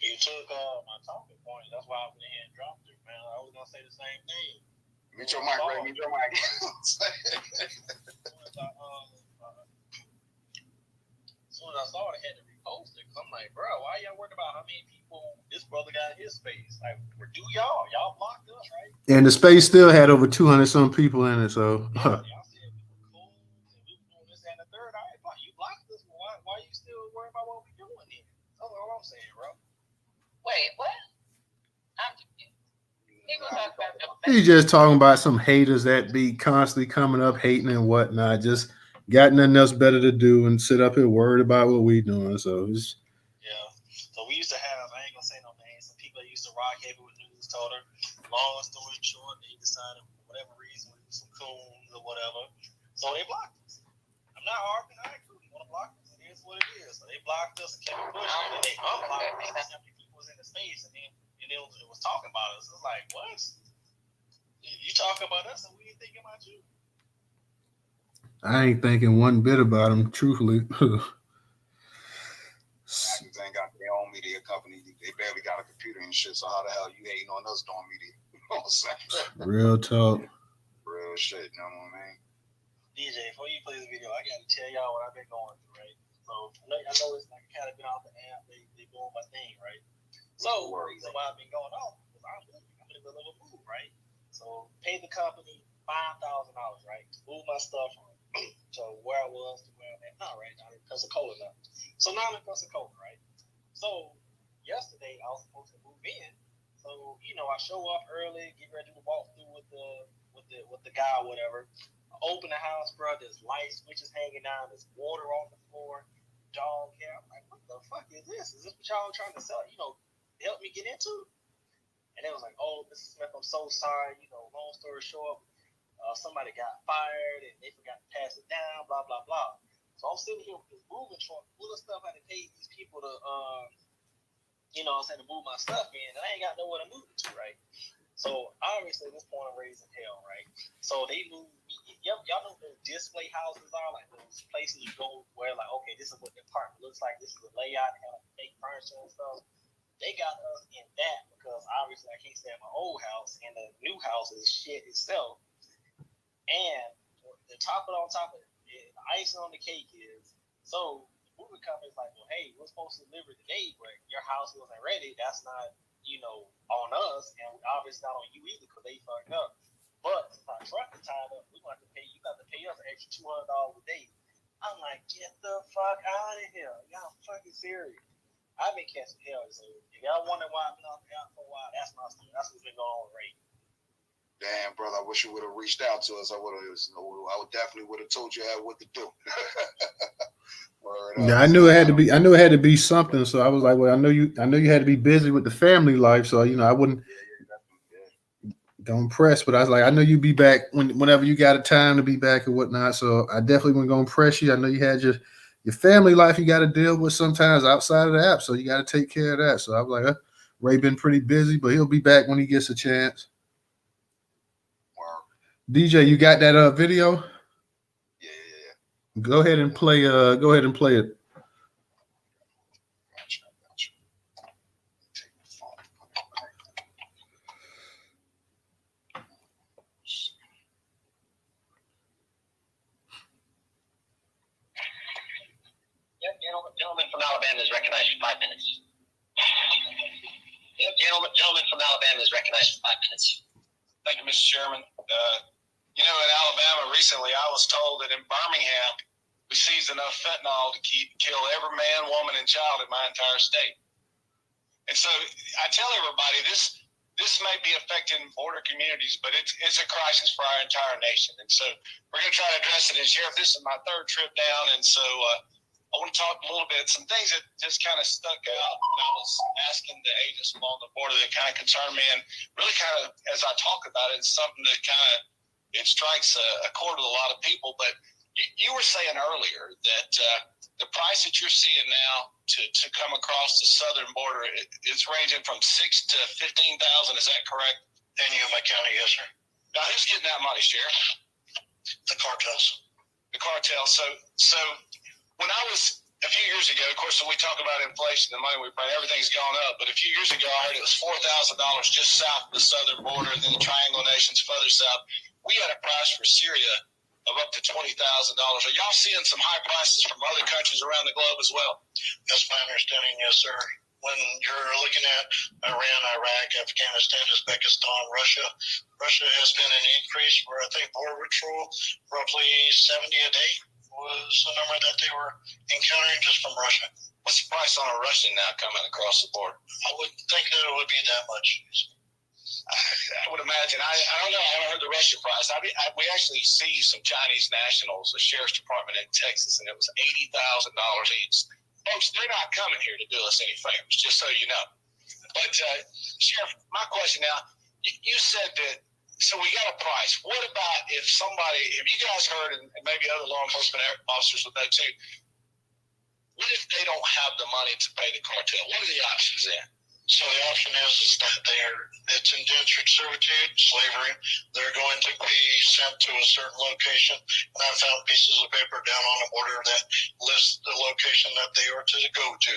You took my talking point. That's why I went ahead and dropped it, man. I was gonna say the same thing. Meet your mic, Ray. Meet your mic. As soon as I saw it, I had to repost it because I'm like, bro, why y'all worried about how many people this brother got in his space? Like, do y'all blocked us, right? And the space still had over 200 some people in it. So y'all said we were cool and we were doing this and the third. All right, you blocked us. Why you still worried about what we doing then? That's all I'm saying, bro. Wait, what? I'm confused. He's just talking about some haters that be constantly coming up hating and whatnot. Just got nothing else better to do and sit up here worried about what we doing. So it's So we used to have, I ain't gonna say no names, some people that used to rock heavy with Newstoter. Long story short, they decided for whatever reason we were some coons or whatever. So they blocked us. I'm not arguing, I agree. You wanna block us? It is what it is. So they blocked us and kept pushing, and they unblocked us. How many people was in the space and then it was talking about us. It's like, what? You talking about us and we ain't thinking about you? I ain't thinking one bit about them, truthfully. Actors ain't got their own media company. They barely got a computer and shit. So how the hell you hating on us doing media? You know what I'm saying? Real talk. Real shit. You know what I mean? DJ, before you play the video, I got to tell y'all what I've been going through, right? So I know it's like kind of been off the app. They doing my thing, right? So the reason why I've been going off is I'm in the middle of a move, right? So pay the company $5,000, right? Move my stuff from so where I was to where I'm at now, right? Now in Pensacola now. So now I'm in Pensacola, right? So yesterday I was supposed to move in. So I show up early, get ready to walk through with the guy or whatever. I open the house, bro. There's light switches hanging down. There's water on the floor. Dog hair. I'm like, what the fuck is this? Is this what y'all trying to sell? Help me get into? And it was like, oh, Mrs. Smith, I'm so sorry. Long story short, somebody got fired and they forgot to pass it down, blah, blah, blah. So I'm sitting here with this moving truck full of stuff I had to pay these people to, to move my stuff in, and I ain't got nowhere to move it to, right? So obviously at this point I'm raising hell, right? So they moved me. Y'all know those display houses are, like those places you go where like, okay, this is what the apartment looks like, this is the layout, and have like fake furniture and stuff. They got us in that because obviously I can't stay at my old house, and the new house is shit itself. And the top of it, the icing on the cake is, so the moving company's like, well, hey, we're supposed to deliver today, but your house wasn't ready. That's not, on us, and obviously not on you either because they fucked up. But since our truck is tied up, you got to pay us an extra $200 a day. I'm like, get the fuck out of here. Y'all fucking serious. I've been catching hell. So if y'all wonder why I've been off the app for a while, that's what's been going on with Ray. Damn, brother, I wish you would have reached out to us. I definitely would have told you what to do. Yeah, I knew it had to be something. So I was like, well, I know you had to be busy with the family life. So I wouldn't. Don't press, but I was like, I know you be back whenever you got a time to be back and whatnot. So I definitely wasn't gonna press you. I know you had your family life you got to deal with sometimes outside of the app, so you got to take care of that. So I was like, Ray been pretty busy, but he'll be back when he gets a chance. Wow. DJ, you got that video? Yeah. Go ahead and play. Go ahead and play it. Gotcha. Gentleman from Alabama is recognized for 5 minutes. Gentleman from Alabama is recognized for 5 minutes. Thank you, Mr. Chairman. In Alabama recently, I was told that in Birmingham, we seized enough fentanyl to kill every man, woman, and child in my entire state. And so I tell everybody this may be affecting border communities, but it's a crisis for our entire nation. And so we're going to try to address it. And Sheriff, this is my third trip down, and so I want to talk a little bit, some things that just kind of stuck out when I was asking the agents along the border that kind of concerned me. And really kind of, as I talk about it, it's something that it strikes a chord with a lot of people. But you were saying earlier that the price that you're seeing now to come across the southern border, it's ranging from $6,000 to $15,000. Is that correct? Depending on my county, yes, sir. Now, who's getting that money, Sheriff? The cartels. The cartel. So when I was a few years ago, of course, when we talk about inflation, the money we pay, everything's gone up. But a few years ago, I heard it was $4,000 just south of the southern border, and then the Triangle Nations further south. We had a price for Syria of up to $20,000. Are y'all seeing some high prices from other countries around the globe as well? That's my understanding, yes, sir. When you're looking at Iran, Iraq, Afghanistan, Uzbekistan, Russia has been an increase where I think Border Patrol, roughly 70 a day was the number that they were encountering just from Russia. What's the price on a Russian now coming across the border? I wouldn't think that it would be that much. I would imagine. I don't know. I haven't heard the Russian price. We actually see some Chinese nationals, the Sheriff's Department in Texas, and it was $80,000 each. Folks, they're not coming here to do us any favors, just so you know. But, Sheriff, my question now, you said that, so we got a price. What about if you guys heard, and maybe other law enforcement officers would know too, what if they don't have the money to pay the cartel? What are the options then? So the option is that it's indentured servitude, slavery. They're going to be sent to a certain location. And I found pieces of paper down on the border that lists the location that they are to go to.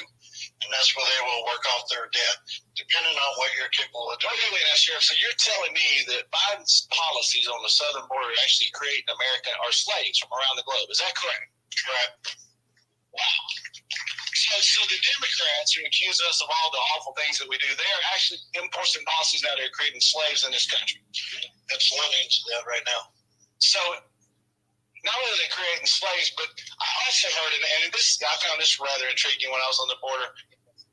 And that's where they will work off their debt, depending on what you're capable of doing. Wait, now, Sheriff, so you're telling me that Biden's policies on the southern border actually create American or slaves from around the globe. Is that correct? Correct. Wow. So the Democrats who accuse us of all the awful things that we do, they're actually enforcing policies now that are creating slaves in this country. It's limiting to that right now. So not only are they creating slaves, but I also heard, and I found this rather intriguing when I was on the border,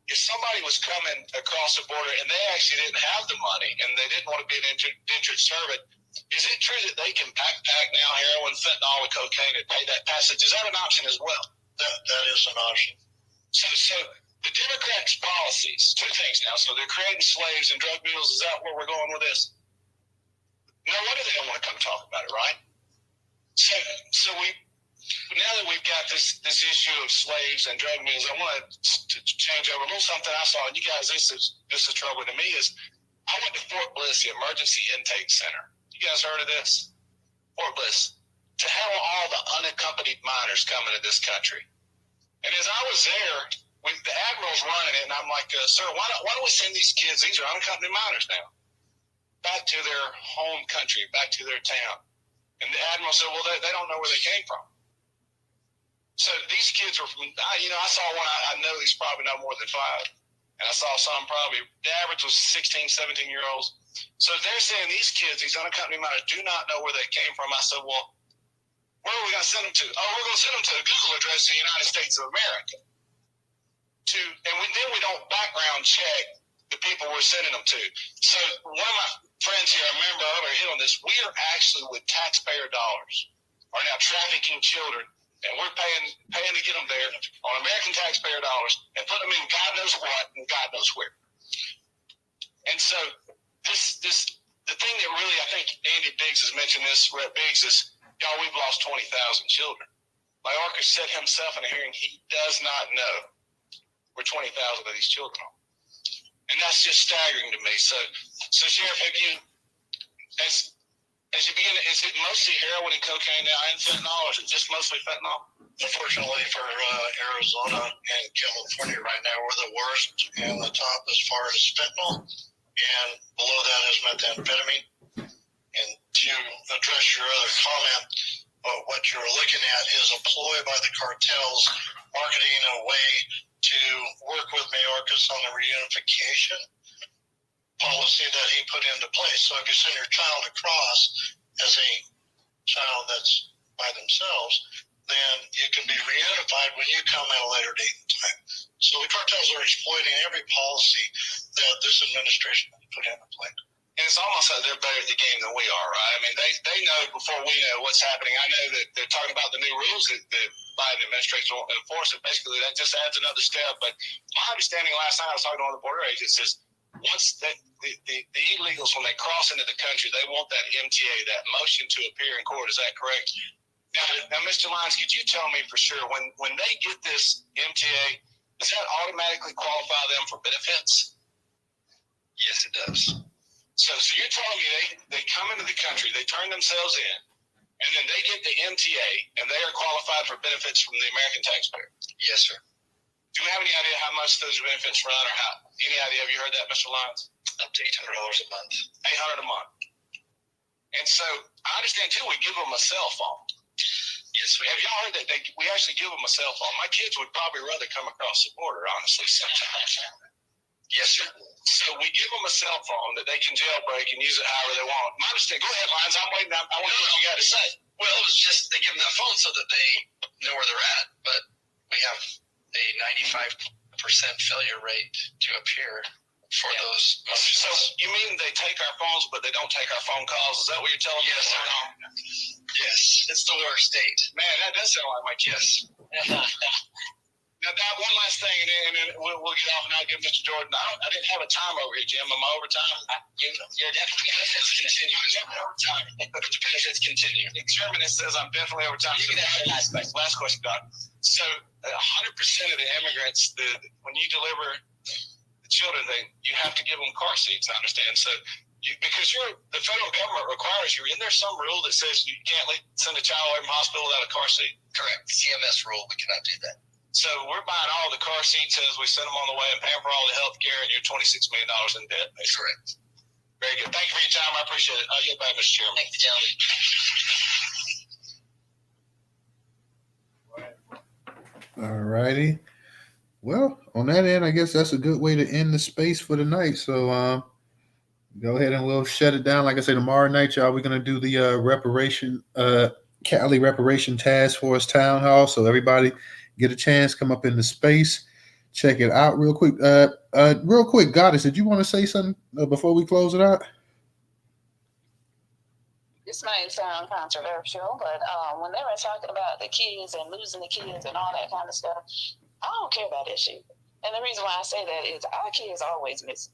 if somebody was coming across the border and they actually didn't have the money and they didn't want to be an indentured servant, is it true that they can backpack now heroin, fentanyl, and cocaine and pay that passage? Is that an option as well? That is an option. So the Democrats' policies, two things now. So they're creating slaves and drug mules. Is that where we're going with this? No wonder they don't want to come talk about it, right? So now that we've got this issue of slaves and drug mules, I want to change over a little something I saw. And you guys, this is trouble to me. Is I went to Fort Bliss, the Emergency Intake Center. You guys heard of this? Fort Bliss, to handle all the unaccompanied minors coming to this country. And as I was there, the admiral's running it, and I'm like, sir, why don't we send these kids? These are unaccompanied minors now, back to their home country, back to their town. And the admiral said, well, they don't know where they came from. So these kids were from, I saw one, I know he's probably not more than 5. And I saw some probably, the average was 16, 17-year-olds. So they're saying these kids, these unaccompanied minors, do not know where they came from. I said, well, where are we going to send them to? Oh, we're going to send them to a Google address in the United States of America. Then we don't background check the people we're sending them to. So one of my friends here, I remember earlier hit on this, we are actually with taxpayer dollars are now trafficking children, and we're paying to get them there on American taxpayer dollars and put them in God knows what and God knows where. And so this the thing that really, I think Andy Biggs has mentioned this, Rep Biggs, is, y'all, we've lost 20,000 children. Mayorkas said himself in a hearing he does not know where 20,000 of these children are. And that's just staggering to me. So Sheriff, have you, as you begin, is it mostly heroin and cocaine now and fentanyl, or is it just mostly fentanyl? Unfortunately for Arizona and California right now, we're the worst, and the top as far as fentanyl, and below that is methamphetamine. And to address your other comment, what you're looking at is a ploy by the cartels marketing a way to work with Mayorkas on the reunification policy that he put into place. So if you send your child across as a child that's by themselves, then you can be reunified when you come at a later date and time. So the cartels are exploiting every policy that this administration has put into place. And it's almost like they're better at the game than we are, right? I mean, they know before we know what's happening. I know that they're talking about the new rules that the Biden administration will enforce. And basically, that just adds another step. But my understanding last night, I was talking to one of the border agents, is once the illegals, when they cross into the country, they want that MTA, that motion to appear in court. Is that correct? Now, Mr. Lyons, could you tell me for sure, when they get this MTA, does that automatically qualify them for benefits? Yes, it does. So you're telling me they come into the country, they turn themselves in, and then they get the MTA, and they are qualified for benefits from the American taxpayer? Yes, sir. Do you have any idea how much those benefits run, or how? Any idea? Have you heard that, Mr. Lyons? Up to $800 a month. $800 a month. And so I understand, too, we give them a cell phone. Yes, we have. Y'all heard that we actually give them a cell phone? My kids would probably rather come across the border, honestly, sometimes. Yes, sir. So we give them a cell phone that they can jailbreak and use it however they want. My understanding. Go ahead, Lyons. I'm waiting. I want to hear what you got to say. Well, it was just they give them that phone so that they know where they're at. But we have a 95% failure rate to appear for those motions. So you mean they take our phones, but they don't take our phone calls? Is that what you're telling me? Yes, sir. Yes, it's the worst state. Man, that does sound like my kids. Now, Doc, one last thing, and then we'll get off, and I'll give Mr. Jordan. I didn't have a time over here, Jim. Am I overtime? You're definitely benefits continue. Overtime. Benefits continue. In German, it says I'm definitely overtime. Last question, Doc. So 100% of the immigrants, when you deliver the children, you have to give them car seats, I understand. So because the federal government requires you, isn't there some rule that says you can't send a child away from the hospital without a car seat? Correct. CMS rule, we cannot do that. So we're buying all the car seats as we send them on the way and paying for all the health care, and you're $26 million in debt. That's correct. Very good. Thank you for your time. I appreciate it. I'll get back, Mr. Chairman. Thank you, gentlemen. All righty. Well, on that end, I guess that's a good way to end the space for the night. So go ahead and we'll shut it down. Like I say, tomorrow night, y'all, we're going to do the Cali Reparation Task Force Town Hall. So everybody get a chance, come up in the space, check it out real quick. Real quick, Goddess, did you want to say something before we close it out? This might sound controversial, but when they were talking about the kids and losing the kids and all that kind of stuff, I don't care about that shit. And the reason why I say that is our kids are always missing.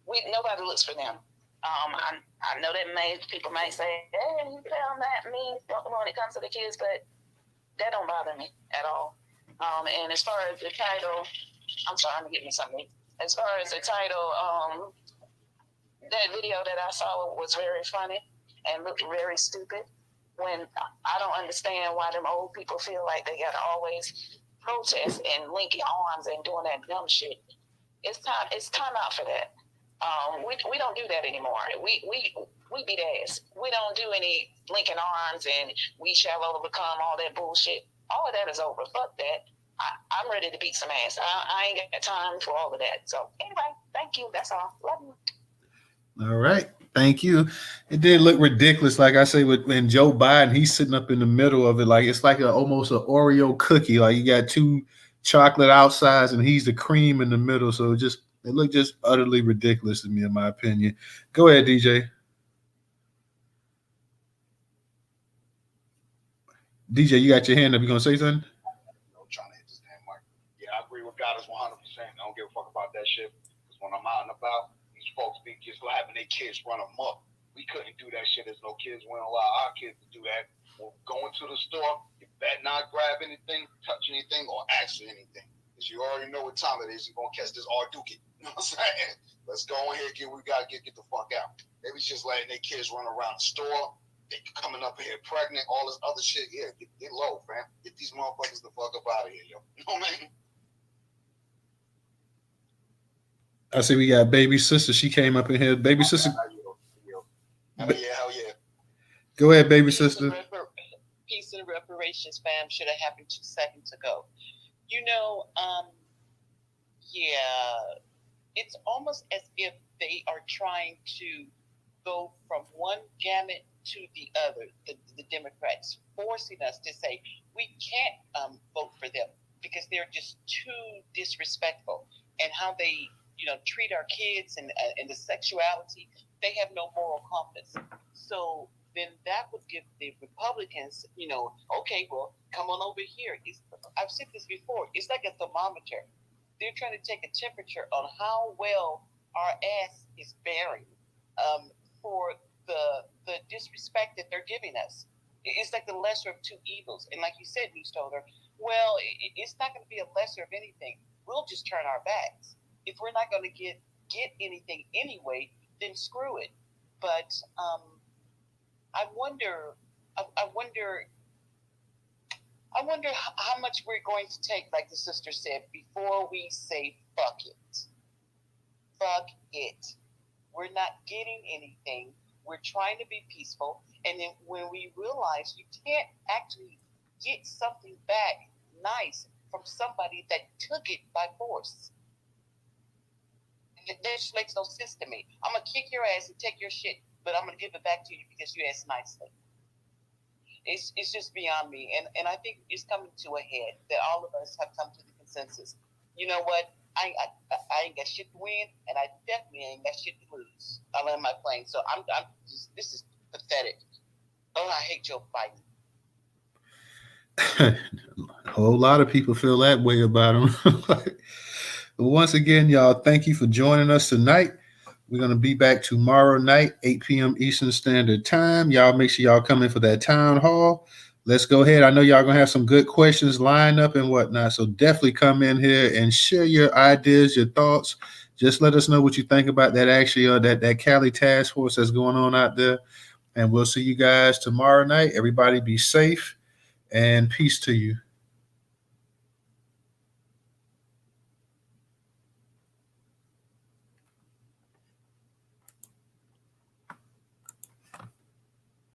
Nobody looks for them. I know that people might say, hey, you found that mean when it comes to the kids, but that don't bother me at all. And as far as the title, I'm sorry, I'm getting something. As far as the title, that video that I saw was very funny and looked very stupid. When I don't understand why them old people feel like they gotta always protest and linking arms and doing that dumb shit. It's time out for that. We don't do that anymore. We beat ass. We don't do any linking arms and we shall overcome all that bullshit. All of that is over. Fuck that. I'm ready to beat some ass. I ain't got time for all of that. So anyway, thank you. That's all. Love you. All right. Thank you. It did look ridiculous. Like I say, when Joe Biden, he's sitting up in the middle of it. Like it's like almost an Oreo cookie. Like you got two chocolate outsides and he's the cream in the middle. So it looked just utterly ridiculous to me, in my opinion. Go ahead, DJ. DJ, you got your hand up. You gonna say something? No, trying to hit this damn mic. Yeah, I agree with God 100%. I don't give a fuck about that shit. Because when I'm out and about, these folks be just having their kids run amok. We couldn't do that shit as no kids. We don't allow our kids to do that. We'll go into the store, you better not grab anything, touch anything, or ask for anything. Because you already know what time it is. You're going to catch this Arduki. You know what I'm saying? Let's go ahead, we got to get the fuck out. They was just letting their kids run around the store. They coming up here pregnant, all this other shit. Yeah, get low, fam. Get these motherfuckers the fuck up out of here, yo. You know what I mean? I see we got baby sister. She came up in here. Baby sister. Hell yeah. Go ahead, baby sister. Peace and reparations, fam. Should have happened 2 seconds ago. You know, yeah, it's almost as if they are trying to go from one gamut to the other, the Democrats, forcing us to say we can't vote for them because they're just too disrespectful, and how they, treat our kids and the sexuality. They have no moral compass. So then that would give the Republicans, okay, well, come on over here. I've said this before. It's like a thermometer. They're trying to take a temperature on how well our ass is bearing for the disrespect that they're giving us. It's like the lesser of two evils. And like you said, Newstoter, well, it's not going to be a lesser of anything. We'll just turn our backs. If we're not going to get anything anyway, then screw it. But I wonder how much we're going to take, like the sister said, before we say fuck it. Fuck it. We're not getting anything. We're trying to be peaceful. And then when we realize you can't actually get something back nice from somebody that took it by force. And that just makes no sense to me. I'm going to kick your ass and take your shit, but I'm going to give it back to you because you asked nicely. It's just beyond me. And I think it's coming to a head that all of us have come to the consensus. You know what? I ain't got shit to win, and I definitely ain't got shit to lose. I land my plane. So I'm just, this is pathetic. Oh, I hate Joe Biden. A whole lot of people feel that way about him. Once again, y'all, thank you for joining us tonight. We're going to be back tomorrow night, 8 p.m. Eastern Standard Time. Y'all make sure y'all come in for that town hall. Let's go ahead. I know y'all going to have some good questions lined up and whatnot, so definitely come in here and share your ideas, your thoughts. Just let us know what you think about that that Cali task force that's going on out there. And we'll see you guys tomorrow night. Everybody be safe and peace to you.